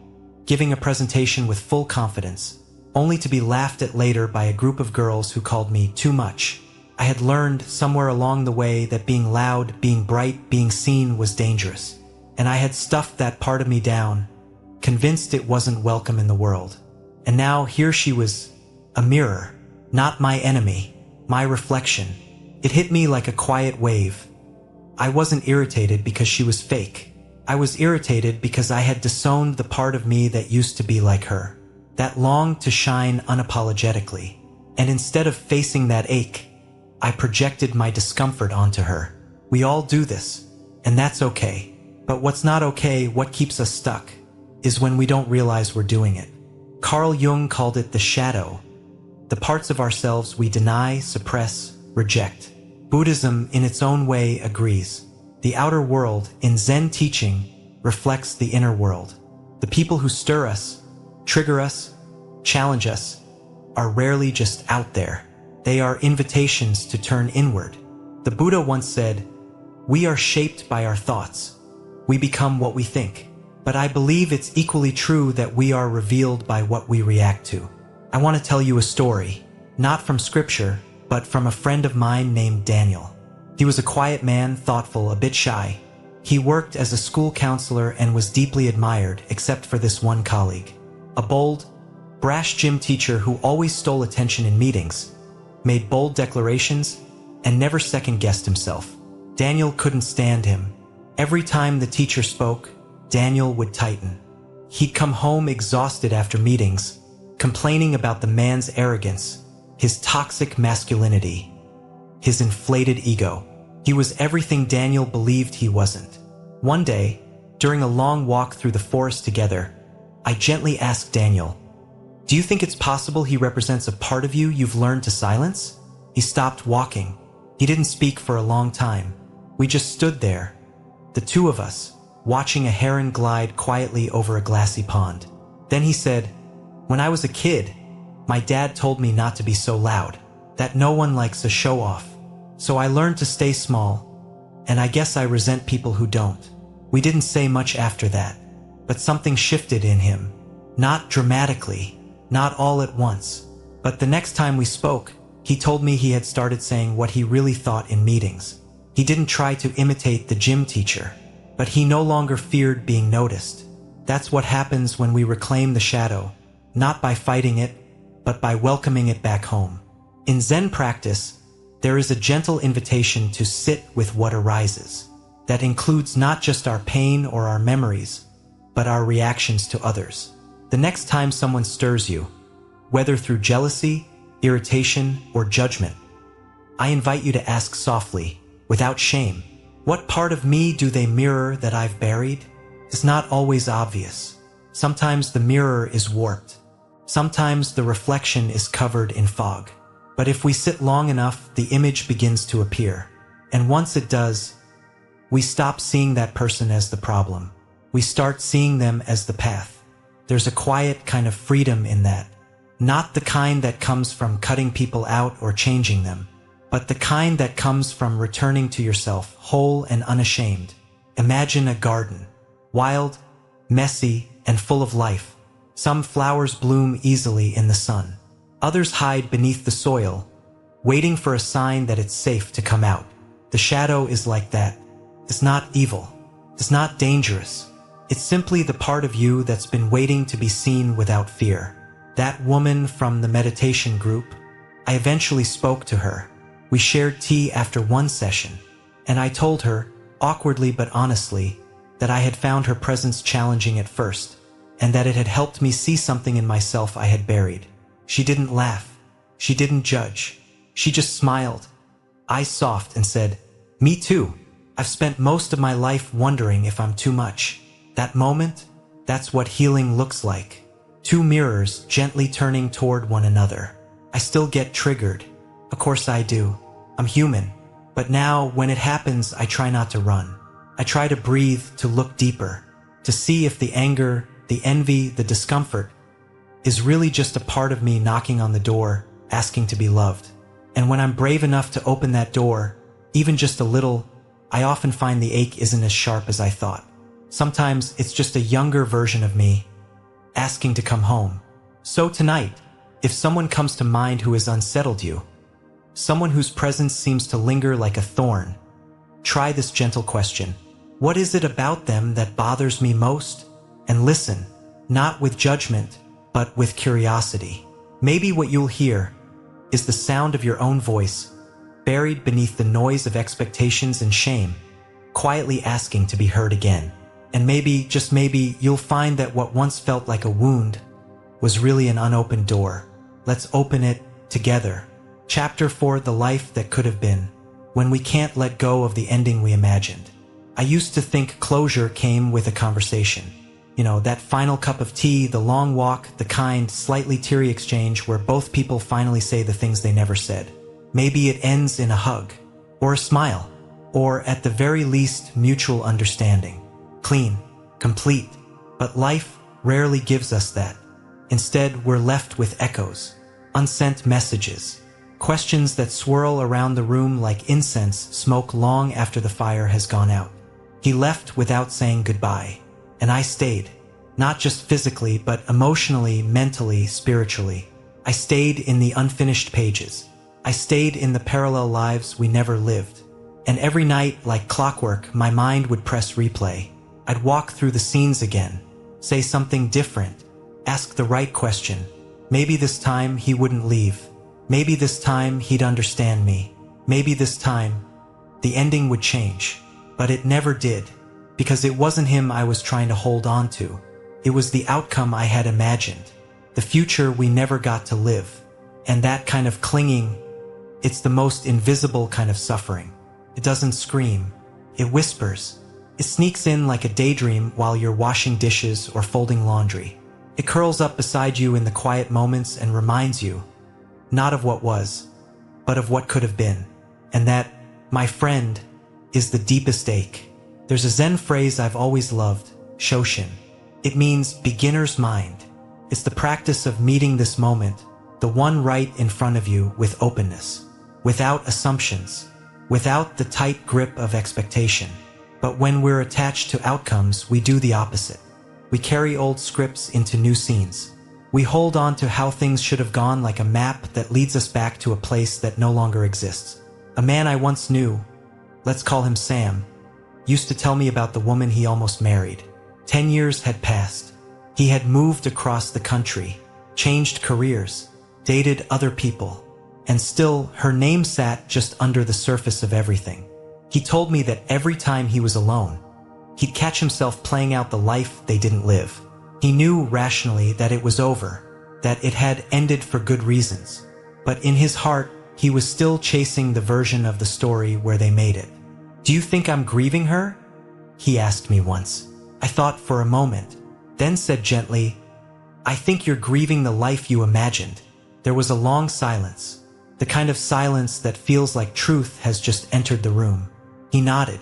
giving a presentation with full confidence, only to be laughed at later by a group of girls who called me too much. I had learned somewhere along the way that being loud, being bright, being seen was dangerous. And I had stuffed that part of me down, convinced it wasn't welcome in the world. And now here she was, a mirror, not my enemy, my reflection. It hit me like a quiet wave. I wasn't irritated because she was fake. I was irritated because I had disowned the part of me that used to be like her, that longed to shine unapologetically. And instead of facing that ache, I projected my discomfort onto her. We all do this, and that's okay. But what's not okay, what keeps us stuck, is when we don't realize we're doing it. Carl Jung called it the shadow, the parts of ourselves we deny, suppress, reject. Buddhism, in its own way, agrees. The outer world, in Zen teaching, reflects the inner world. The people who stir us, trigger us, challenge us, are rarely just out there. They are invitations to turn inward. The Buddha once said, "We are shaped by our thoughts. We become what we think." But I believe it's equally true that we are revealed by what we react to. I want to tell you a story, not from scripture, but from a friend of mine named Daniel. He was a quiet man, thoughtful, a bit shy. He worked as a school counselor and was deeply admired, except for this one colleague. A bold, brash gym teacher who always stole attention in meetings, made bold declarations, and never second-guessed himself. Daniel couldn't stand him. Every time the teacher spoke, Daniel would tighten. He'd come home exhausted after meetings, complaining about the man's arrogance, his toxic masculinity, his inflated ego. He was everything Daniel believed he wasn't. One day, during a long walk through the forest together, I gently asked Daniel, "Do you think it's possible he represents a part of you you've learned to silence?" He stopped walking. He didn't speak for a long time. We just stood there, the two of us, watching a heron glide quietly over a glassy pond. Then he said, "When I was a kid, my dad told me not to be so loud, that no one likes a show-off. So I learned to stay small, and I guess I resent people who don't." We didn't say much after that, but something shifted in him. Not dramatically, not all at once, but the next time we spoke, he told me he had started saying what he really thought in meetings. He didn't try to imitate the gym teacher, but he no longer feared being noticed. That's what happens when we reclaim the shadow, not by fighting it, but by welcoming it back home. In Zen practice, there is a gentle invitation to sit with what arises. That includes not just our pain or our memories, but our reactions to others. The next time someone stirs you, whether through jealousy, irritation, or judgment, I invite you to ask softly, without shame, what part of me do they mirror that I've buried? It's not always obvious. Sometimes the mirror is warped. Sometimes the reflection is covered in fog. But if we sit long enough, the image begins to appear. And once it does, we stop seeing that person as the problem. We start seeing them as the path. There's a quiet kind of freedom in that. Not the kind that comes from cutting people out or changing them, but the kind that comes from returning to yourself whole and unashamed. Imagine a garden, wild, messy, and full of life. Some flowers bloom easily in the sun. Others hide beneath the soil, waiting for a sign that it's safe to come out. The shadow is like that. It's not evil. It's not dangerous. It's simply the part of you that's been waiting to be seen without fear. That woman from the meditation group, I eventually spoke to her. We shared tea after one session, and I told her, awkwardly but honestly, that I had found her presence challenging at first, and that it had helped me see something in myself I had buried. She didn't laugh. She didn't judge. She just smiled, eyes soft, and said, "Me too. I've spent most of my life wondering if I'm too much." That moment, that's what healing looks like. Two mirrors gently turning toward one another. I still get triggered. Of course I do. I'm human. But now, when it happens, I try not to run. I try to breathe, to look deeper, to see if the anger, the envy, the discomfort is really just a part of me knocking on the door, asking to be loved. And when I'm brave enough to open that door, even just a little, I often find the ache isn't as sharp as I thought. Sometimes it's just a younger version of me asking to come home. So tonight, if someone comes to mind who has unsettled you, someone whose presence seems to linger like a thorn, try this gentle question. What is it about them that bothers me most? And listen, not with judgment, but with curiosity. Maybe what you'll hear is the sound of your own voice, buried beneath the noise of expectations and shame, quietly asking to be heard again. And maybe, just maybe, you'll find that what once felt like a wound was really an unopened door. Let's open it together. Chapter 4, The Life That Could Have Been. When we can't let go of the ending we imagined. I used to think closure came with a conversation. You know, that final cup of tea, the long walk, the kind, slightly teary exchange where both people finally say the things they never said. Maybe it ends in a hug, or a smile, or at the very least, mutual understanding. Clean, complete. But life rarely gives us that. Instead, we're left with echoes, unsent messages, questions that swirl around the room like incense smoke long after the fire has gone out. He left without saying goodbye, and I stayed, not just physically, but emotionally, mentally, spiritually. I stayed in the unfinished pages. I stayed in the parallel lives we never lived. And every night, like clockwork, my mind would press replay. I'd walk through the scenes again, say something different, ask the right question. Maybe this time he wouldn't leave. Maybe this time he'd understand me. Maybe this time the ending would change. But it never did, because it wasn't him I was trying to hold on to. It was the outcome I had imagined, the future we never got to live. And that kind of clinging, it's the most invisible kind of suffering. It doesn't scream, it whispers. It sneaks in like a daydream while you're washing dishes or folding laundry. It curls up beside you in the quiet moments and reminds you, not of what was, but of what could have been. And that, my friend, is the deepest ache. There's a Zen phrase I've always loved, Shoshin. It means beginner's mind. It's the practice of meeting this moment, the one right in front of you, with openness, without assumptions, without the tight grip of expectation. But when we're attached to outcomes, we do the opposite. We carry old scripts into new scenes. We hold on to how things should have gone like a map that leads us back to a place that no longer exists. A man I once knew, let's call him Sam, used to tell me about the woman he almost married. 10 years had passed. He had moved across the country, changed careers, dated other people, and still her name sat just under the surface of everything. He told me that every time he was alone, he'd catch himself playing out the life they didn't live. He knew rationally that it was over, that it had ended for good reasons. But in his heart, he was still chasing the version of the story where they made it. "Do you think I'm grieving her?" he asked me once. I thought for a moment, then said gently, "I think you're grieving the life you imagined." There was a long silence, the kind of silence that feels like truth has just entered the room. He nodded,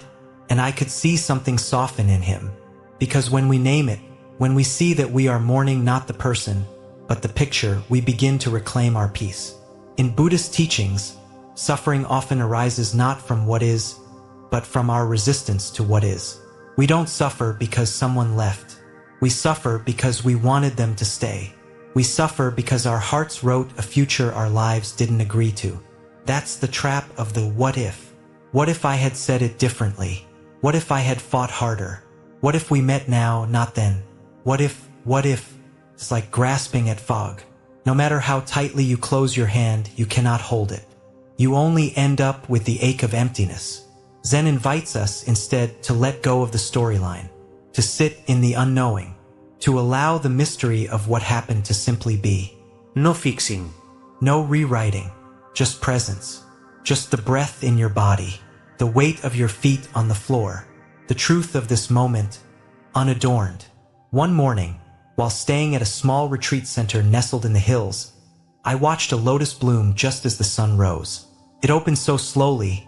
and I could see something soften in him. Because when we name it, when we see that we are mourning not the person, but the picture, we begin to reclaim our peace. In Buddhist teachings, suffering often arises not from what is, but from our resistance to what is. We don't suffer because someone left. We suffer because we wanted them to stay. We suffer because our hearts wrote a future our lives didn't agree to. That's the trap of the what if. What if I had said it differently? What if I had fought harder? What if we met now, not then? What if, it's like grasping at fog. No matter how tightly you close your hand, you cannot hold it. You only end up with the ache of emptiness. Zen invites us instead to let go of the storyline, to sit in the unknowing, to allow the mystery of what happened to simply be. No fixing, no rewriting, just presence, just the breath in your body, the weight of your feet on the floor, the truth of this moment, unadorned. One morning, while staying at a small retreat center nestled in the hills, I watched a lotus bloom just as the sun rose. It opened so slowly,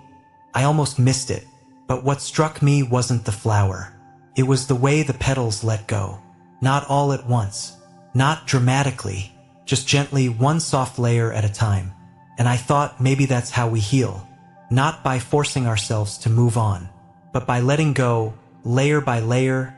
I almost missed it, but what struck me wasn't the flower. It was the way the petals let go. Not all at once, not dramatically, just gently, one soft layer at a time. And I thought maybe that's how we heal, not by forcing ourselves to move on, but by letting go, layer by layer,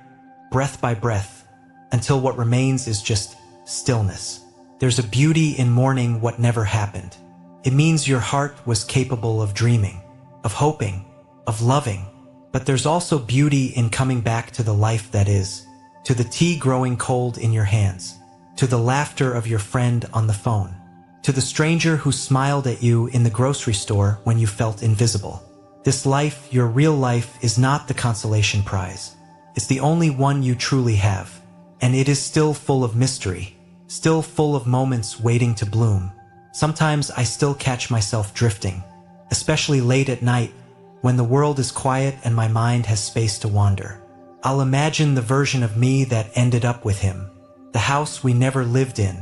breath by breath, until what remains is just stillness. There's a beauty in mourning what never happened. It means your heart was capable of dreaming, of hoping, of loving, but there's also beauty in coming back to the life that is, to the tea growing cold in your hands, to the laughter of your friend on the phone, to the stranger who smiled at you in the grocery store when you felt invisible. This life, your real life, is not the consolation prize. It's the only one you truly have, and it is still full of mystery, still full of moments waiting to bloom. Sometimes I still catch myself drifting, especially late at night when the world is quiet and my mind has space to wander. I'll imagine the version of me that ended up with him, the house we never lived in,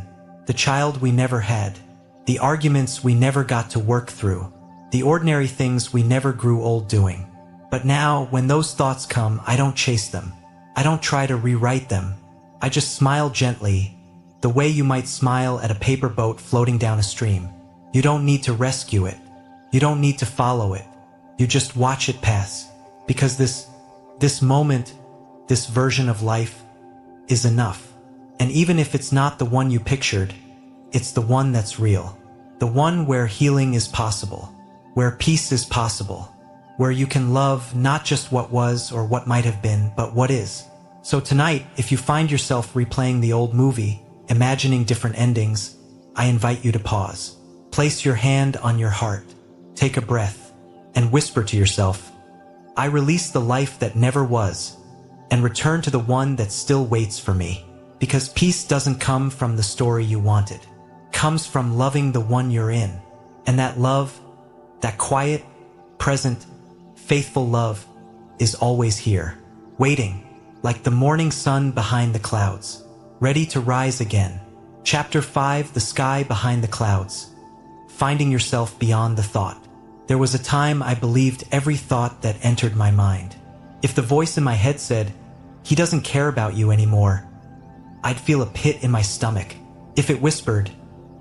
the child we never had, the arguments we never got to work through, the ordinary things we never grew old doing. But now, when those thoughts come, I don't chase them. I don't try to rewrite them. I just smile gently, the way you might smile at a paper boat floating down a stream. You don't need to rescue it. You don't need to follow it. You just watch it pass. Because this moment, this version of life, is enough. And even if it's not the one you pictured, it's the one that's real. The one where healing is possible, where peace is possible, where you can love not just what was or what might have been, but what is. So tonight, if you find yourself replaying the old movie, imagining different endings, I invite you to pause. Place your hand on your heart, take a breath, and whisper to yourself, I release the life that never was, and return to the one that still waits for me. Because peace doesn't come from the story you wanted. It comes from loving the one you're in. And that love, that quiet, present, faithful love, is always here, waiting, like the morning sun behind the clouds, ready to rise again. Chapter 5, The Sky Behind the Clouds. Finding yourself beyond the thought. There was a time I believed every thought that entered my mind. If the voice in my head said, he doesn't care about you anymore, I'd feel a pit in my stomach. If it whispered,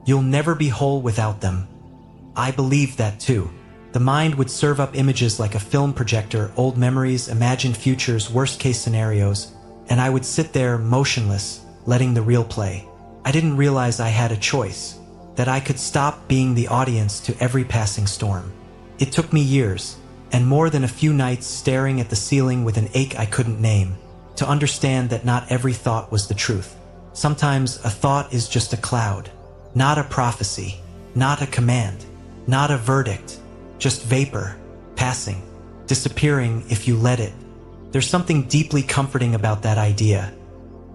you'll never be whole without them, I believed that too. The mind would serve up images like a film projector, old memories, imagined futures, worst-case scenarios, and I would sit there motionless, letting the real play. I didn't realize I had a choice, that I could stop being the audience to every passing storm. It took me years, and more than a few nights staring at the ceiling with an ache I couldn't name, to understand that not every thought was the truth. Sometimes a thought is just a cloud, not a prophecy, not a command, not a verdict, just vapor, passing, disappearing if you let it. There's something deeply comforting about that idea,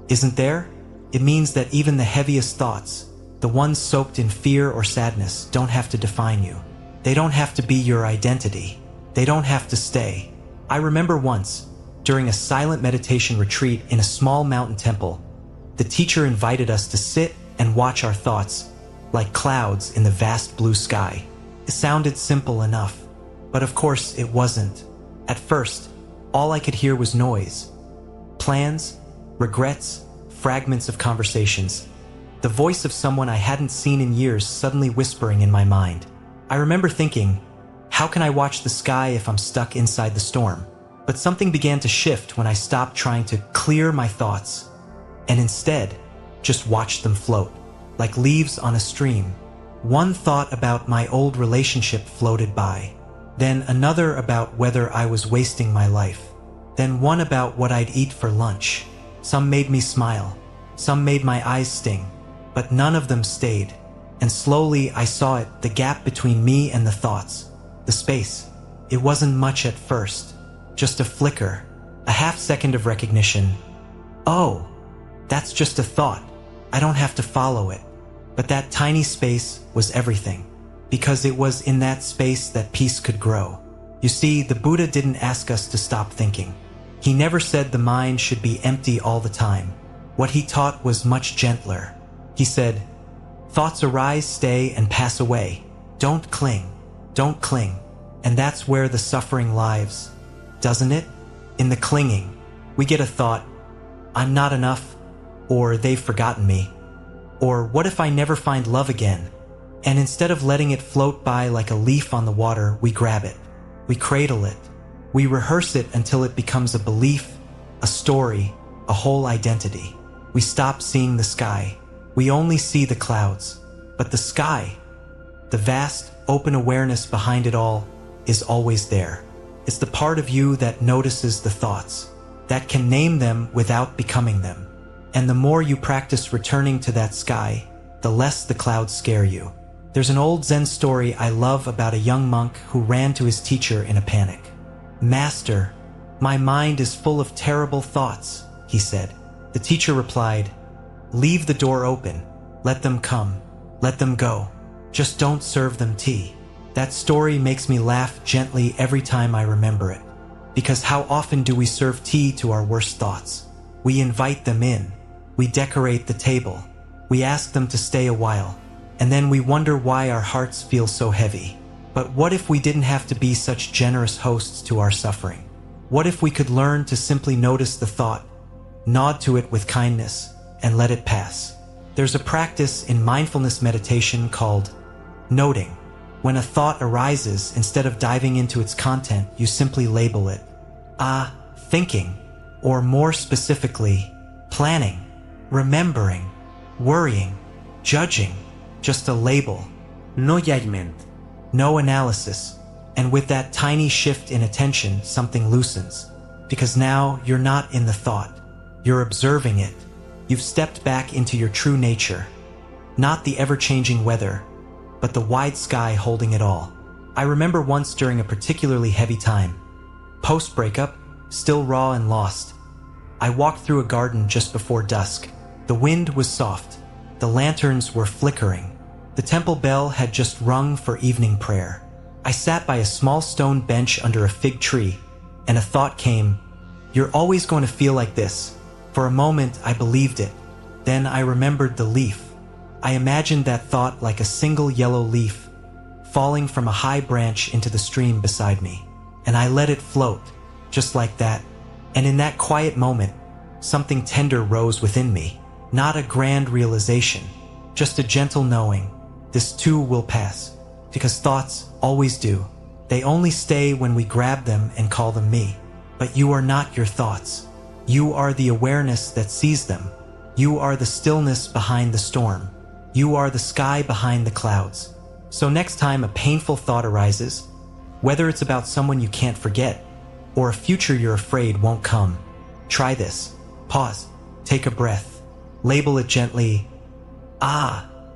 isn't there? It means that even the heaviest thoughts, the ones soaked in fear or sadness, don't have to define you. They don't have to be your identity. They don't have to stay. I remember once, during a silent meditation retreat in a small mountain temple, the teacher invited us to sit and watch our thoughts, like clouds in the vast blue sky. It sounded simple enough, but of course it wasn't. At first, all I could hear was noise. Plans, regrets, fragments of conversations. The voice of someone I hadn't seen in years suddenly whispering in my mind. I remember thinking, how can I watch the sky if I'm stuck inside the storm? But something began to shift when I stopped trying to clear my thoughts, and instead, just watched them float, like leaves on a stream. One thought about my old relationship floated by, then another about whether I was wasting my life, then one about what I'd eat for lunch. Some made me smile, some made my eyes sting, but none of them stayed. And slowly I saw it, the gap between me and the thoughts, the space. It wasn't much at first. Just a flicker, a half-second of recognition. Oh, that's just a thought. I don't have to follow it. But that tiny space was everything. because it was in that space that peace could grow. You see, the Buddha didn't ask us to stop thinking. He never said the mind should be empty all the time. What he taught was much gentler. He said, "Thoughts arise, stay, and pass away. Don't cling. Don't cling." And that's where the suffering lies, doesn't it? In the clinging. We get a thought, "I'm not enough," or "they've forgotten me," or "what if I never find love again?" And instead of letting it float by like a leaf on the water, we grab it. We cradle it. We rehearse it until it becomes a belief, a story, a whole identity. We stop seeing the sky. We only see the clouds. But the sky, the vast, open awareness behind it all, is always there. It's the part of you that notices the thoughts, that can name them without becoming them. And the more you practice returning to that sky, the less the clouds scare you. There's an old Zen story I love about a young monk who ran to his teacher in a panic. "Master, my mind is full of terrible thoughts," he said. The teacher replied, "Leave the door open. Let them come. Let them go. Just don't serve them tea." That story makes me laugh gently every time I remember it. Because how often do we serve tea to our worst thoughts? We invite them in. We decorate the table. We ask them to stay a while. And then we wonder why our hearts feel so heavy. But what if we didn't have to be such generous hosts to our suffering? What if we could learn to simply notice the thought, nod to it with kindness, and let it pass? There's a practice in mindfulness meditation called noting. When a thought arises, instead of diving into its content, you simply label it. Thinking, or more specifically, planning, remembering, worrying, judging. Just a label. No judgment. No analysis. And with that tiny shift in attention, something loosens. Because now you're not in the thought. You're observing it. You've stepped back into your true nature. Not the ever-changing weather, but the wide sky holding it all. I remember once during a particularly heavy time, post-breakup, still raw and lost, I walked through a garden just before dusk. The wind was soft. The lanterns were flickering. The temple bell had just rung for evening prayer. I sat by a small stone bench under a fig tree, and a thought came, "You're always going to feel like this." For a moment, I believed it. Then I remembered the leaf. I imagined that thought like a single yellow leaf, falling from a high branch into the stream beside me. And I let it float, just like that. And in that quiet moment, something tender rose within me. Not a grand realization, just a gentle knowing. This too will pass, because thoughts always do. They only stay when we grab them and call them me. But you are not your thoughts. You are the awareness that sees them. You are the stillness behind the storm. You are the sky behind the clouds. So next time a painful thought arises, whether it's about someone you can't forget, or a future you're afraid won't come, try this. Pause. Take a breath. Label it gently.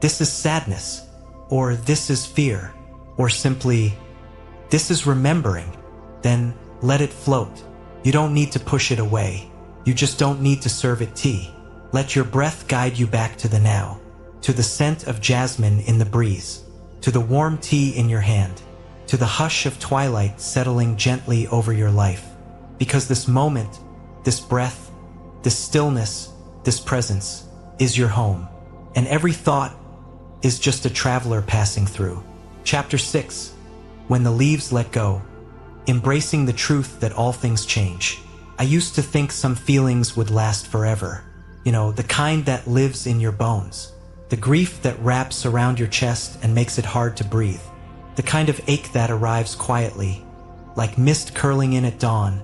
This is sadness. Or this is fear. Or simply, this is remembering. Then let it float. You don't need to push it away. You just don't need to serve it tea. Let your breath guide you back to the now, to the scent of jasmine in the breeze, to the warm tea in your hand, to the hush of twilight settling gently over your life. Because this moment, this breath, this stillness, this presence is your home. And every thought is just a traveler passing through. Chapter 6. When the leaves let go. Embracing the truth that all things change. I used to think some feelings would last forever. You know, the kind that lives in your bones. The grief that wraps around your chest and makes it hard to breathe. The kind of ache that arrives quietly, like mist curling in at dawn,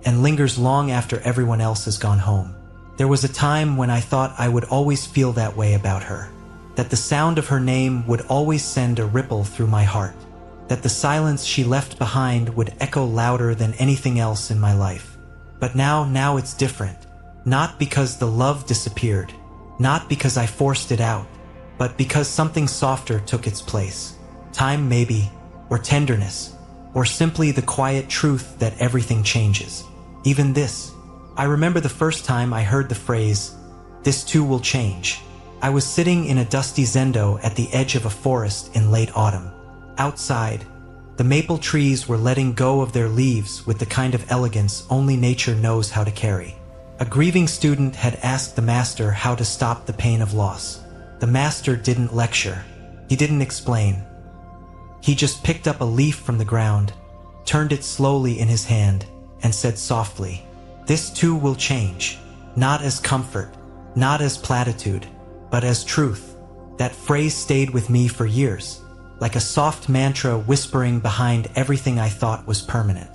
and lingers long after everyone else has gone home. There was a time when I thought I would always feel that way about her. That the sound of her name would always send a ripple through my heart. That the silence she left behind would echo louder than anything else in my life. But now it's different. Not because the love disappeared. Not because I forced it out. But because something softer took its place. Time maybe, or tenderness, or simply the quiet truth that everything changes. Even this. I remember the first time I heard the phrase, "This too will change." I was sitting in a dusty zendo at the edge of a forest in late autumn. Outside, the maple trees were letting go of their leaves with the kind of elegance only nature knows how to carry. A grieving student had asked the master how to stop the pain of loss. The master didn't lecture. He didn't explain. He just picked up a leaf from the ground, turned it slowly in his hand, and said softly, "This too will change, not as comfort, not as platitude, but as truth." That phrase stayed with me for years, like a soft mantra whispering behind everything I thought was permanent.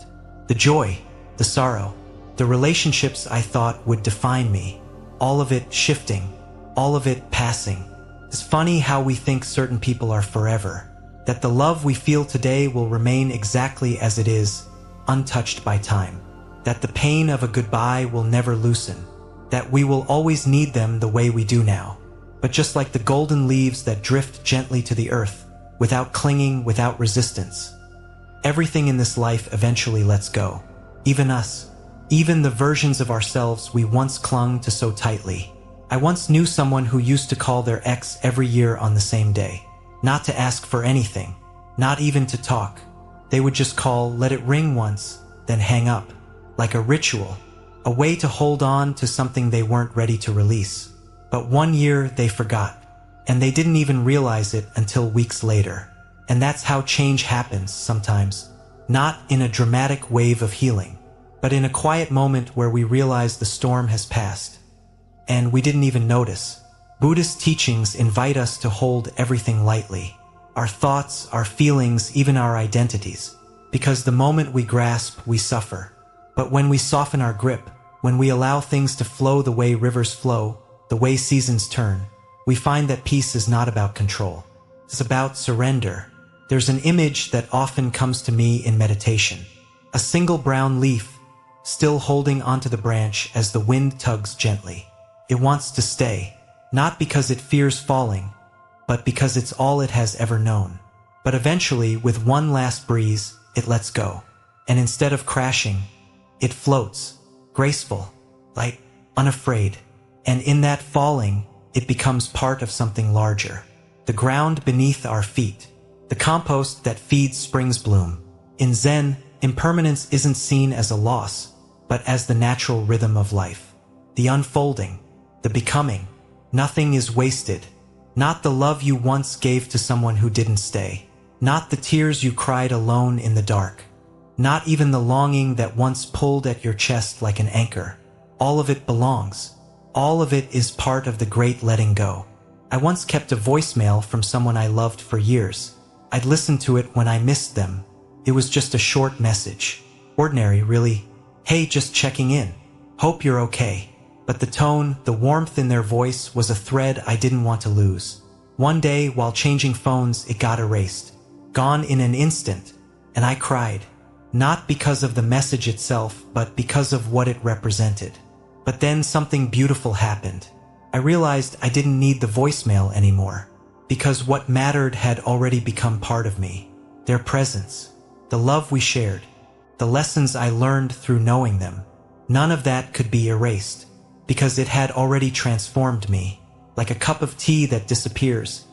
The joy, the sorrow, the relationships I thought would define me, all of it shifting, all of it passing. It's funny how we think certain people are forever, that the love we feel today will remain exactly as it is, untouched by time, that the pain of a goodbye will never loosen, that we will always need them the way we do now. But just like the golden leaves that drift gently to the earth, without clinging, without resistance, everything in this life eventually lets go. Even us, even the versions of ourselves we once clung to so tightly. I once knew someone who used to call their ex every year on the same day, not to ask for anything, not even to talk. They would just call, let it ring once, then hang up, like a ritual, a way to hold on to something they weren't ready to release. But 1 year they forgot, and they didn't even realize it until weeks later. And that's how change happens sometimes, not in a dramatic wave of healing, but in a quiet moment where we realize the storm has passed, and we didn't even notice. Buddhist teachings invite us to hold everything lightly, our thoughts, our feelings, even our identities, because the moment we grasp, we suffer. But when we soften our grip, when we allow things to flow the way rivers flow, the way seasons turn, we find that peace is not about control. It's about surrender. There's an image that often comes to me in meditation. A single brown leaf, still holding onto the branch as the wind tugs gently. It wants to stay, not because it fears falling, but because it's all it has ever known. But eventually, with one last breeze, it lets go. And instead of crashing, it floats, graceful, light, unafraid. And in that falling, it becomes part of something larger. The ground beneath our feet, the compost that feeds spring's bloom. In Zen, impermanence isn't seen as a loss, but as the natural rhythm of life. The unfolding, the becoming. Nothing is wasted. Not the love you once gave to someone who didn't stay. Not the tears you cried alone in the dark. Not even the longing that once pulled at your chest like an anchor. All of it belongs. All of it is part of the great letting go. I once kept a voicemail from someone I loved for years. I'd listen to it when I missed them. It was just a short message. Ordinary, really. Hey, just checking in. Hope you're okay. But the tone, the warmth in their voice was a thread I didn't want to lose. One day, while changing phones, it got erased. Gone in an instant. And I cried. Not because of the message itself, but because of what it represented. But then something beautiful happened. I realized I didn't need the voicemail anymore, because what mattered had already become part of me. Their presence, the love we shared, the lessons I learned through knowing them. None of that could be erased, because it had already transformed me, like a cup of tea that disappears,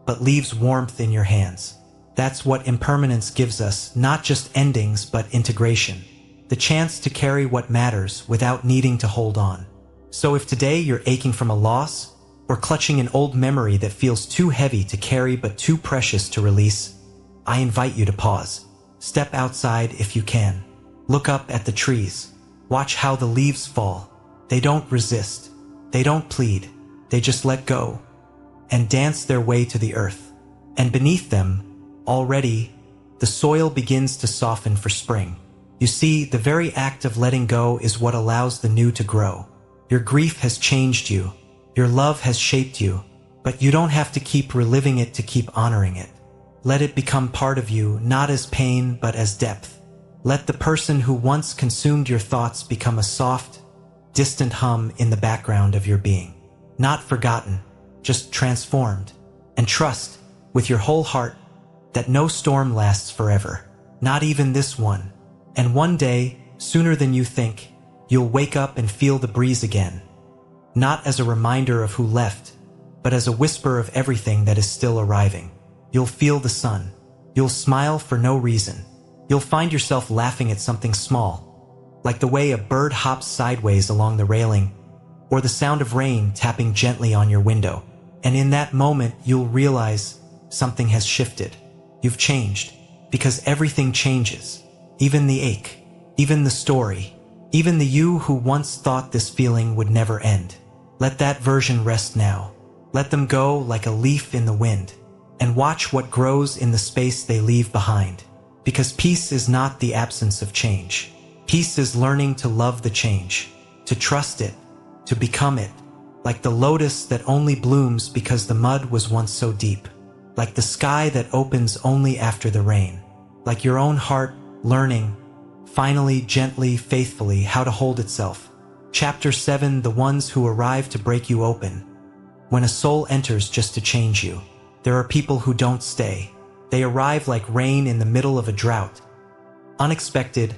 but leaves warmth in your hands. That's what impermanence gives us, not just endings, but integration. The chance to carry what matters without needing to hold on. So if today you're aching from a loss, or clutching an old memory that feels too heavy to carry but too precious to release, I invite you to pause. Step outside if you can. Look up at the trees. Watch how the leaves fall. They don't resist. They don't plead. They just let go and dance their way to the earth. And beneath them, already, the soil begins to soften for spring. You see, the very act of letting go is what allows the new to grow. Your grief has changed you. Your love has shaped you. But you don't have to keep reliving it to keep honoring it. Let it become part of you, not as pain, but as depth. Let the person who once consumed your thoughts become a soft, distant hum in the background of your being. Not forgotten, just transformed. And trust, with your whole heart, that no storm lasts forever. Not even this one. And one day, sooner than you think, you'll wake up and feel the breeze again. Not as a reminder of who left, but as a whisper of everything that is still arriving. You'll feel the sun. You'll smile for no reason. You'll find yourself laughing at something small, like the way a bird hops sideways along the railing, or the sound of rain tapping gently on your window. And in that moment, you'll realize something has shifted. You've changed, because everything changes. Even the ache, even the story, even the you who once thought this feeling would never end. Let that version rest now. Let them go like a leaf in the wind, and watch what grows in the space they leave behind. Because peace is not the absence of change. Peace is learning to love the change, to trust it, to become it, like the lotus that only blooms because the mud was once so deep, like the sky that opens only after the rain, like your own heart learning, finally, gently, faithfully, how to hold itself. Chapter 7: The ones who arrive to break you open. When a soul enters just to change you, there are people who don't stay. They arrive like rain in the middle of a drought. Unexpected,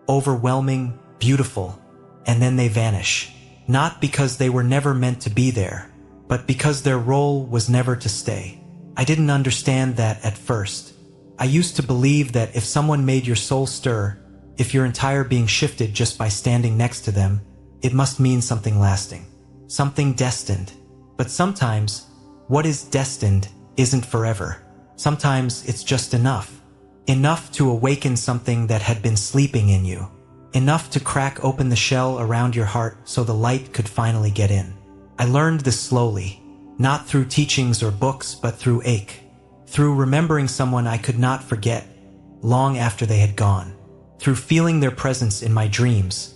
overwhelming, beautiful, and then they vanish. Not because they were never meant to be there, but because their role was never to stay. I didn't understand that at first. I used to believe that if someone made your soul stir, if your entire being shifted just by standing next to them, it must mean something lasting, something destined. But sometimes, what is destined isn't forever. Sometimes it's just enough. Enough to awaken something that had been sleeping in you. Enough to crack open the shell around your heart so the light could finally get in. I learned this slowly, not through teachings or books, but through ache. Through remembering someone I could not forget, long after they had gone. Through feeling their presence in my dreams,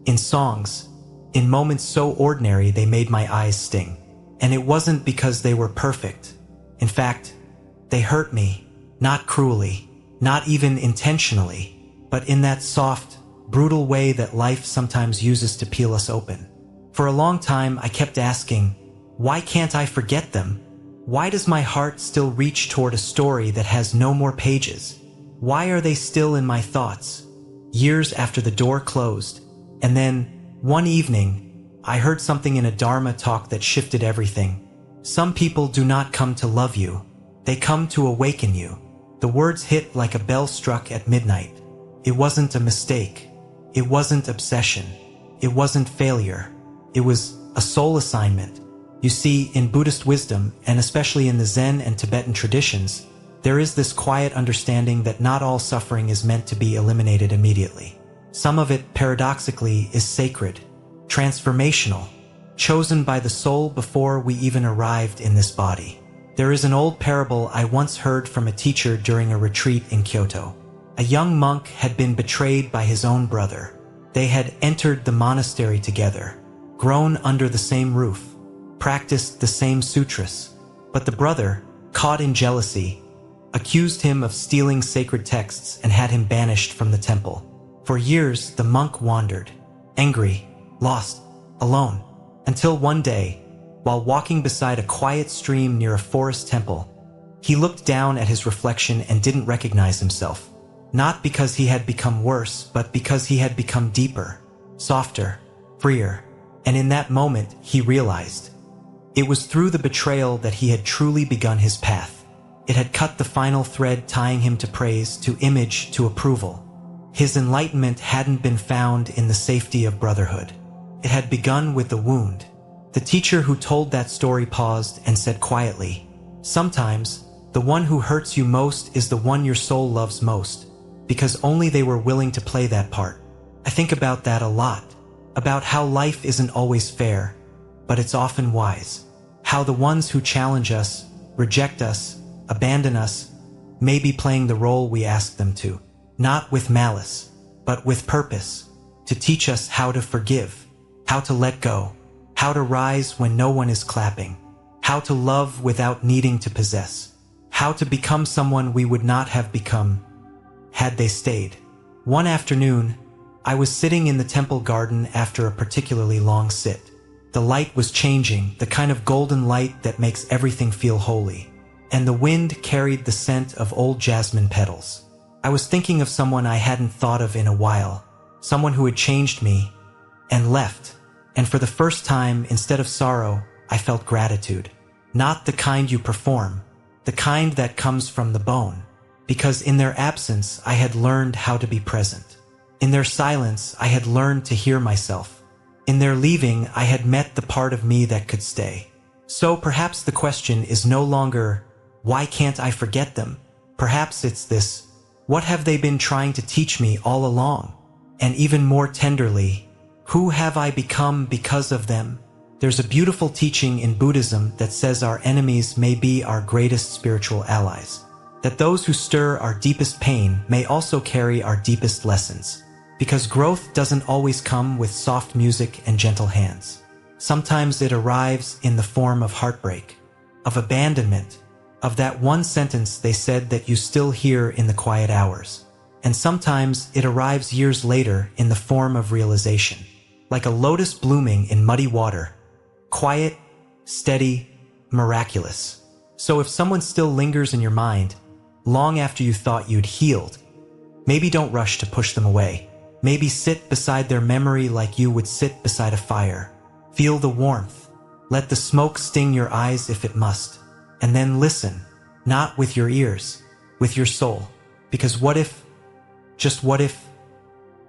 in songs, in moments so ordinary they made my eyes sting. And it wasn't because they were perfect. In fact, they hurt me, not cruelly, not even intentionally, but in that soft, brutal way that life sometimes uses to peel us open. For a long time, I kept asking, why can't I forget them? Why does my heart still reach toward a story that has no more pages? Why are they still in my thoughts, years after the door closed? And then, one evening, I heard something in a Dharma talk that shifted everything. Some people do not come to love you. They come to awaken you. The words hit like a bell struck at midnight. It wasn't a mistake. It wasn't obsession. It wasn't failure. It was a soul assignment. You see, in Buddhist wisdom, and especially in the Zen and Tibetan traditions, there is this quiet understanding that not all suffering is meant to be eliminated immediately. Some of it, paradoxically, is sacred, transformational, chosen by the soul before we even arrived in this body. There is an old parable I once heard from a teacher during a retreat in Kyoto. A young monk had been betrayed by his own brother. They had entered the monastery together, grown under the same roof, practiced the same sutras. But the brother, caught in jealousy, accused him of stealing sacred texts and had him banished from the temple. For years, the monk wandered, angry, lost, alone, until one day, while walking beside a quiet stream near a forest temple, he looked down at his reflection and didn't recognize himself. Not because he had become worse, but because he had become deeper, softer, freer. And in that moment, he realized it was through the betrayal that he had truly begun his path. It had cut the final thread tying him to praise, to image, to approval. His enlightenment hadn't been found in the safety of brotherhood. It had begun with the wound. The teacher who told that story paused and said quietly, sometimes, the one who hurts you most is the one your soul loves most, because only they were willing to play that part. I think about that a lot, about how life isn't always fair, but it's often wise. How the ones who challenge us, reject us, abandon us, may be playing the role we ask them to, not with malice, but with purpose, to teach us how to forgive, how to let go, how to rise when no one is clapping, how to love without needing to possess, how to become someone we would not have become had they stayed. One afternoon, I was sitting in the temple garden after a particularly long sit. The light was changing, the kind of golden light that makes everything feel holy, and the wind carried the scent of old jasmine petals. I was thinking of someone I hadn't thought of in a while, someone who had changed me and left. And for the first time, instead of sorrow, I felt gratitude. Not the kind you perform, the kind that comes from the bone. because in their absence I had learned how to be present. In their silence I had learned to hear myself. In their leaving I had met the part of me that could stay. So perhaps the question is no longer, why can't I forget them? Perhaps it's this, what have they been trying to teach me all along? And even more tenderly, who have I become because of them? There's a beautiful teaching in Buddhism that says our enemies may be our greatest spiritual allies. That those who stir our deepest pain may also carry our deepest lessons. Because growth doesn't always come with soft music and gentle hands. Sometimes it arrives in the form of heartbreak, of abandonment, of that one sentence they said that you still hear in the quiet hours. And sometimes it arrives years later in the form of realization, like a lotus blooming in muddy water, quiet, steady, miraculous. So if someone still lingers in your mind, long after you thought you'd healed, maybe don't rush to push them away. Maybe sit beside their memory like you would sit beside a fire. Feel the warmth. Let the smoke sting your eyes if it must. And then listen, not with your ears, with your soul. Because what if, just what if,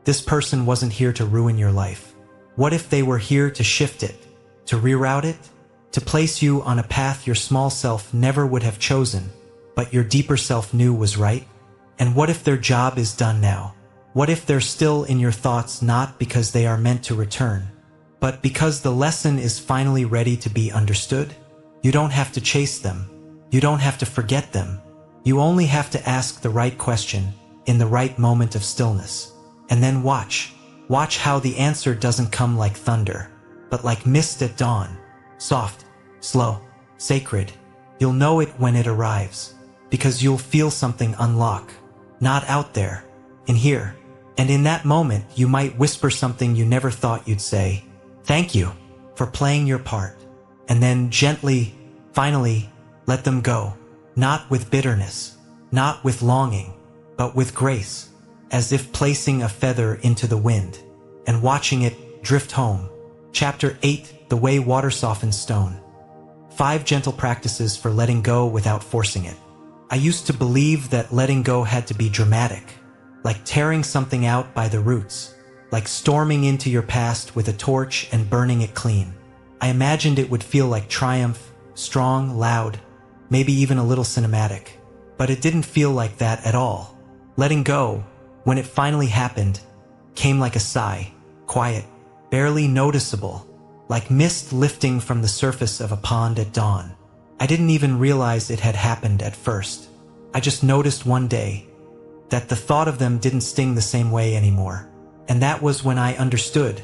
this person wasn't here to ruin your life? What if they were here to shift it, to reroute it, to place you on a path your small self never would have chosen, but your deeper self knew was right? And what if their job is done now? What if they're still in your thoughts not because they are meant to return, but because the lesson is finally ready to be understood? You don't have to chase them. You don't have to forget them. You only have to ask the right question in the right moment of stillness. And then watch. Watch how the answer doesn't come like thunder, but like mist at dawn. Soft, slow, sacred. You'll know it when it arrives, because you'll feel something unlock. Not out there, in here. And in that moment, you might whisper something you never thought you'd say. Thank you for playing your part. And then gently, finally, let them go. Not with bitterness, not with longing, but with grace, as if placing a feather into the wind and watching it drift home. Chapter 8, The Way Water Softens Stone. 5 gentle practices for letting go without forcing it. I used to believe that letting go had to be dramatic, like tearing something out by the roots, like storming into your past with a torch and burning it clean. I imagined it would feel like triumph, strong, loud, maybe even a little cinematic. But it didn't feel like that at all. Letting go, when it finally happened, came like a sigh, quiet, barely noticeable, like mist lifting from the surface of a pond at dawn. I didn't even realize it had happened at first. I just noticed one day that the thought of them didn't sting the same way anymore. And that was when I understood.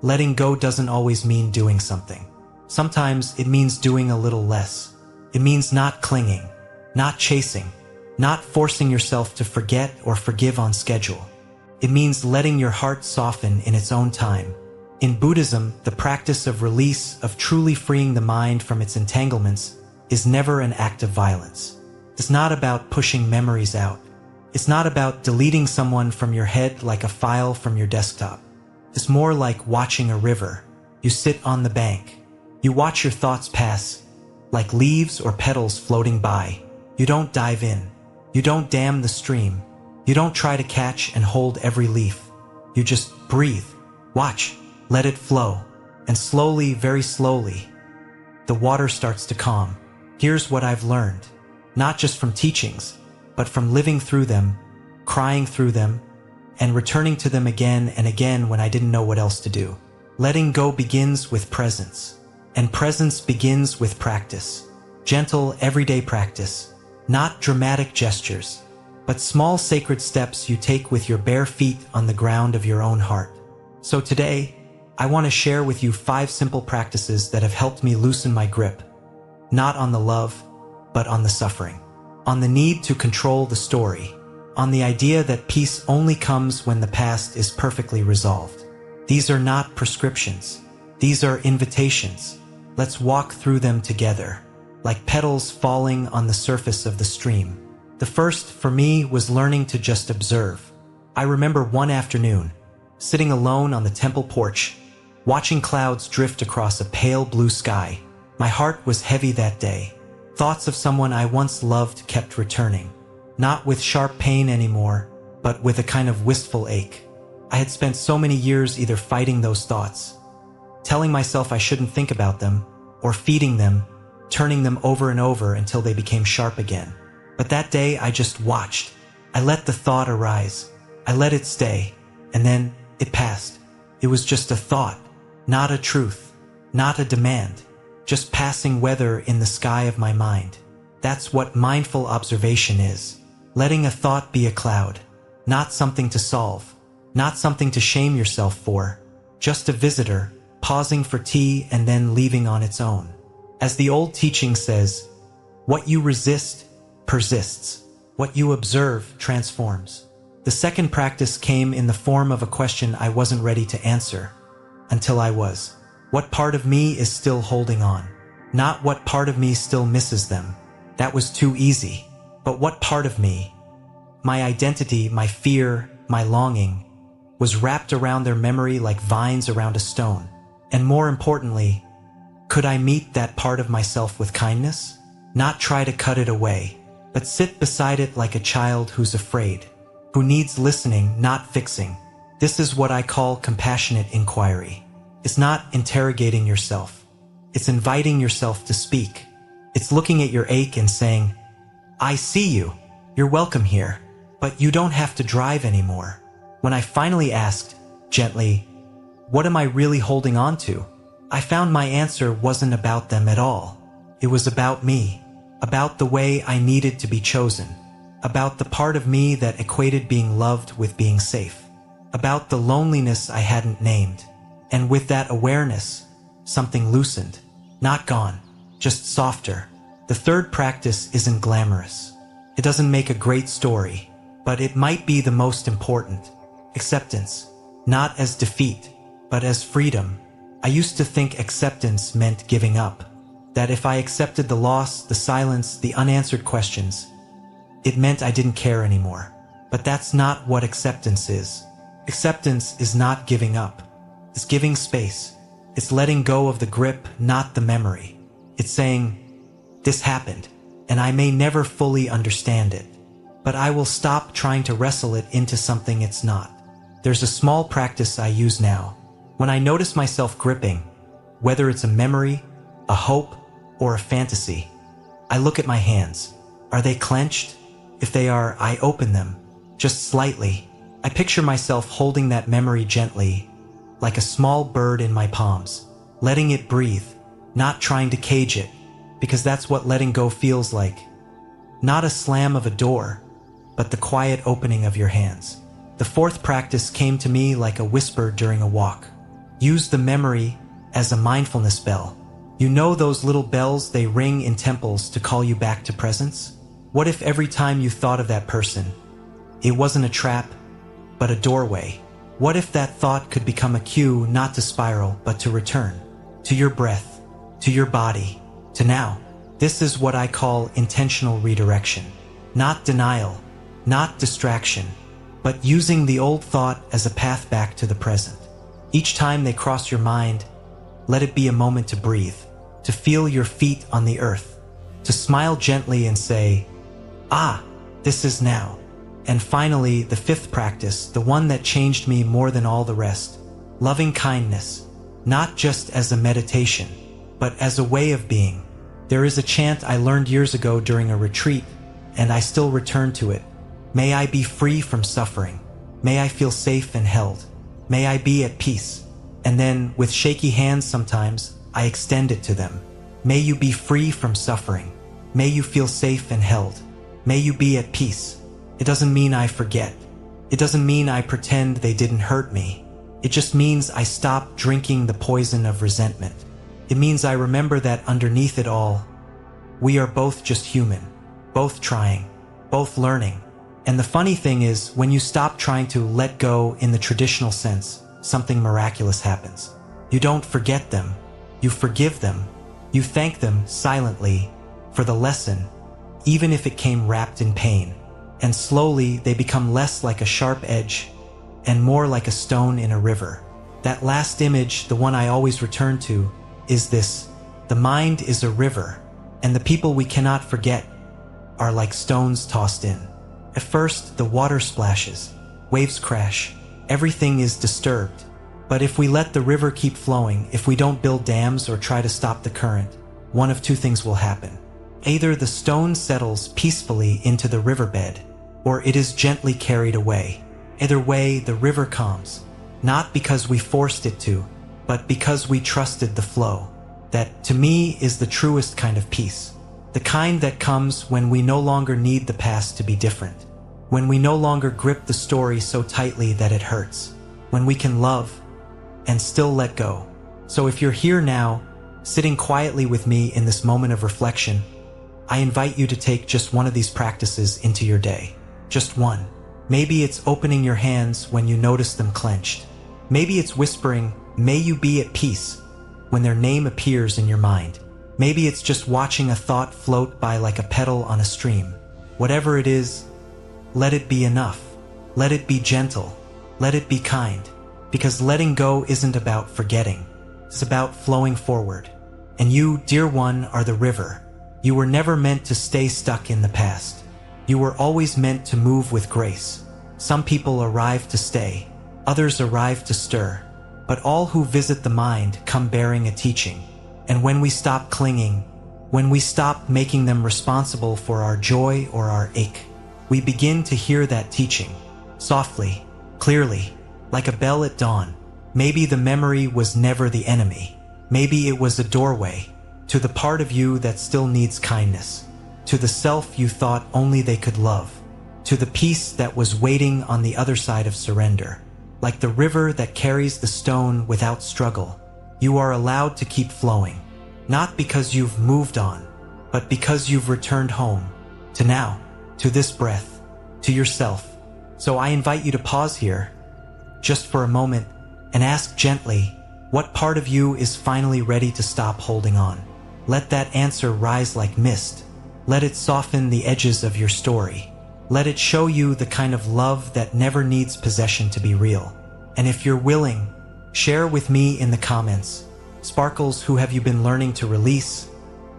Letting go doesn't always mean doing something. Sometimes it means doing a little less. It means not clinging, not chasing, not forcing yourself to forget or forgive on schedule. It means letting your heart soften in its own time. In Buddhism, the practice of release, of truly freeing the mind from its entanglements, is never an act of violence. It's not about pushing memories out. It's not about deleting someone from your head like a file from your desktop. It's more like watching a river. You sit on the bank. You watch your thoughts pass, like leaves or petals floating by. You don't dive in. You don't dam the stream. You don't try to catch and hold every leaf. You just breathe, watch, let it flow. And slowly, very slowly, the water starts to calm. Here's what I've learned, not just from teachings, but from living through them, crying through them, and returning to them again and again when I didn't know what else to do. Letting go begins with presence, and presence begins with practice. Gentle, everyday practice, not dramatic gestures, but small sacred steps you take with your bare feet on the ground of your own heart. So today, I want to share with you 5 simple practices that have helped me loosen my grip, not on the love, but on the suffering. On the need to control the story, on the idea that peace only comes when the past is perfectly resolved. These are not prescriptions. These are invitations. Let's walk through them together, like petals falling on the surface of the stream. The first, for me, was learning to just observe. I remember one afternoon, sitting alone on the temple porch, watching clouds drift across a pale blue sky. My heart was heavy that day. Thoughts of someone I once loved kept returning. Not with sharp pain anymore, but with a kind of wistful ache. I had spent so many years either fighting those thoughts, telling myself I shouldn't think about them, or feeding them, turning them over and over until they became sharp again. But that day I just watched. I let the thought arise. I let it stay, and then it passed. It was just a thought, not a truth, not a demand, just passing weather in the sky of my mind. That's what mindful observation is. Letting a thought be a cloud, not something to solve, not something to shame yourself for, just a visitor, pausing for tea and then leaving on its own. As the old teaching says, what you resist persists. What you observe transforms. The second practice came in the form of a question I wasn't ready to answer, until I was. What part of me is still holding on? Not what part of me still misses them. That was too easy. But what part of me, my identity, my fear, my longing, was wrapped around their memory like vines around a stone? And more importantly, could I meet that part of myself with kindness? Not try to cut it away, but sit beside it like a child who's afraid, who needs listening, not fixing. This is what I call compassionate inquiry. It's not interrogating yourself. It's inviting yourself to speak. It's looking at your ache and saying, I see you. You're welcome here, but you don't have to drive anymore. When I finally asked, gently, what am I really holding on to? I found my answer wasn't about them at all. It was about me, about the way I needed to be chosen, about the part of me that equated being loved with being safe, about the loneliness I hadn't named. And with that awareness, something loosened, not gone, just softer. The third practice isn't glamorous. It doesn't make a great story, but it might be the most important. Acceptance, not as defeat, but as freedom. I used to think acceptance meant giving up, that if I accepted the loss, the silence, the unanswered questions, it meant I didn't care anymore. But that's not what acceptance is. Acceptance is not giving up. It's giving space. It's letting go of the grip, not the memory. It's saying, this happened, and I may never fully understand it, but I will stop trying to wrestle it into something it's not. There's a small practice I use now. When I notice myself gripping, whether it's a memory, a hope, or a fantasy, I look at my hands. Are they clenched? If they are, I open them, just slightly. I picture myself holding that memory gently, like a small bird in my palms, letting it breathe, not trying to cage it, because that's what letting go feels like. Not a slam of a door, but the quiet opening of your hands. The fourth practice came to me like a whisper during a walk. Use the memory as a mindfulness bell. You know those little bells they ring in temples to call you back to presence? What if every time you thought of that person, it wasn't a trap, but a doorway? What if that thought could become a cue not to spiral, but to return? To your breath, to your body, to now. This is what I call intentional redirection. Not denial, not distraction, but using the old thought as a path back to the present. Each time they cross your mind, let it be a moment to breathe, to feel your feet on the earth, to smile gently and say, ah, this is now. And finally, the fifth practice, the one that changed me more than all the rest, loving kindness, not just as a meditation, but as a way of being. There is a chant I learned years ago during a retreat, and I still return to it. May I be free from suffering. May I feel safe and held. May I be at peace. And then, with shaky hands sometimes, I extend it to them. May you be free from suffering. May you feel safe and held. May you be at peace. It doesn't mean I forget. It doesn't mean I pretend they didn't hurt me. It just means I stop drinking the poison of resentment. It means I remember that underneath it all, we are both just human, both trying, both learning. And the funny thing is, when you stop trying to let go in the traditional sense, something miraculous happens. You don't forget them. You forgive them. You thank them silently for the lesson, even if it came wrapped in pain. And slowly they become less like a sharp edge and more like a stone in a river. That last image, the one I always return to, is this: the mind is a river, and the people we cannot forget are like stones tossed in. At first, the water splashes, waves crash, everything is disturbed. But if we let the river keep flowing, if we don't build dams or try to stop the current, one of two things will happen. Either the stone settles peacefully into the riverbed, or it is gently carried away. Either way, the river calms, not because we forced it to, but because we trusted the flow. That, to me, is the truest kind of peace. The kind that comes when we no longer need the past to be different. When we no longer grip the story so tightly that it hurts. When we can love and still let go. So if you're here now, sitting quietly with me in this moment of reflection, I invite you to take just one of these practices into your day. Just one. Maybe it's opening your hands when you notice them clenched. Maybe it's whispering, "May you be at peace," when their name appears in your mind. Maybe it's just watching a thought float by like a petal on a stream. Whatever it is, let it be enough. Let it be gentle. Let it be kind. Because letting go isn't about forgetting. It's about flowing forward. And you, dear one, are the river. You were never meant to stay stuck in the past. You were always meant to move with grace. Some people arrive to stay. Others arrive to stir. But all who visit the mind come bearing a teaching. And when we stop clinging, when we stop making them responsible for our joy or our ache, we begin to hear that teaching, softly, clearly, like a bell at dawn. Maybe the memory was never the enemy. Maybe it was a doorway to the part of you that still needs kindness, to the self you thought only they could love, to the peace that was waiting on the other side of surrender. Like the river that carries the stone without struggle, you are allowed to keep flowing, not because you've moved on, but because you've returned home, to now, to this breath, to yourself. So I invite you to pause here, just for a moment, and ask gently, what part of you is finally ready to stop holding on? Let that answer rise like mist. Let it soften the edges of your story. Let it show you the kind of love that never needs possession to be real. And if you're willing, share with me in the comments. Sparkles, who have you been learning to release?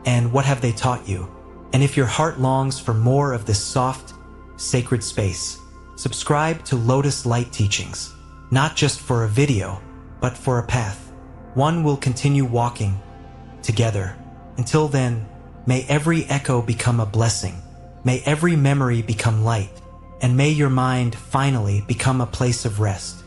And what have they taught you? And if your heart longs for more of this soft, sacred space, subscribe to Lotus Light Teachings. Not just for a video, but for a path. One will continue walking together. Until then, may every echo become a blessing. May every memory become light. And may your mind finally become a place of rest.